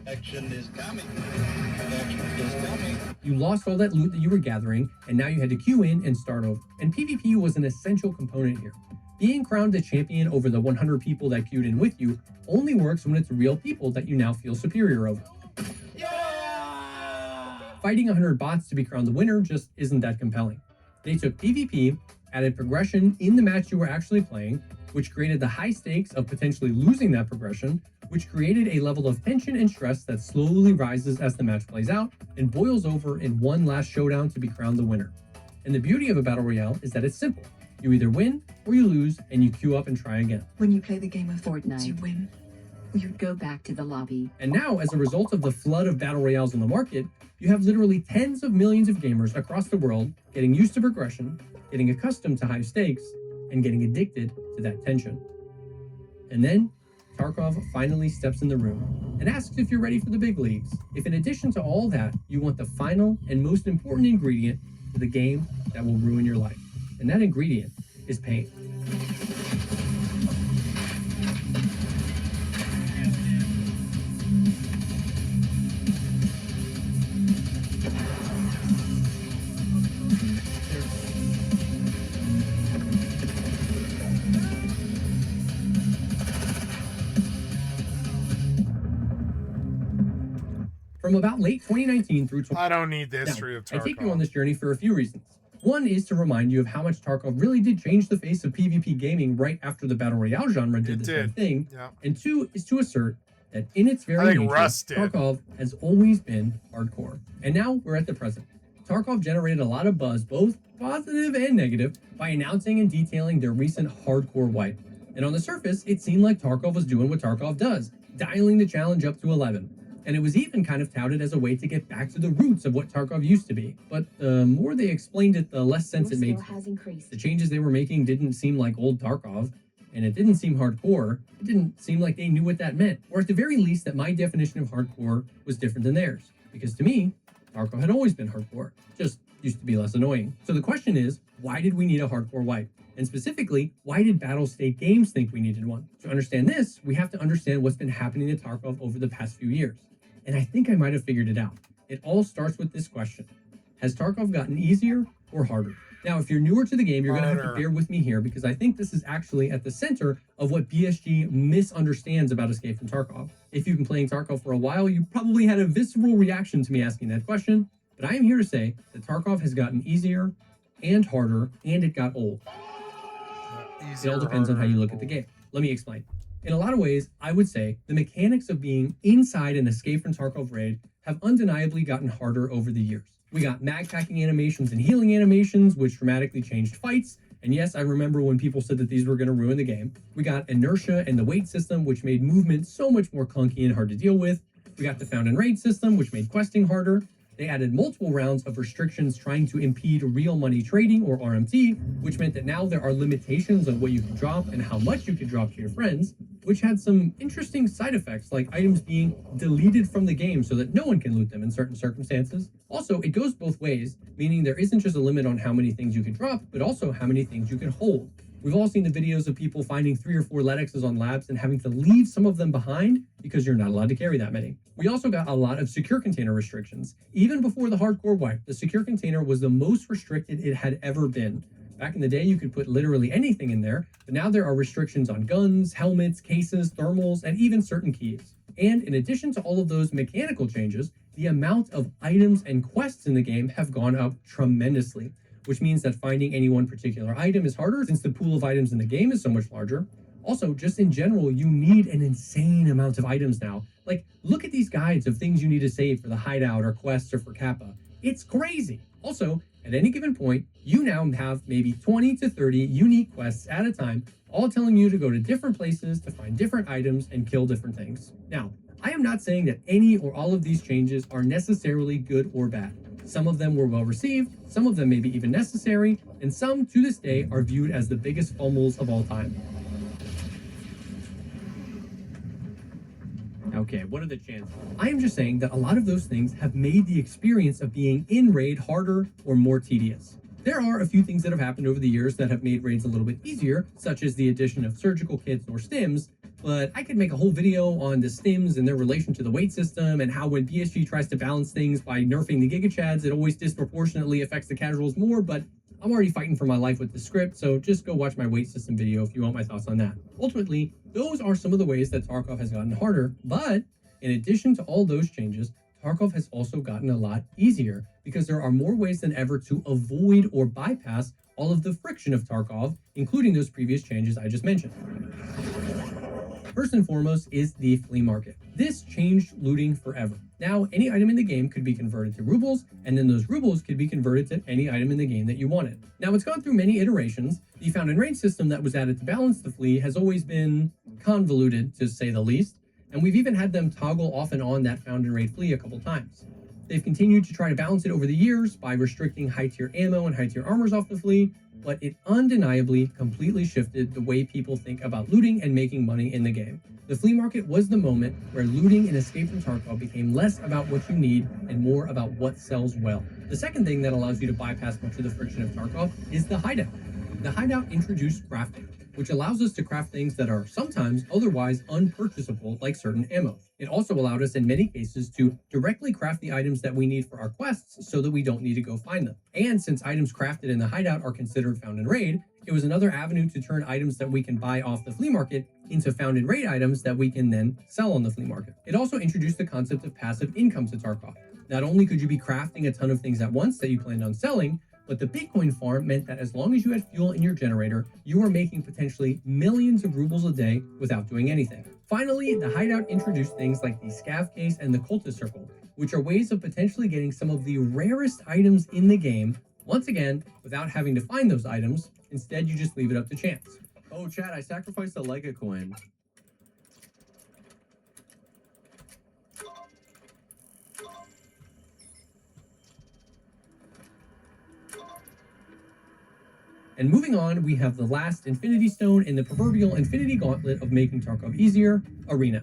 Action is coming. Action is coming. You lost all that loot that you were gathering, and now you had to queue in and start over. And PvP was an essential component here. Being crowned a champion over the 100 people that queued in with you only works when it's real people that you now feel superior over. Fighting 100 bots to be crowned the winner just isn't that compelling. They took PvP, added progression in the match you were actually playing, which created the high stakes of potentially losing that progression, which created a level of tension and stress that slowly rises as the match plays out and boils over in one last showdown to be crowned the winner. And the beauty of a battle royale is that it's simple. You either win or you lose, and you queue up and try again. When you play the game of Fortnite, you win. You go back to the lobby. And now, as a result of the flood of battle royales on the market, you have literally tens of millions of gamers across the world getting used to progression, getting accustomed to high stakes, and getting addicted to that tension. And then, Tarkov finally steps in the room and asks if you're ready for the big leagues. If in addition to all that, you want the final and most important ingredient to the game that will ruin your life. And that ingredient is pain. From about late 2019 through... I don't need the history of Tarkov. I take you on this journey for a few reasons. One is to remind you of how much Tarkov really did change the face of PvP gaming right after the Battle Royale genre did the same thing. Yeah. And two is to assert that in its very nature, Tarkov has always been hardcore. And now we're at the present. Tarkov generated a lot of buzz, both positive and negative, by announcing and detailing their recent hardcore wipe. And on the surface, it seemed like Tarkov was doing what Tarkov does, dialing the challenge up to 11. And it was even kind of touted as a way to get back to the roots of what Tarkov used to be. But the more they explained it, the less sense it made. The changes they were making didn't seem like old Tarkov, and it didn't seem hardcore. It didn't seem like they knew what that meant, or at the very least that my definition of hardcore was different than theirs. Because to me, Tarkov had always been hardcore, just used to be less annoying. So the question is, why did we need a hardcore wipe? And specifically, why did Battlestate Games think we needed one? To understand this, we have to understand what's been happening to Tarkov over the past few years. And I think I might have figured it out. It all starts with this question. Has Tarkov gotten easier or harder? Now, if you're newer to the game, you're going to have to bear with me here because I think this is actually at the center of what BSG misunderstands about Escape from Tarkov. If you've been playing Tarkov for a while, you probably had a visceral reaction to me asking that question, but I am here to say that Tarkov has gotten easier and harder, and it got old. It all depends on how you look at the game. Let me explain. In a lot of ways, I would say the mechanics of being inside an Escape from Tarkov raid have undeniably gotten harder over the years. We got mag packing animations and healing animations, which dramatically changed fights. And yes, I remember when people said that these were going to ruin the game. We got inertia and the weight system, which made movement so much more clunky and hard to deal with. We got the found and raid system, which made questing harder. They added multiple rounds of restrictions trying to impede real money trading, or RMT, which meant that now there are limitations on what you can drop and how much you can drop to your friends, which had some interesting side effects like items being deleted from the game so that no one can loot them in certain circumstances. Also, it goes both ways, meaning there isn't just a limit on how many things you can drop, but also how many things you can hold. We've all seen the videos of people finding 3 or 4 LEDXs on labs and having to leave some of them behind because you're not allowed to carry that many. We also got a lot of secure container restrictions. Even before the hardcore wipe, the secure container was the most restricted it had ever been. Back in the day, you could put literally anything in there, but now there are restrictions on guns, helmets, cases, thermals, and even certain keys. And in addition to all of those mechanical changes, the amount of items and quests in the game have gone up tremendously, which means that finding any one particular item is harder since the pool of items in the game is so much larger. Also, just in general, you need an insane amount of items now. Like, look at these guides of things you need to save for the hideout or quests or for Kappa. It's crazy. Also, at any given point, you now have maybe 20 to 30 unique quests at a time, all telling you to go to different places to find different items and kill different things. Now, I am not saying that any or all of these changes are necessarily good or bad. Some of them were well received, some of them maybe even necessary, and some to this day are viewed as the biggest fumbles of all time. Okay, what are the chances? I am just saying that a lot of those things have made the experience of being in raid harder or more tedious. There are a few things that have happened over the years that have made raids a little bit easier, such as the addition of surgical kits or stims, but I could make a whole video on the stims and their relation to the weight system and how when BSG tries to balance things by nerfing the Giga Chads, it always disproportionately affects the casuals more, but I'm already fighting for my life with the script, so just go watch my weight system video if you want my thoughts on that. Ultimately, those are some of the ways that Tarkov has gotten harder, but in addition to all those changes, Tarkov has also gotten a lot easier because there are more ways than ever to avoid or bypass all of the friction of Tarkov, including those previous changes I just mentioned. First and foremost is the flea market. This changed looting forever. Now, any item in the game could be converted to rubles, and then those rubles could be converted to any item in the game that you wanted. Now, it's gone through many iterations. The found and raid system that was added to balance the flea has always been convoluted, to say the least, and we've even had them toggle off and on that found and raid flea a couple times. They've continued to try to balance it over the years by restricting high-tier ammo and high-tier armors off the flea, but it undeniably completely shifted the way people think about looting and making money in the game. The flea market was the moment where looting in Escape from Tarkov became less about what you need and more about what sells well. The second thing that allows you to bypass much of the friction of Tarkov is the hideout. The hideout introduced crafting, which allows us to craft things that are sometimes otherwise unpurchasable, like certain ammo. It also allowed us in many cases to directly craft the items that we need for our quests so that we don't need to go find them. And since items crafted in the hideout are considered found and raid, it was another avenue to turn items that we can buy off the flea market into found and raid items that we can then sell on the flea market. It also introduced the concept of passive income to Tarkov. Not only could you be crafting a ton of things at once that you planned on selling, but the Bitcoin farm meant that as long as you had fuel in your generator, you were making potentially millions of rubles a day without doing anything. Finally, the hideout introduced things like the scav case and the cultist circle, which are ways of potentially getting some of the rarest items in the game, once again, without having to find those items. Instead, you just leave it up to chance. Oh, chat, I sacrificed a Lega coin. And moving on, we have the last Infinity Stone in the proverbial Infinity Gauntlet of making Tarkov easier, Arena,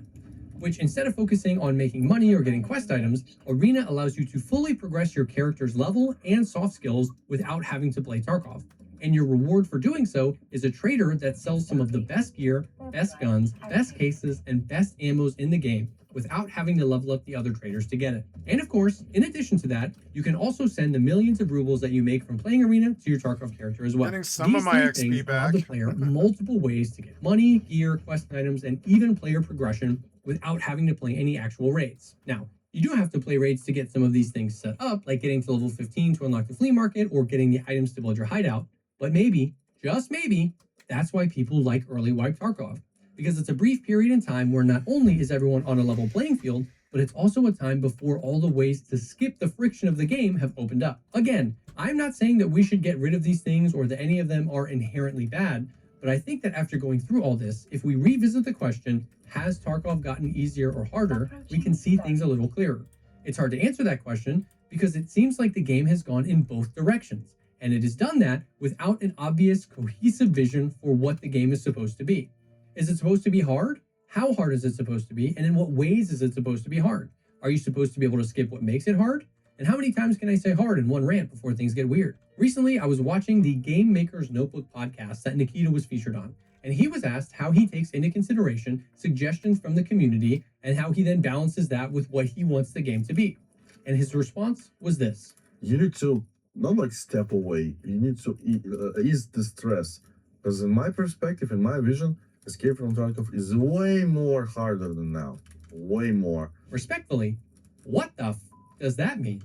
which instead of focusing on making money or getting quest items, Arena allows you to fully progress your character's level and soft skills without having to play Tarkov. And your reward for doing so is a trader that sells some of the best gear, best guns, best cases, and best ammos in the game without having to level up the other traders to get it. And of course, in addition to that, you can also send the millions of rubles that you make from playing Arena to your Tarkov character as well. Getting some of my XP back. Allow the player multiple ways to get money, gear, quest items, and even player progression without having to play any actual raids. Now, you do have to play raids to get some of these things set up, like getting to level 15 to unlock the flea market or getting the items to build your hideout. But maybe, just maybe, that's why people like early wipe Tarkov. Because it's a brief period in time where not only is everyone on a level playing field, but it's also a time before all the ways to skip the friction of the game have opened up. Again, I'm not saying that we should get rid of these things or that any of them are inherently bad, but I think that after going through all this, if we revisit the question, has Tarkov gotten easier or harder, we can see things a little clearer. It's hard to answer that question because it seems like the game has gone in both directions, and it has done that without an obvious cohesive vision for what the game is supposed to be. Is it supposed to be hard? How hard is it supposed to be? And in what ways is it supposed to be hard? Are you supposed to be able to skip what makes it hard? And how many times can I say hard in one rant before things get weird? Recently, I was watching the Game Maker's Notebook podcast that Nikita was featured on, and he was asked how he takes into consideration suggestions from the community and how he then balances that with what he wants the game to be. And his response was this. You need to not like step away. You need to ease the stress. Because in my perspective, in my vision, Escape from Tarkov is way more harder than now. Way more. Respectfully, what the does that mean?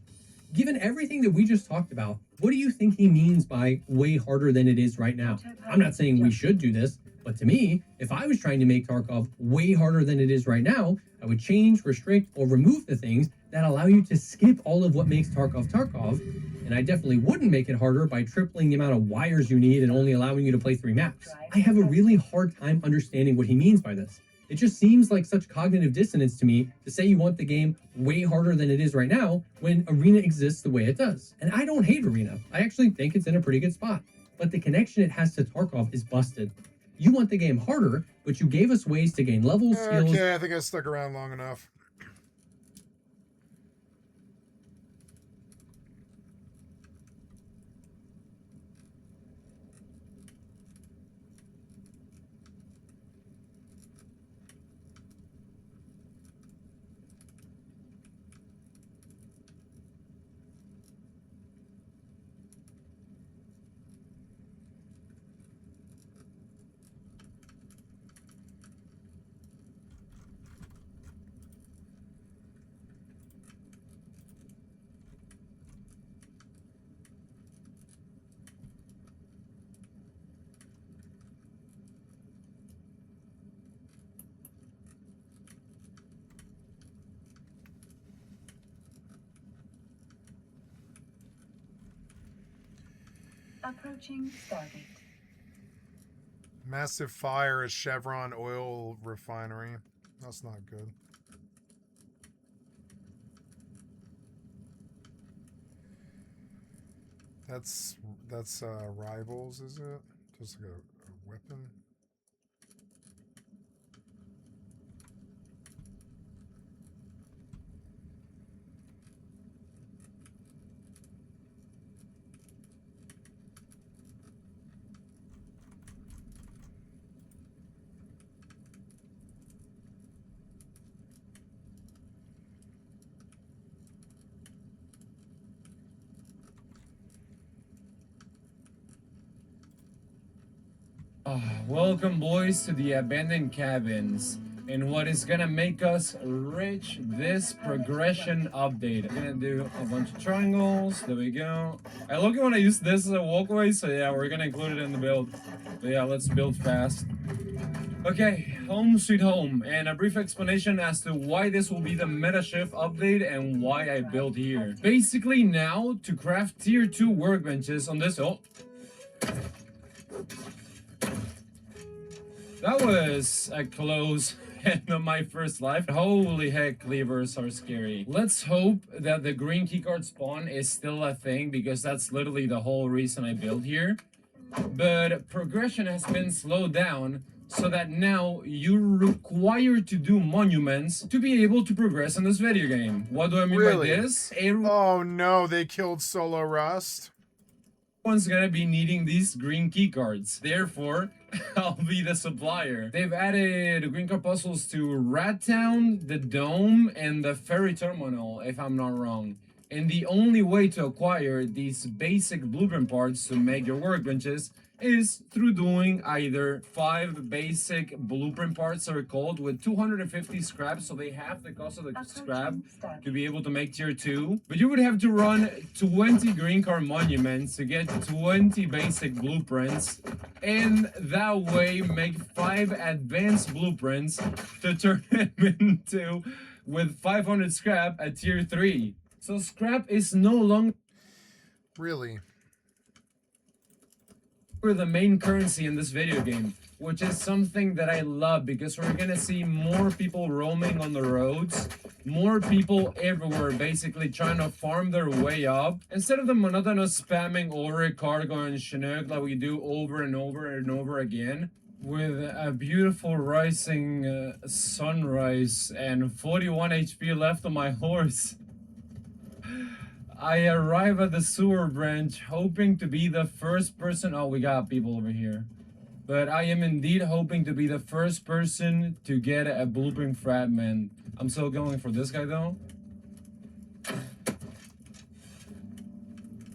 Given everything that we just talked about, what do you think he means by way harder than it is right now? I'm not saying we should do this, but to me, if I was trying to make Tarkov way harder than it is right now, I would change, restrict, or remove the things that allow you to skip all of what makes Tarkov Tarkov, and I definitely wouldn't make it harder by tripling the amount of wires you need and only allowing you to play 3 maps. I have a really hard time understanding what he means by this. It just seems like such cognitive dissonance to me to say you want the game way harder than it is right now when Arena exists the way it does. And I don't hate Arena. I actually think it's in a pretty good spot. But the connection it has to Tarkov is busted. You want the game harder, but you gave us ways to gain levels, skills... Okay, I think I stuck around long enough. Approaching Stargate. Massive fire at Chevron oil refinery. That's not good. That's rivals, is it? Just like a weapon. Welcome, boys, to the abandoned cabins. And what is gonna make us rich this progression update. I'm gonna do a bunch of triangles. There we go. I love it when I use this as a walkway, so yeah, we're gonna include it in the build. But yeah, let's build fast. Okay, home sweet home, and a brief explanation as to why this will be the meta shift update and why I built here. Basically now, to craft tier 2 workbenches on this... Oh. That was a close end of my first life. Holy heck, cleavers are scary. Let's hope that the green keycard spawn is still a thing, because that's literally the whole reason I built here. But progression has been slowed down, so that now you're required to do monuments to be able to progress in this video game. What do I mean by this? Oh no, they killed Solo Rust. Everyone's gonna be needing these green keycards. Therefore, I'll be the supplier. They've added green card puzzles to Rat Town, the Dome, and the Ferry Terminal, if I'm not wrong. And the only way to acquire these basic blueprint parts to make your workbenches is through doing either 5 basic blueprint parts are called with 250 scrap, so they have the cost of the scrap to be able to make tier 2. But you would have to run 20 green card monuments to get 20 basic blueprints, and that way make 5 advanced blueprints to turn them into, with 500 scrap, at tier 3. So scrap is no longer really the main currency in this video game, which is something that I love, because we're gonna see more people roaming on the roads, more people everywhere basically trying to farm their way up, instead of the monotonous spamming over cargo and Chinook like we do over and over and over again. With a beautiful rising sunrise and 41 HP left on my horse, I arrive at the sewer branch hoping to be the first person. Oh, we got people over here. But I am indeed hoping to be the first person to get a blueprint fragment. I'm still going for this guy though.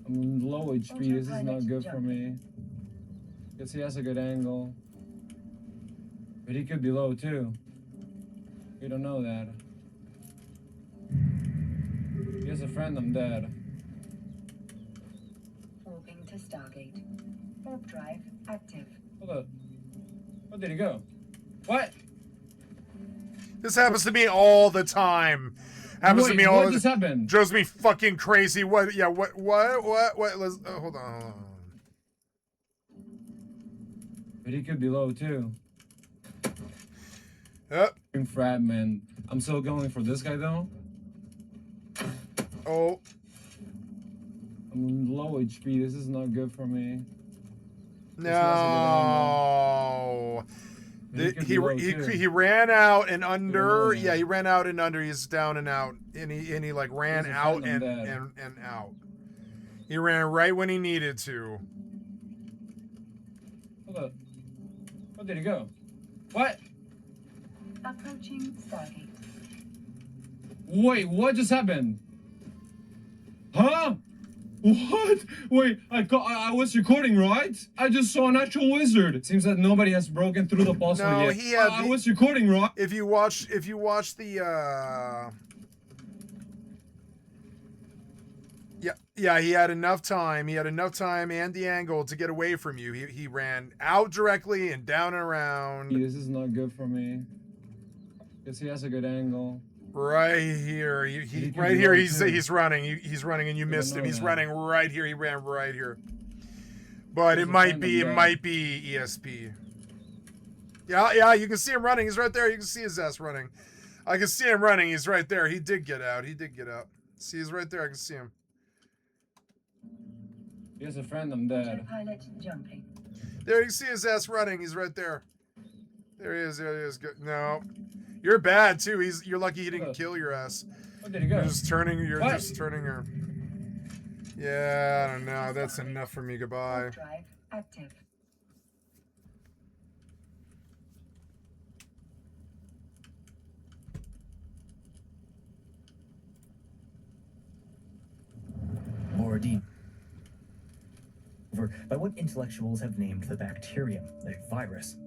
I'm low HP, this is not good for me. Guess he has a good angle. But he could be low too. We don't know that. He has a friend, I'm dead. Warping to Stargate. Warp drive active. Hold up. Where did he go? What? This happens to me all the time. Happens to me all the time. What just happened? Drives me fucking crazy. What? Yeah, what? Let's, hold on. But he could be low too. Yep. Fragment. I'm still going for this guy though. Oh. I'm low HP. This is not good for me. No. He ran out and under. Yeah, he ran out and under. He's down and out. And he like ran out and out. He ran right when he needed to. Hold up. Where did he go? What? Approaching Stargate. Wait, what just happened? Huh? What? Wait, I was recording, right? I just saw an actual wizard. It seems that nobody has broken through the puzzle yet. He had I was recording, right? If you watch the Yeah, he had enough time. He had enough time and the angle to get away from you. He ran out directly and down and around. This is not good for me. Guess he has a good angle. Right here. Right here he's running. He's running and you missed him. He's running right here. He ran right here. But it might be ESP. Yeah, you can see him running. He's right there. You can see his ass running. I can see him running. He's right there. He did get out. See, he's right there. I can see him. He has a friend, I'm dead. Pilot jumping. There, you can see his ass running. He's right there. There he is. There he is. Good. No. You're bad, too. You're lucky he didn't kill your ass. Where did he go? You're just turning her. Yeah, I don't know. That's enough for me. Goodbye. Drive active. Or deep. By what intellectuals have named the bacterium, the virus.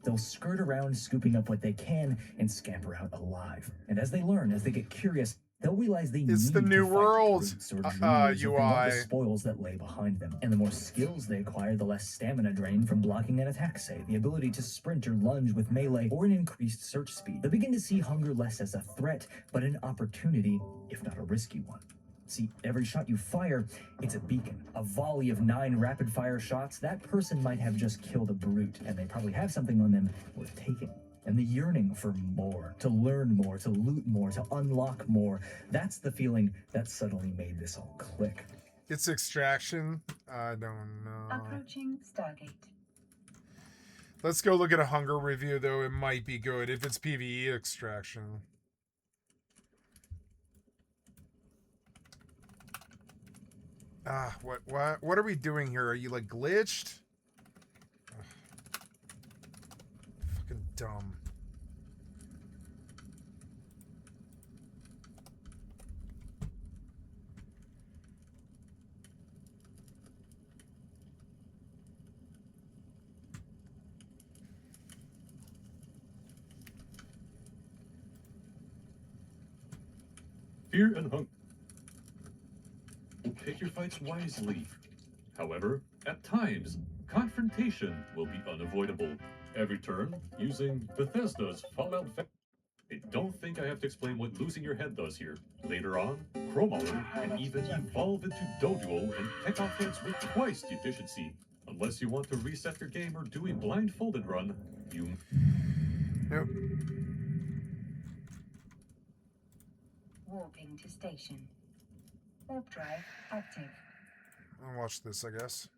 They'll skirt around scooping up what they can and scamper out alive. And as they learn, as they get curious, They'll realize they It's need the new to fight world brutes or dreamers or think about the UI. spoils that lay behind them. And the more skills they acquire, the less stamina drain from blocking an attack, say, the ability to sprint or lunge with melee, or an increased search speed. They'll begin to see hunger less as a threat, but an opportunity, if not a risky one. See, every shot you fire, it's a beacon. A volley of 9 rapid-fire shots, that person might have just killed a brute, and they probably have something on them worth taking. And the yearning for more, to learn more, to loot more, to unlock more, that's the feeling that suddenly made this all click. It's Extraction. I don't know. Approaching Stargate. Let's go look at a hunger review, though. It might be good if it's PvE Extraction. Ah, what are we doing here? Are you, like, glitched? Ugh. Fucking dumb. Fear and hunger. Pick your fights wisely. However, at times, confrontation will be unavoidable. Every turn, using Bethesda's Fallout. I don't think I have to explain what losing your head does here. Later on, Chromaler can even evolve into Dodual and pick off heads with twice the efficiency. Unless you want to reset your game or do a blindfolded run, you... Nope. Warping to station. Warp drive active. I'll watch this, I guess.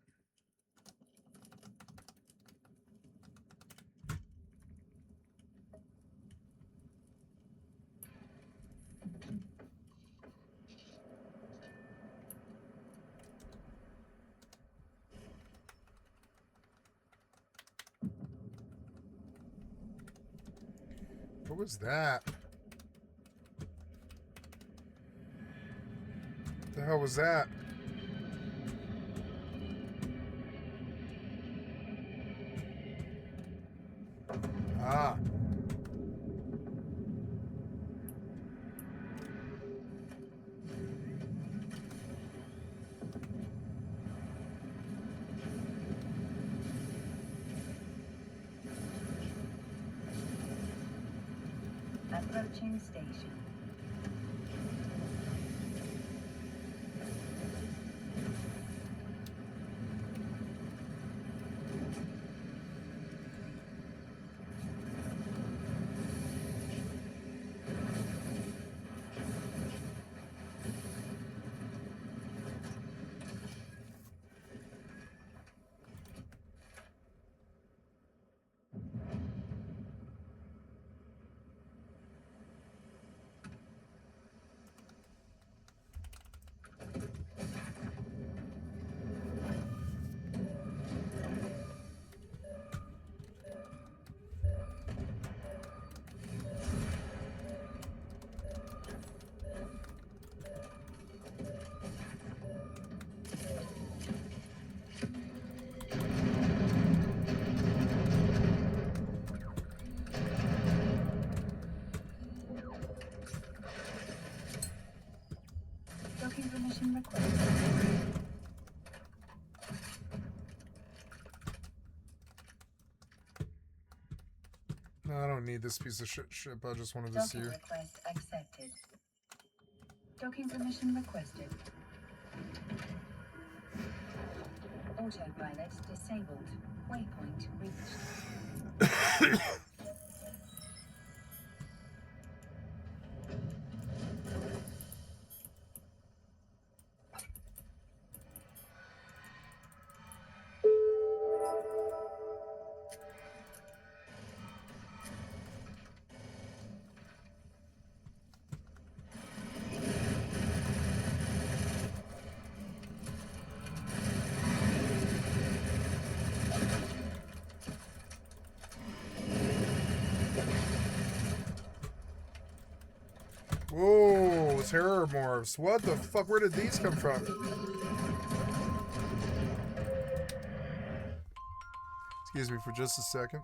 What was that? What the hell was that? Ah. Approaching station. Docking permission requested. No, I don't need this piece of shit. I just wanted to see Docking her. request accepted. Docking permission requested. Autopilot disabled. Waypoint reached. Whoa, terror morphs. What the fuck? Where did these come from? Excuse me for just a second.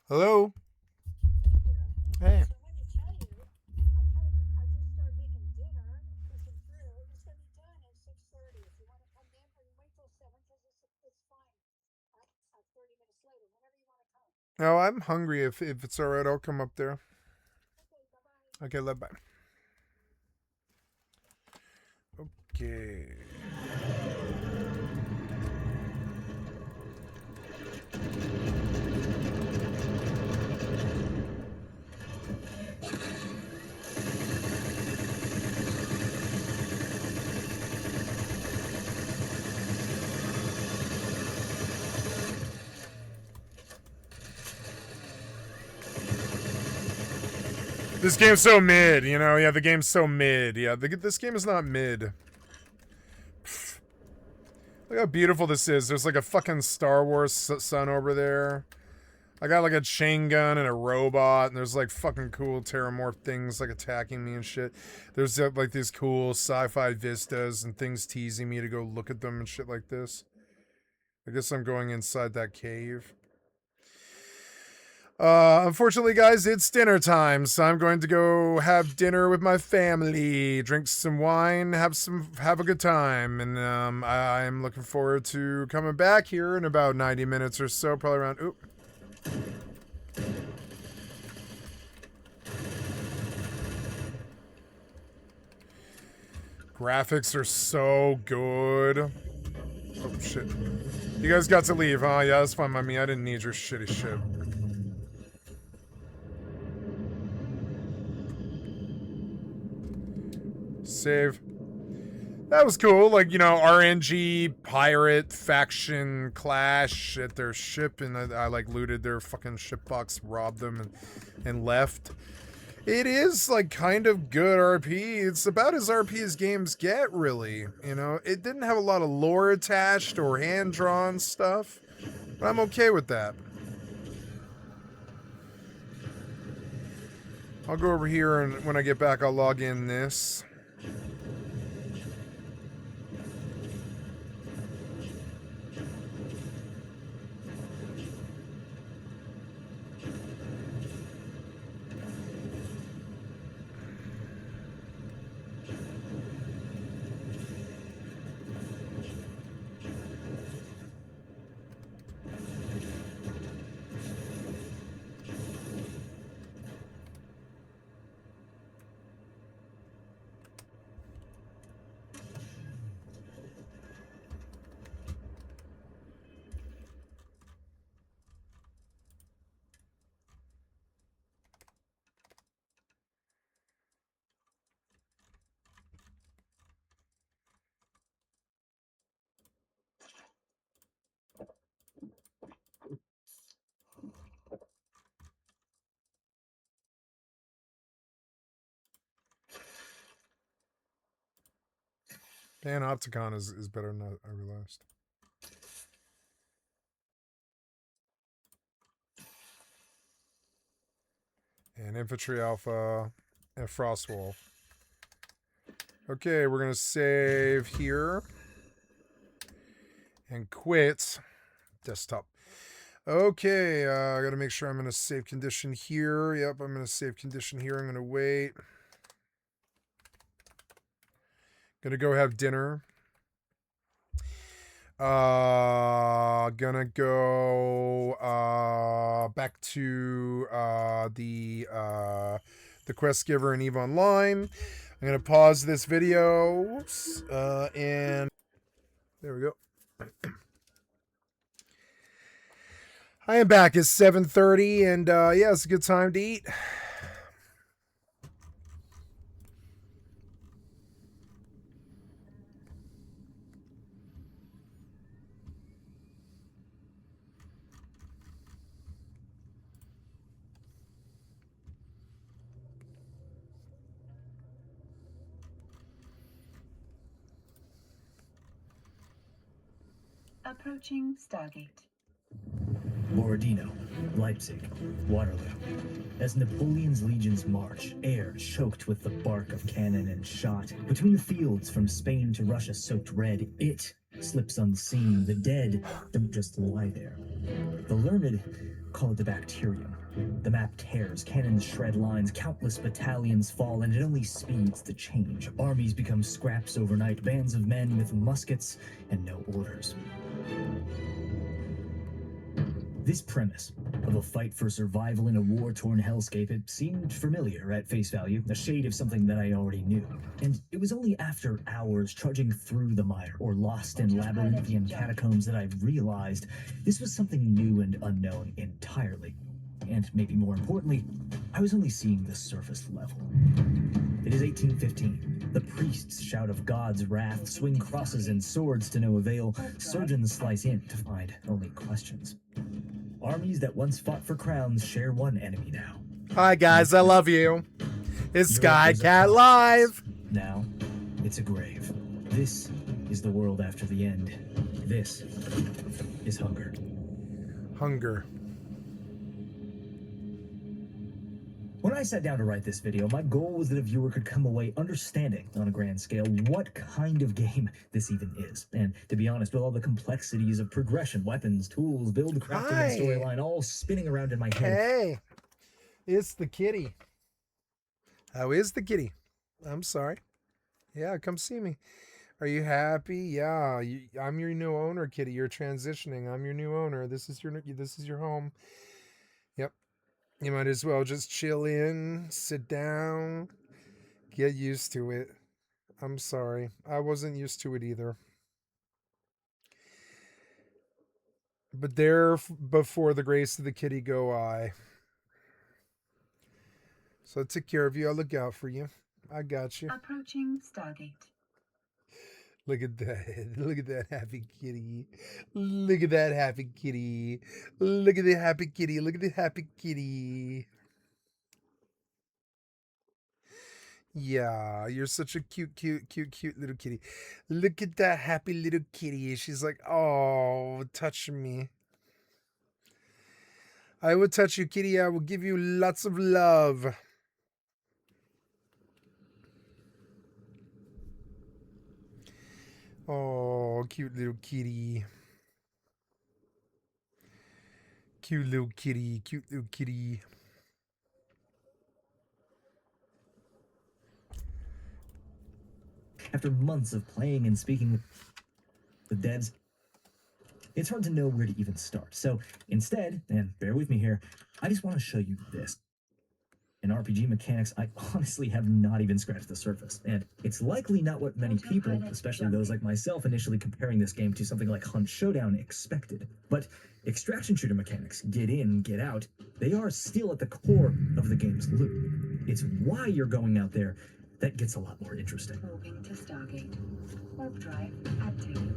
Hello? Hey. No, I'm hungry. If it's all right, I'll come up there. Okay, love, bye. Okay. This game's so mid, you know? Yeah, the game's so mid. Yeah, this game is not mid. Pfft. Look how beautiful this is. There's like a fucking Star Wars sun over there. I got like a chain gun and a robot, and there's like fucking cool terramorph things like attacking me and shit. There's like these cool sci-fi vistas and things teasing me to go look at them and shit like this. I guess I'm going inside that cave. Unfortunately, guys, it's dinner time, so I'm going to go have dinner with my family, drink some wine, have a good time, and I'm looking forward to coming back here in about 90 minutes or so, probably around. Oop. Graphics are so good. Oh shit! You guys got to leave, huh? Yeah, that's fine by me. I didn't need your shitty shit. Save. That was cool. Like, you know, RNG pirate faction clash at their ship, and I like looted their fucking ship box, robbed them, and left. It is like kind of good RP. It's about as RP as games get, really. You know, it didn't have a lot of lore attached or hand-drawn stuff, but I'm okay with that. I'll go over here, and when I get back, I'll log in this. Panopticon is better than I realized. And Infantry Alpha and Frostwolf. Okay, we're going to save here. And quit. Desktop. Okay, I got to make sure I'm in a safe condition here. Yep, I'm in a safe condition here. I'm going to wait. Gonna go have dinner. Gonna go back to the quest giver and EVE Online. I'm gonna pause this video. Oops, and there we go. I am back. It's 7:30, and yeah, it's a good time to eat. Approaching Stargate. Borodino, Leipzig, Waterloo. As Napoleon's legions march, air choked with the bark of cannon and shot. Between the fields from Spain to Russia soaked red, it slips unseen. The dead don't just lie there. The learned call it the bacterium. The map tears, cannons shred lines, countless battalions fall, and it only speeds the change. Armies become scraps overnight, bands of men with muskets and no orders. This premise of a fight for survival in a war-torn hellscape, it seemed familiar at face value, a shade of something that I already knew. And it was only after hours trudging through the mire or lost in labyrinthian catacombs that I realized this was something new and unknown entirely. And maybe more importantly, I was only seeing the surface level. It is 1815. The priests shout of God's wrath, swing crosses and swords to no avail. Surgeons slice in to find only questions. Armies that once fought for crowns share one enemy now. Hi guys, I love you. It's Skycatlive. Now, it's a grave. This is the world after the end. This is hunger. Hunger. When I sat down to write this video, my goal was that a viewer could come away understanding, on a grand scale, what kind of game this even is. And to be honest, with all the complexities of progression, weapons, tools, build, crafting, and storyline all spinning around in my head. Hey, it's the kitty. How is the kitty? I'm sorry. Yeah, come see me. Are you happy? Yeah, I'm your new owner, kitty. You're transitioning. I'm your new owner. This is your home. Yep. You might as well just chill in, sit down, get used to it. I'm sorry. I wasn't used to it either. But there before the grace of the kitty go I. So I take care of you. I'll look out for you. I got you. Approaching Stargate. Look at that. Look at that happy kitty. Look at that happy kitty. Look at the happy kitty. Look at the happy kitty. Yeah, you're such a cute little kitty. Look at that happy little kitty. She's like, oh, touch me. I will touch you, kitty. I will give you lots of love. Oh, cute little kitty. Cute little kitty. Cute little kitty. After months of playing and speaking with the devs, it's hard to know where to even start. So instead, and bear with me here, I just want to show you this. In RPG mechanics, I honestly have not even scratched the surface. And it's likely not what many people, especially those like myself, initially comparing this game to something like Hunt Showdown expected. But extraction shooter mechanics, get in, get out, they are still at the core of the game's loop. It's why you're going out there that gets a lot more interesting. Moving to Stargate. Warp drive active.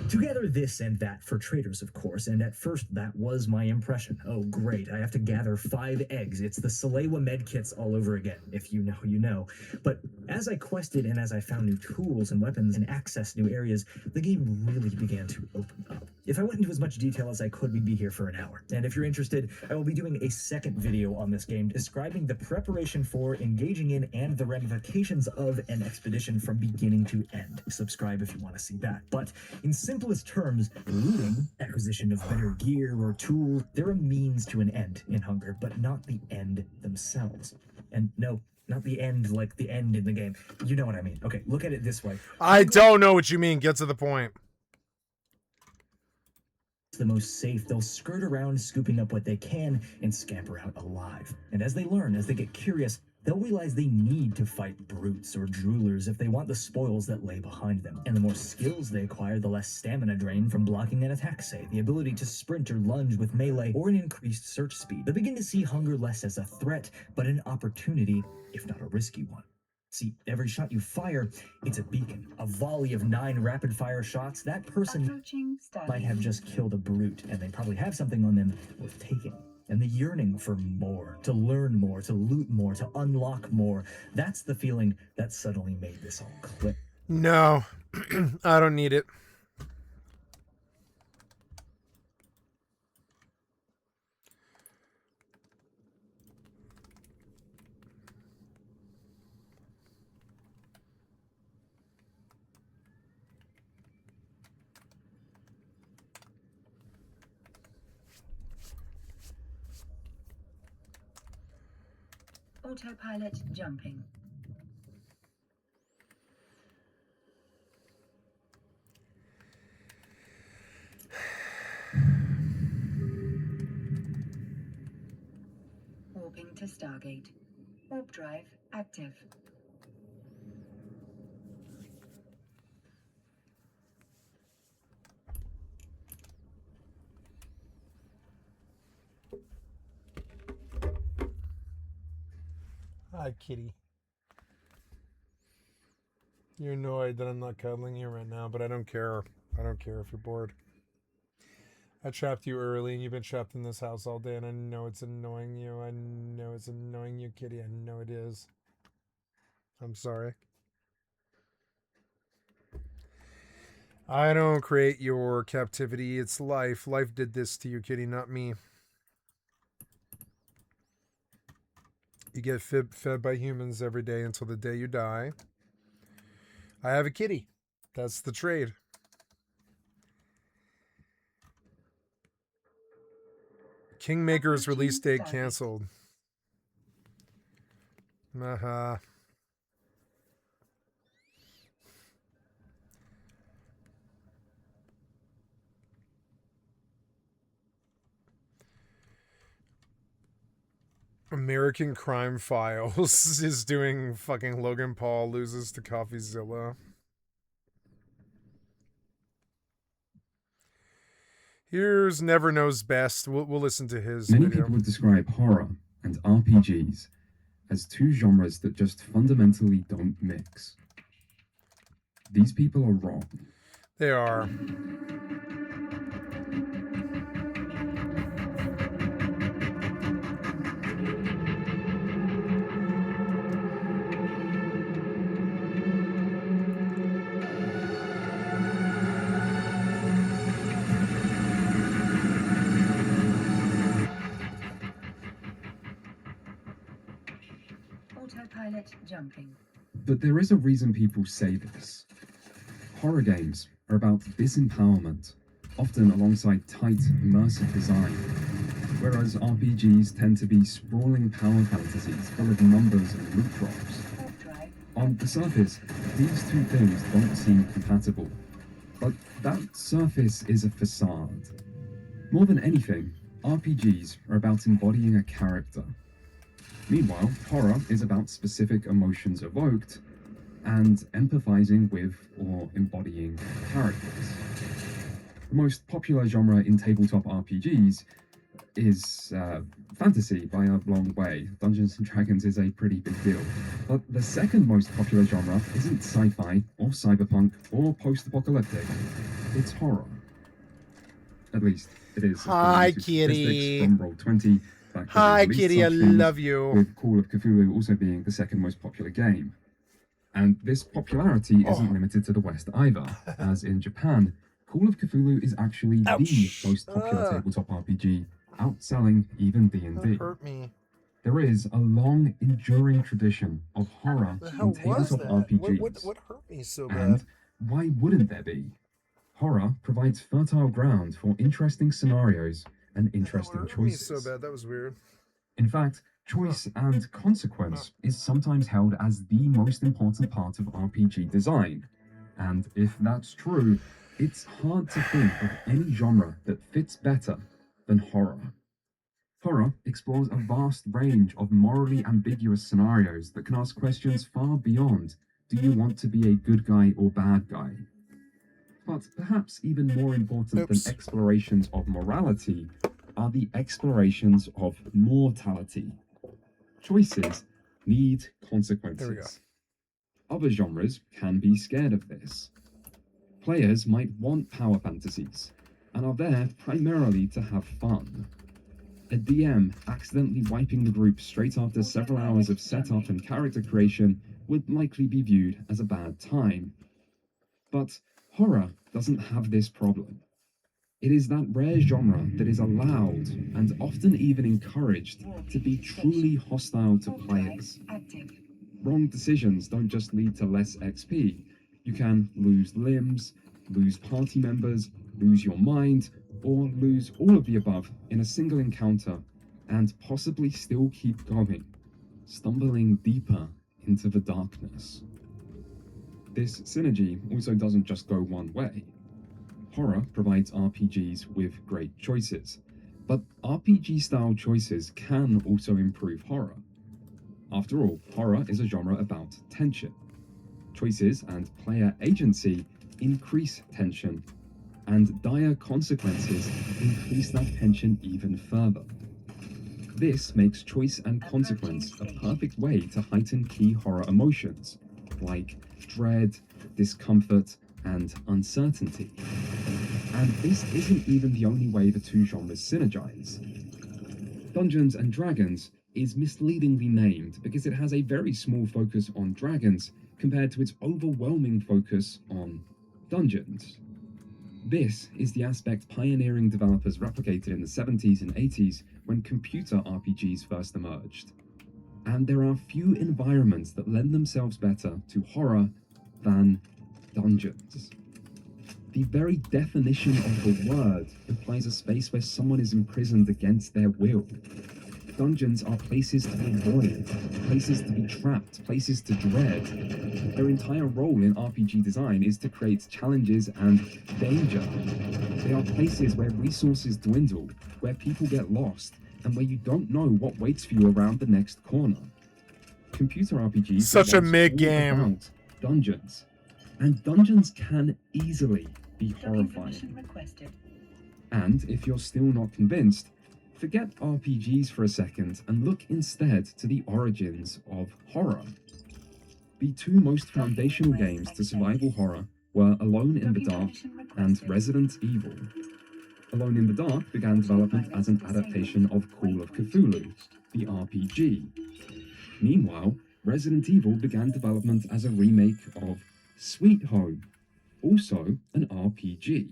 Together this and that for traders, of course, and at first that was my impression. Oh, great, I have to gather 5 eggs. It's the Salewa medkits all over again. If you know, you know. But as I quested and as I found new tools and weapons and accessed new areas, the game really began to open up. If I went into as much detail as I could, we'd be here for an hour. And if you're interested, I will be doing a second video on this game describing the preparation for, engaging in, and the ramifications of an expedition from beginning to end. Subscribe if you want to see that. But in simplest terms, looting, acquisition of better gear or tools, they're a means to an end in Hunger, but not the end themselves. And no, not the end like the end in the game. You know what I mean. Okay, look at it this way. I don't know what you mean. Get to the point. The most safe, they'll skirt around scooping up what they can and scamper out alive. And as they learn, as they get curious, they'll realize they need to fight brutes or droolers if they want the spoils that lay behind them. And the more skills they acquire, the less stamina drain from blocking an attack, say, the ability to sprint or lunge with melee, or an increased search speed. They begin to see hunger less as a threat, but an opportunity, if not a risky one. See, every shot you fire, it's a beacon. A volley of 9 rapid-fire shots, that person might have just killed a brute, and they probably have something on them worth taking. And the yearning for more, to learn more, to loot more, to unlock more, that's the feeling that suddenly made this all click. No, I don't need it. Autopilot jumping. to Stargate. Warp drive active. Hi, kitty. You're annoyed that I'm not cuddling you right now, but I don't care. I don't care if you're bored. I trapped you early, and you've been trapped in this house all day, and I know it's annoying you. I know it's annoying you, kitty. I know it is. I'm sorry. I don't create your captivity. It's life. Life did this to you, kitty, not me. You get fed by humans every day until the day you die. I have a kitty. That's the trade. Kingmaker's release date canceled. Haha. American Crime Files is doing fucking Logan Paul loses to CoffeeZilla. Here's Never Knows Best. We'll listen to his Many video. people would describe horror and RPGs as two genres that just fundamentally don't mix. These people are wrong. They are. Autopilot jumping. But there is a reason people say this. Horror games are about disempowerment, often alongside tight, immersive design, whereas RPGs tend to be sprawling power fantasies full of numbers and loot drops. On the surface, these two things don't seem compatible, but that surface is a facade. More than anything, RPGs are about embodying a character. Meanwhile, horror is about specific emotions evoked and empathizing with or embodying characters. The most popular genre in tabletop RPGs is fantasy by a long way. Dungeons & Dragons is a pretty big deal. But the second most popular genre isn't sci-fi or cyberpunk or post-apocalyptic. It's horror. At least it is. Hi, kitty. From Roll20. Hi, kitty. I love you. With Call of Cthulhu also being the second most popular game. And this popularity isn't limited to the West either, as in Japan, Call of Cthulhu is actually the most popular tabletop RPG, outselling even D&D. That hurt me. There is a long, enduring tradition of horror The in hell was tabletop that? RPGs. What hurt me so And bad? why wouldn't there be? Horror provides fertile ground for interesting scenarios and interesting Hurt me choices. so bad. That was weird. In fact, choice and consequence is sometimes held as the most important part of RPG design. And if that's true, it's hard to think of any genre that fits better than horror. Horror explores a vast range of morally ambiguous scenarios that can ask questions far beyond, do you want to be a good guy or bad guy? But perhaps even more important than explorations of morality are the explorations of mortality. Choices need consequences. There we go. Other genres can be scared of this. Players might want power fantasies, and are there primarily to have fun. A DM accidentally wiping the group straight after several hours of setup and character creation would likely be viewed as a bad time. But horror doesn't have this problem. It is that rare genre that is allowed, and often even encouraged, to be truly hostile to players. Wrong decisions don't just lead to less XP. You can lose limbs, lose party members, lose your mind, or lose all of the above in a single encounter, and possibly still keep going, stumbling deeper into the darkness. This synergy also doesn't just go one way. Horror provides RPGs with great choices, But RPG-style choices can also improve horror. After all, horror is a genre about tension. Choices and player agency increase tension, and dire consequences increase that tension even further. This makes choice and consequence a perfect way to heighten key horror emotions, like dread, discomfort, and uncertainty. And this isn't even the only way the two genres synergize. Dungeons and Dragons is misleadingly named because it has a very small focus on dragons compared to its overwhelming focus on dungeons. This is the aspect pioneering developers replicated in the 70s and 80s when computer RPGs first emerged. And there are few environments that lend themselves better to horror than dungeons. The very definition of the word implies a space where someone is imprisoned against their will. Dungeons are places to be avoided, places to be trapped, places to dread. Their entire role in RPG design is to create challenges and danger. They are places where resources dwindle, where people get lost, and where you don't know what waits for you around the next corner. Computer RPGs Such a are once mid all game. about dungeons, and dungeons can easily be horrifying. And if you're still not convinced, forget RPGs for a second and look instead to the origins of horror. The two most foundational games to survival horror were Alone in the Dark and Resident Evil. Alone in the Dark began development as an adaptation of Call of Cthulhu, the RPG. Meanwhile, Resident Evil began development as a remake of Sweet Home, also an RPG.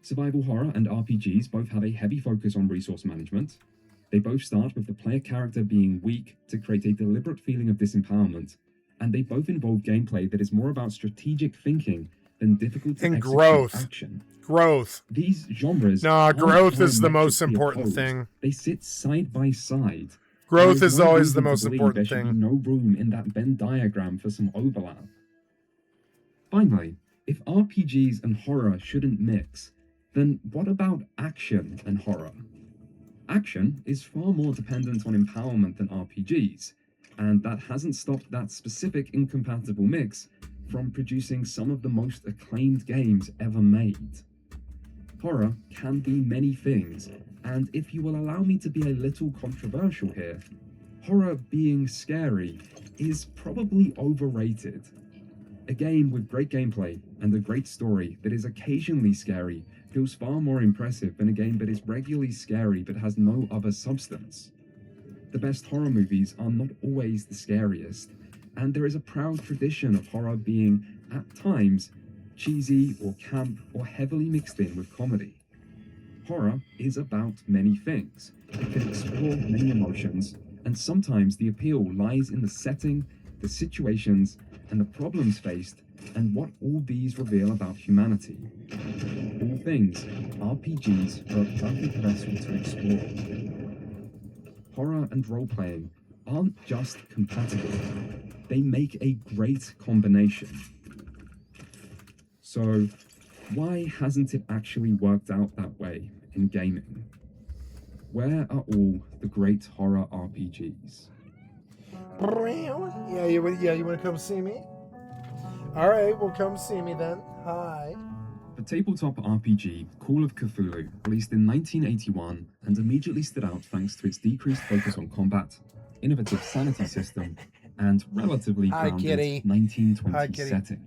Survival horror and RPGs both have a heavy focus on resource management. They both start with the player character being weak to create a deliberate feeling of disempowerment, and they both involve gameplay that is more about strategic thinking than difficult to And execute growth. action. Growth. These genres Nah, growth is the most diametrically important opposed. thing. They sit side by side. Growth There is no always the reason to most believe important there should thing. be no room in that Venn diagram for some overlap. Finally, if RPGs and horror shouldn't mix, then what about action and horror? Action is far more dependent on empowerment than RPGs, and that hasn't stopped that specific incompatible mix from producing some of the most acclaimed games ever made. Horror can be many things, and if you will allow me to be a little controversial here, horror being scary is probably overrated. A game with great gameplay and a great story that is occasionally scary feels far more impressive than a game that is regularly scary but has no other substance. The best horror movies are not always the scariest, and there is a proud tradition of horror being, at times, cheesy or camp or heavily mixed in with comedy. Horror is about many things. It can explore many emotions, and sometimes the appeal lies in the setting, the situations, and the problems faced, and what all these reveal about humanity. All things, RPGs are a perfect vessel to explore. Horror and role-playing aren't just compatible, they make a great combination. So, why hasn't it actually worked out that way in gaming? Where are all the great horror RPGs? Yeah, you want to come see me? All right, well, come see me then. Hi. The tabletop RPG Call of Cthulhu, released in 1981 and immediately stood out thanks to its decreased focus on combat, innovative sanity system, and relatively grounded 1920s setting.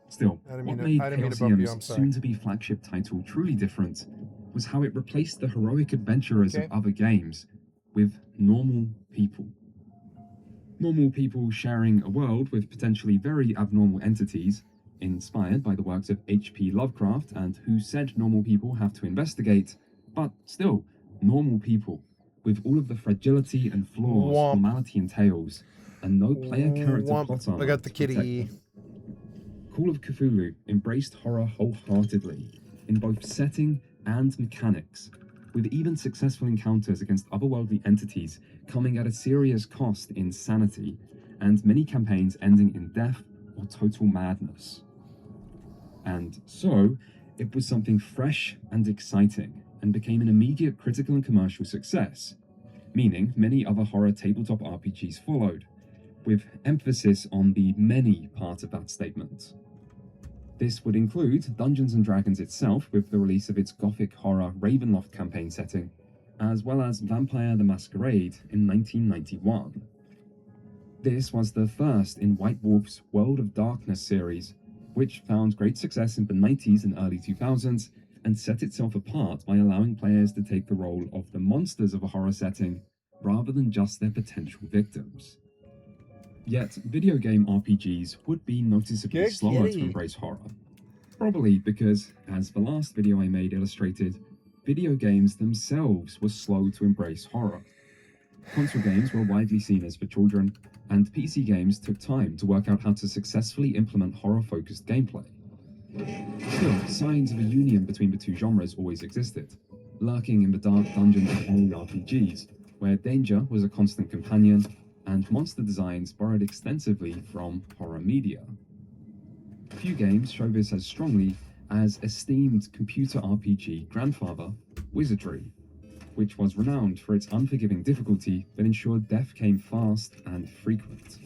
Still, what made Chaosium's soon-to-be flagship title truly different was how it replaced the heroic adventurers of other games with normal people. Normal people sharing a world with potentially very abnormal entities, inspired by the works of H.P. Lovecraft and who said normal people have to investigate, but still, normal people, with all of the fragility and flaws normality entails, and no player character plot armor. I got the kitty. Call of Cthulhu embraced horror wholeheartedly, in both setting and mechanics, with even successful encounters against otherworldly entities coming at a serious cost in sanity, and many campaigns ending in death or total madness. And so, it was something fresh and exciting, and became an immediate critical and commercial success, meaning many other horror tabletop RPGs followed, with emphasis on the many part of that statement. This would include Dungeons & Dragons itself with the release of its gothic horror Ravenloft campaign setting, as well as Vampire the Masquerade in 1991. This was the first in White Wolf's World of Darkness series, which found great success in the 90s and early 2000s and set itself apart by allowing players to take the role of the monsters of a horror setting rather than just their potential victims. Yet, video game RPGs would be noticeably Good slower kitty. to embrace horror. Probably because, as the last video I made illustrated, video games themselves were slow to embrace horror. Console games were widely seen as for children, and PC games took time to work out how to successfully implement horror-focused gameplay. Still, signs of a union between the two genres always existed, lurking in the dark dungeons of early RPGs, where danger was a constant companion, and monster designs borrowed extensively from horror media. Few games show this as strongly as esteemed computer RPG grandfather, Wizardry, which was renowned for its unforgiving difficulty that ensured death came fast and frequent.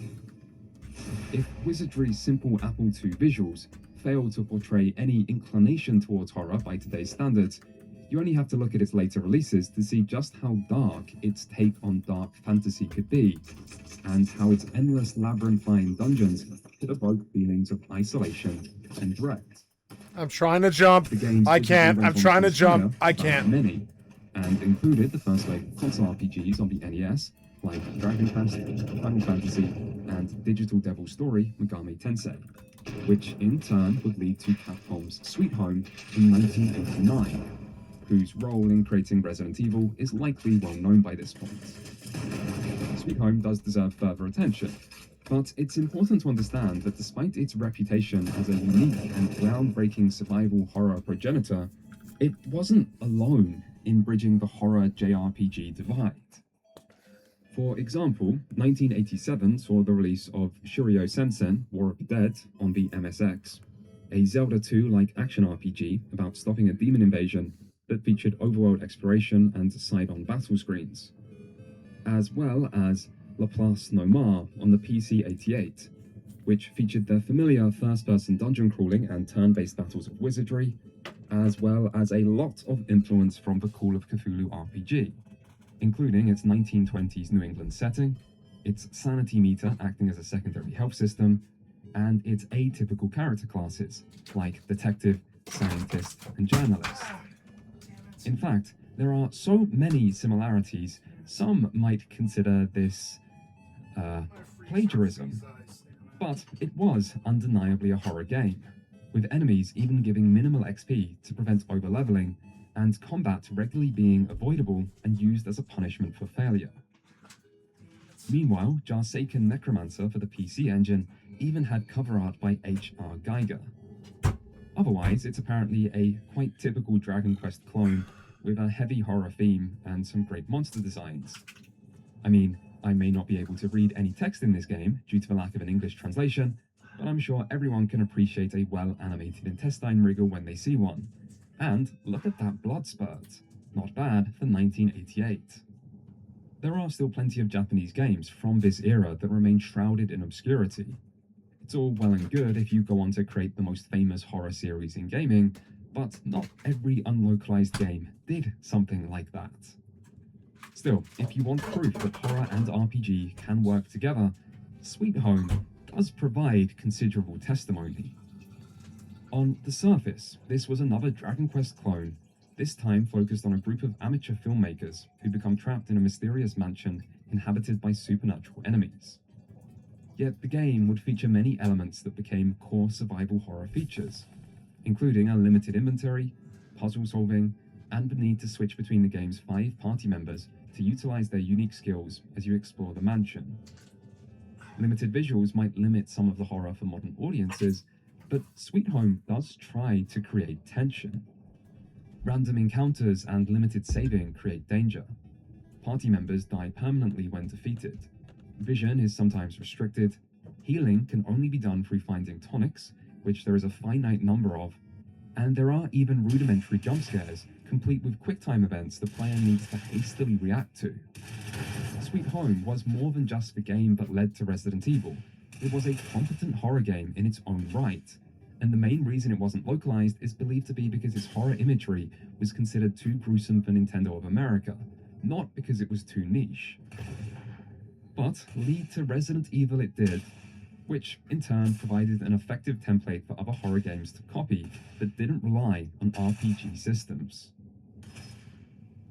If Wizardry's simple Apple II visuals fail to portray any inclination towards horror by today's standards, you only have to look at its later releases to see just how dark its take on dark fantasy could be, and how its endless labyrinthine dungeons could evoke feelings of isolation and dread. I'm trying to jump. I can't. I'm trying to jump. I can't. Many, and included the first wave of console RPGs on the NES, like Dragon Quest, Final Fantasy, and Digital Devil Story Megami Tensei, which in turn would lead to Capcom's Sweet Home in 1989, whose role in creating Resident Evil is likely well known by this point. Sweet Home does deserve further attention, but it's important to understand that despite its reputation as a unique and groundbreaking survival horror progenitor, it wasn't alone in bridging the horror JRPG divide. For example, 1987 saw the release of Shuryo Sensen, War of the Dead, on the MSX, a Zelda 2-like action RPG about stopping a demon invasion that featured overworld exploration and side-on battle screens, as well as La Place Nomar on the PC-88, which featured the familiar first-person dungeon crawling and turn-based battles of wizardry, as well as a lot of influence from the Call of Cthulhu RPG, including its 1920s New England setting, its sanity meter acting as a secondary health system, and its atypical character classes, like detective, scientist, and journalist. In fact, there are so many similarities, some might consider this plagiarism, but it was undeniably a horror game, with enemies even giving minimal XP to prevent overleveling, and combat regularly being avoidable and used as a punishment for failure. Meanwhile, Jarsaken Necromancer for the PC Engine even had cover art by H.R. Geiger. Otherwise, it's apparently a quite typical Dragon Quest clone with a heavy horror theme and some great monster designs. I mean, I may not be able to read any text in this game due to the lack of an English translation, but I'm sure everyone can appreciate a well-animated intestine wriggle when they see one. And look at that blood spurt. Not bad for 1988. There are still plenty of Japanese games from this era that remain shrouded in obscurity. It's all well and good if you go on to create the most famous horror series in gaming, but not every unlocalized game did something like that. Still, if you want proof that horror and RPG can work together, Sweet Home does provide considerable testimony. On the surface, this was another Dragon Quest clone, this time focused on a group of amateur filmmakers who become trapped in a mysterious mansion inhabited by supernatural enemies. Yet the game would feature many elements that became core survival horror features, including a limited inventory, puzzle solving, and the need to switch between the game's 5 party members to utilize their unique skills as you explore the mansion. Limited visuals might limit some of the horror for modern audiences, but Sweet Home does try to create tension. Random encounters and limited saving create danger. Party members die permanently when defeated. Vision is sometimes restricted. Healing can only be done through finding tonics, which there is a finite number of, and there are even rudimentary jump scares, complete with QuickTime events the player needs to hastily react to. Sweet Home was more than just the game that led to Resident Evil. It was a competent horror game in its own right, and the main reason it wasn't localized is believed to be because its horror imagery was considered too gruesome for Nintendo of America, not because it was too niche. But lead to Resident Evil it did, which in turn provided an effective template for other horror games to copy that didn't rely on RPG systems.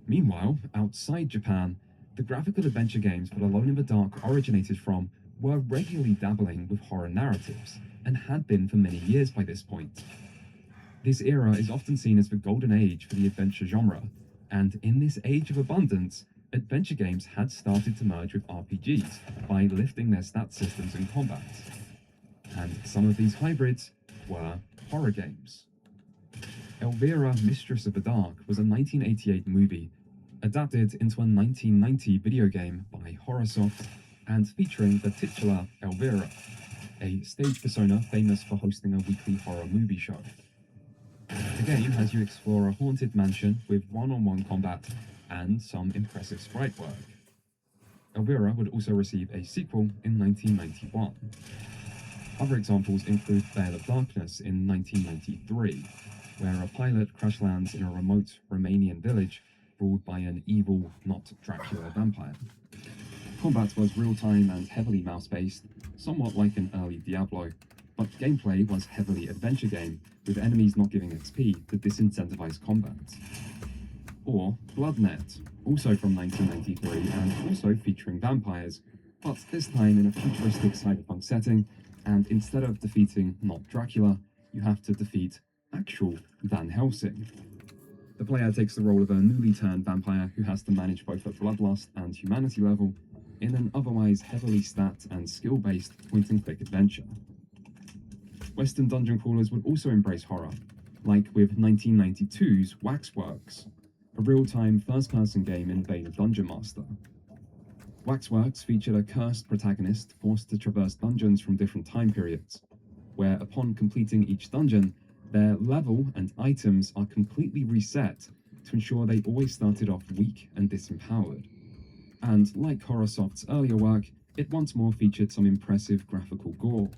Meanwhile, outside Japan, the graphical adventure games that Alone in the Dark originated from were regularly dabbling with horror narratives, and had been for many years by this point. This era is often seen as the golden age for the adventure genre, and in this age of abundance, adventure games had started to merge with RPGs by lifting their stat systems and combat. And some of these hybrids were horror games. Elvira, Mistress of the Dark was a 1988 movie, adapted into a 1990 video game by Horrorsoft, and featuring the titular Elvira, a stage persona famous for hosting a weekly horror movie show. The game has you explore a haunted mansion with one-on-one combat and some impressive sprite work. Elvira would also receive a sequel in 1991. Other examples include Veil of Darkness in 1993, where a pilot crash lands in a remote Romanian village ruled by an evil, not Dracula vampire. Combat was real-time and heavily mouse-based, somewhat like an early Diablo, but gameplay was heavily adventure game, with enemies not giving XP to disincentivize combat. Or Bloodnet, also from 1993 and also featuring vampires, but this time in a futuristic cyberpunk setting, and instead of defeating not Dracula, you have to defeat actual Van Helsing. The player takes the role of a newly turned vampire who has to manage both a bloodlust and humanity level in an otherwise heavily stat and skill-based point-and-click adventure. Western dungeon crawlers would also embrace horror, like with 1992's Waxworks, a real-time first-person game in the vein of Dungeon Master. Waxworks featured a cursed protagonist forced to traverse dungeons from different time periods, where upon completing each dungeon, their level and items are completely reset to ensure they always started off weak and disempowered. And like Horrorsoft's earlier work, it once more featured some impressive graphical gore.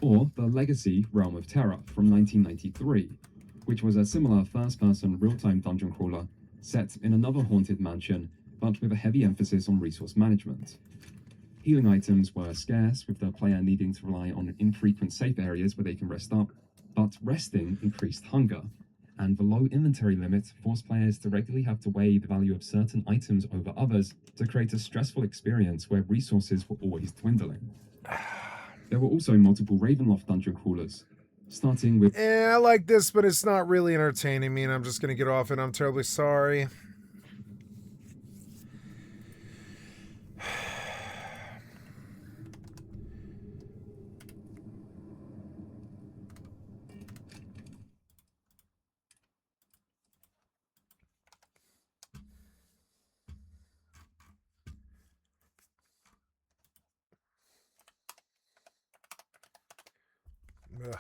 Or the legacy Realm of Terror from 1993, which was a similar first-person real-time dungeon crawler set in another haunted mansion, but with a heavy emphasis on resource management. Healing items were scarce, with the player needing to rely on infrequent safe areas where they can rest up, but resting increased hunger, and the low inventory limit forced players to regularly have to weigh the value of certain items over others to create a stressful experience where resources were always dwindling. There were also multiple Ravenloft dungeon crawlers, starting with... I like this, but it's not really entertaining me, and I'm just gonna get off it. I'm terribly sorry. Ugh.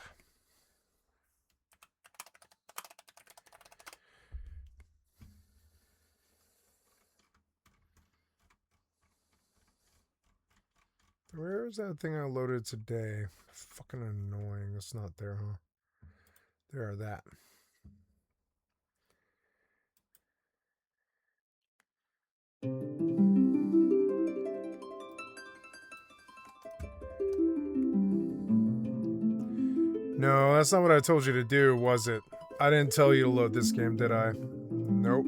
Where is that thing I loaded today? Fucking annoying. It's not there, huh? There, that. No, that's not what I told you to do, was it? I didn't tell you to load this game, did I? Nope.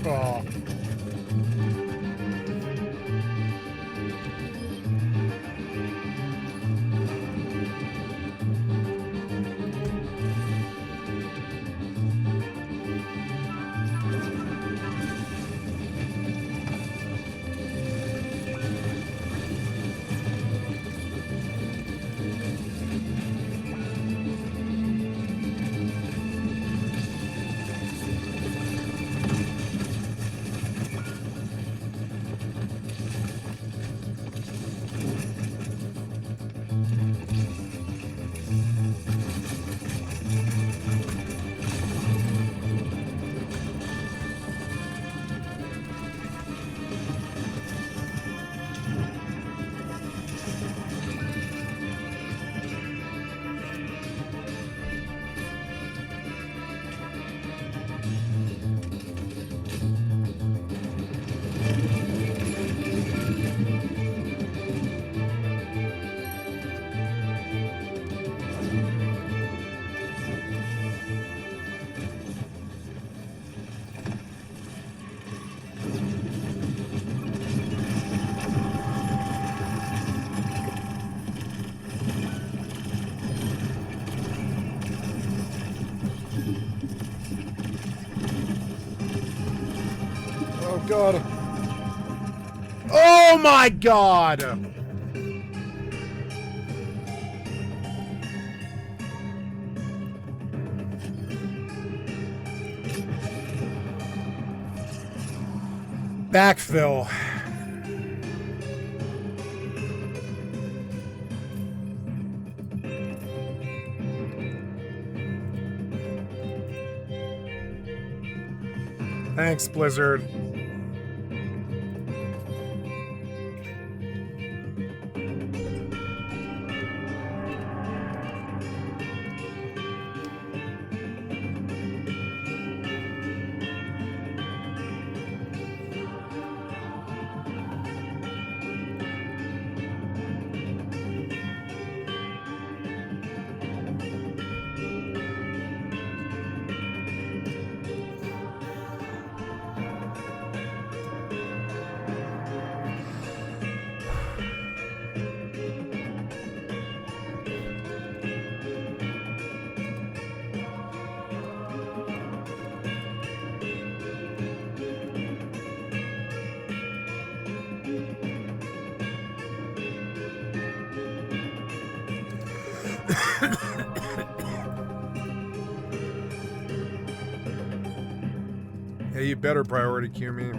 Oh. Oh god. Oh my god! Backfill. Thanks, Blizzard. Hey, you better priority queue me.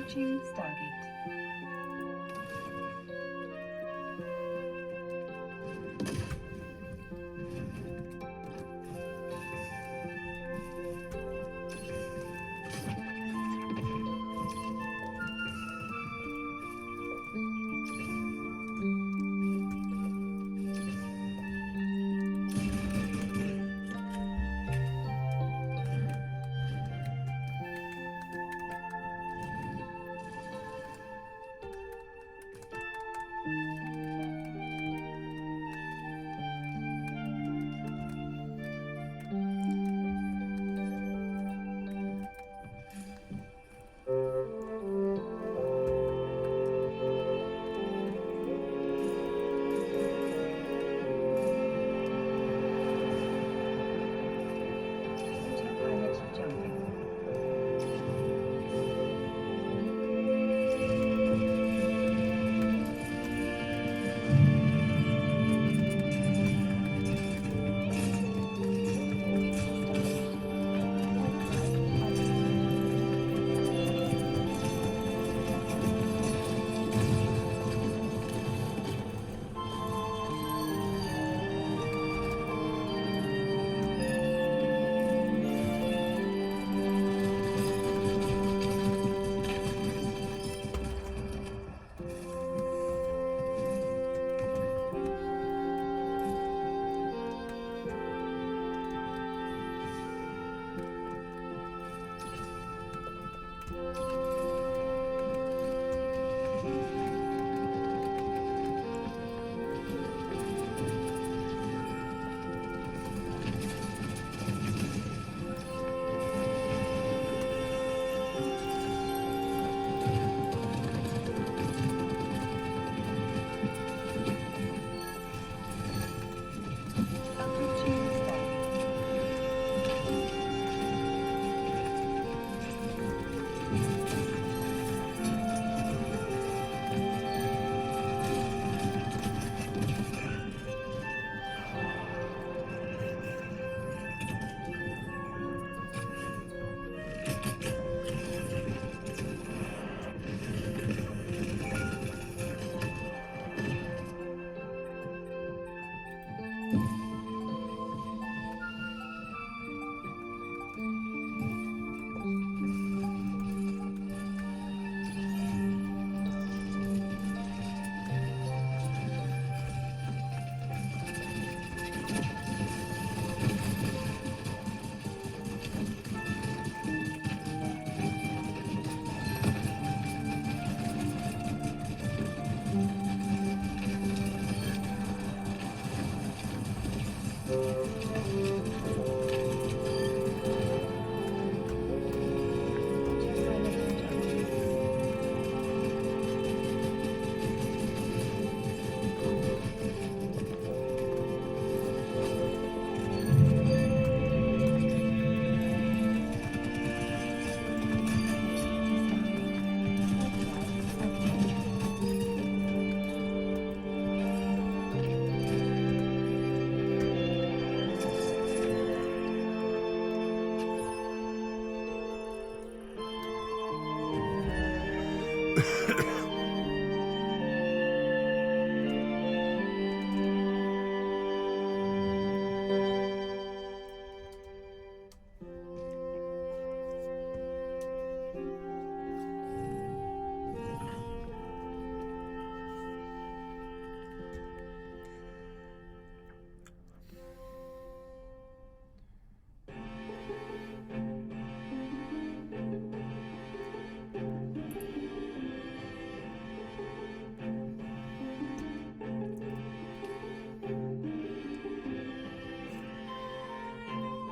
Approaching Stargate. Autopilot jumping. Approaching Stargate. Autopilot jumping.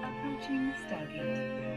Approaching Stargate.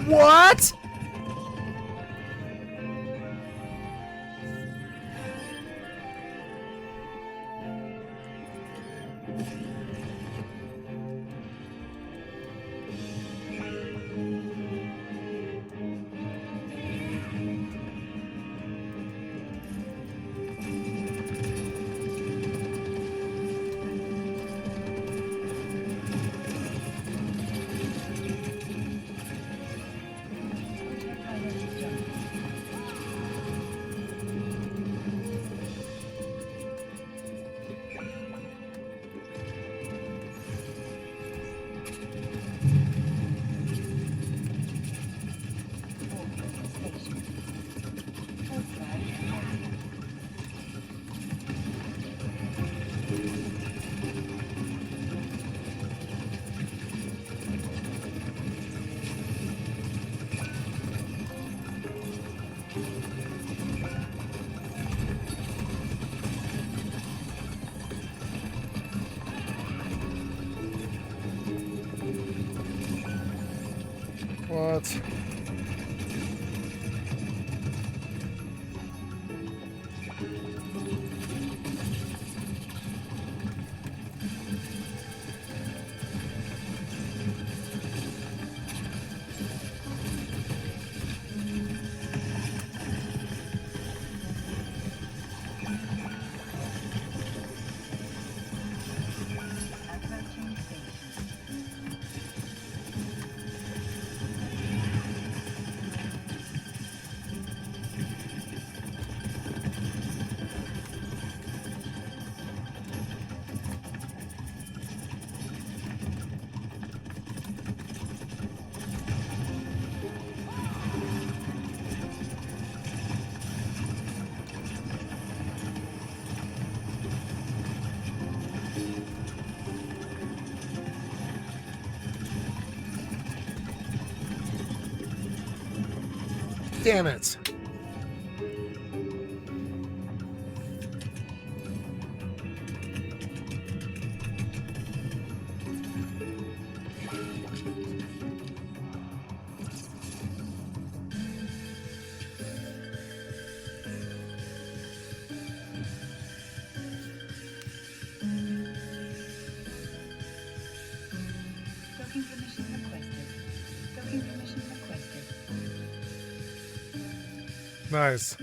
What? What? Damn it. Docking permission requested. Docking permission requested. Nice.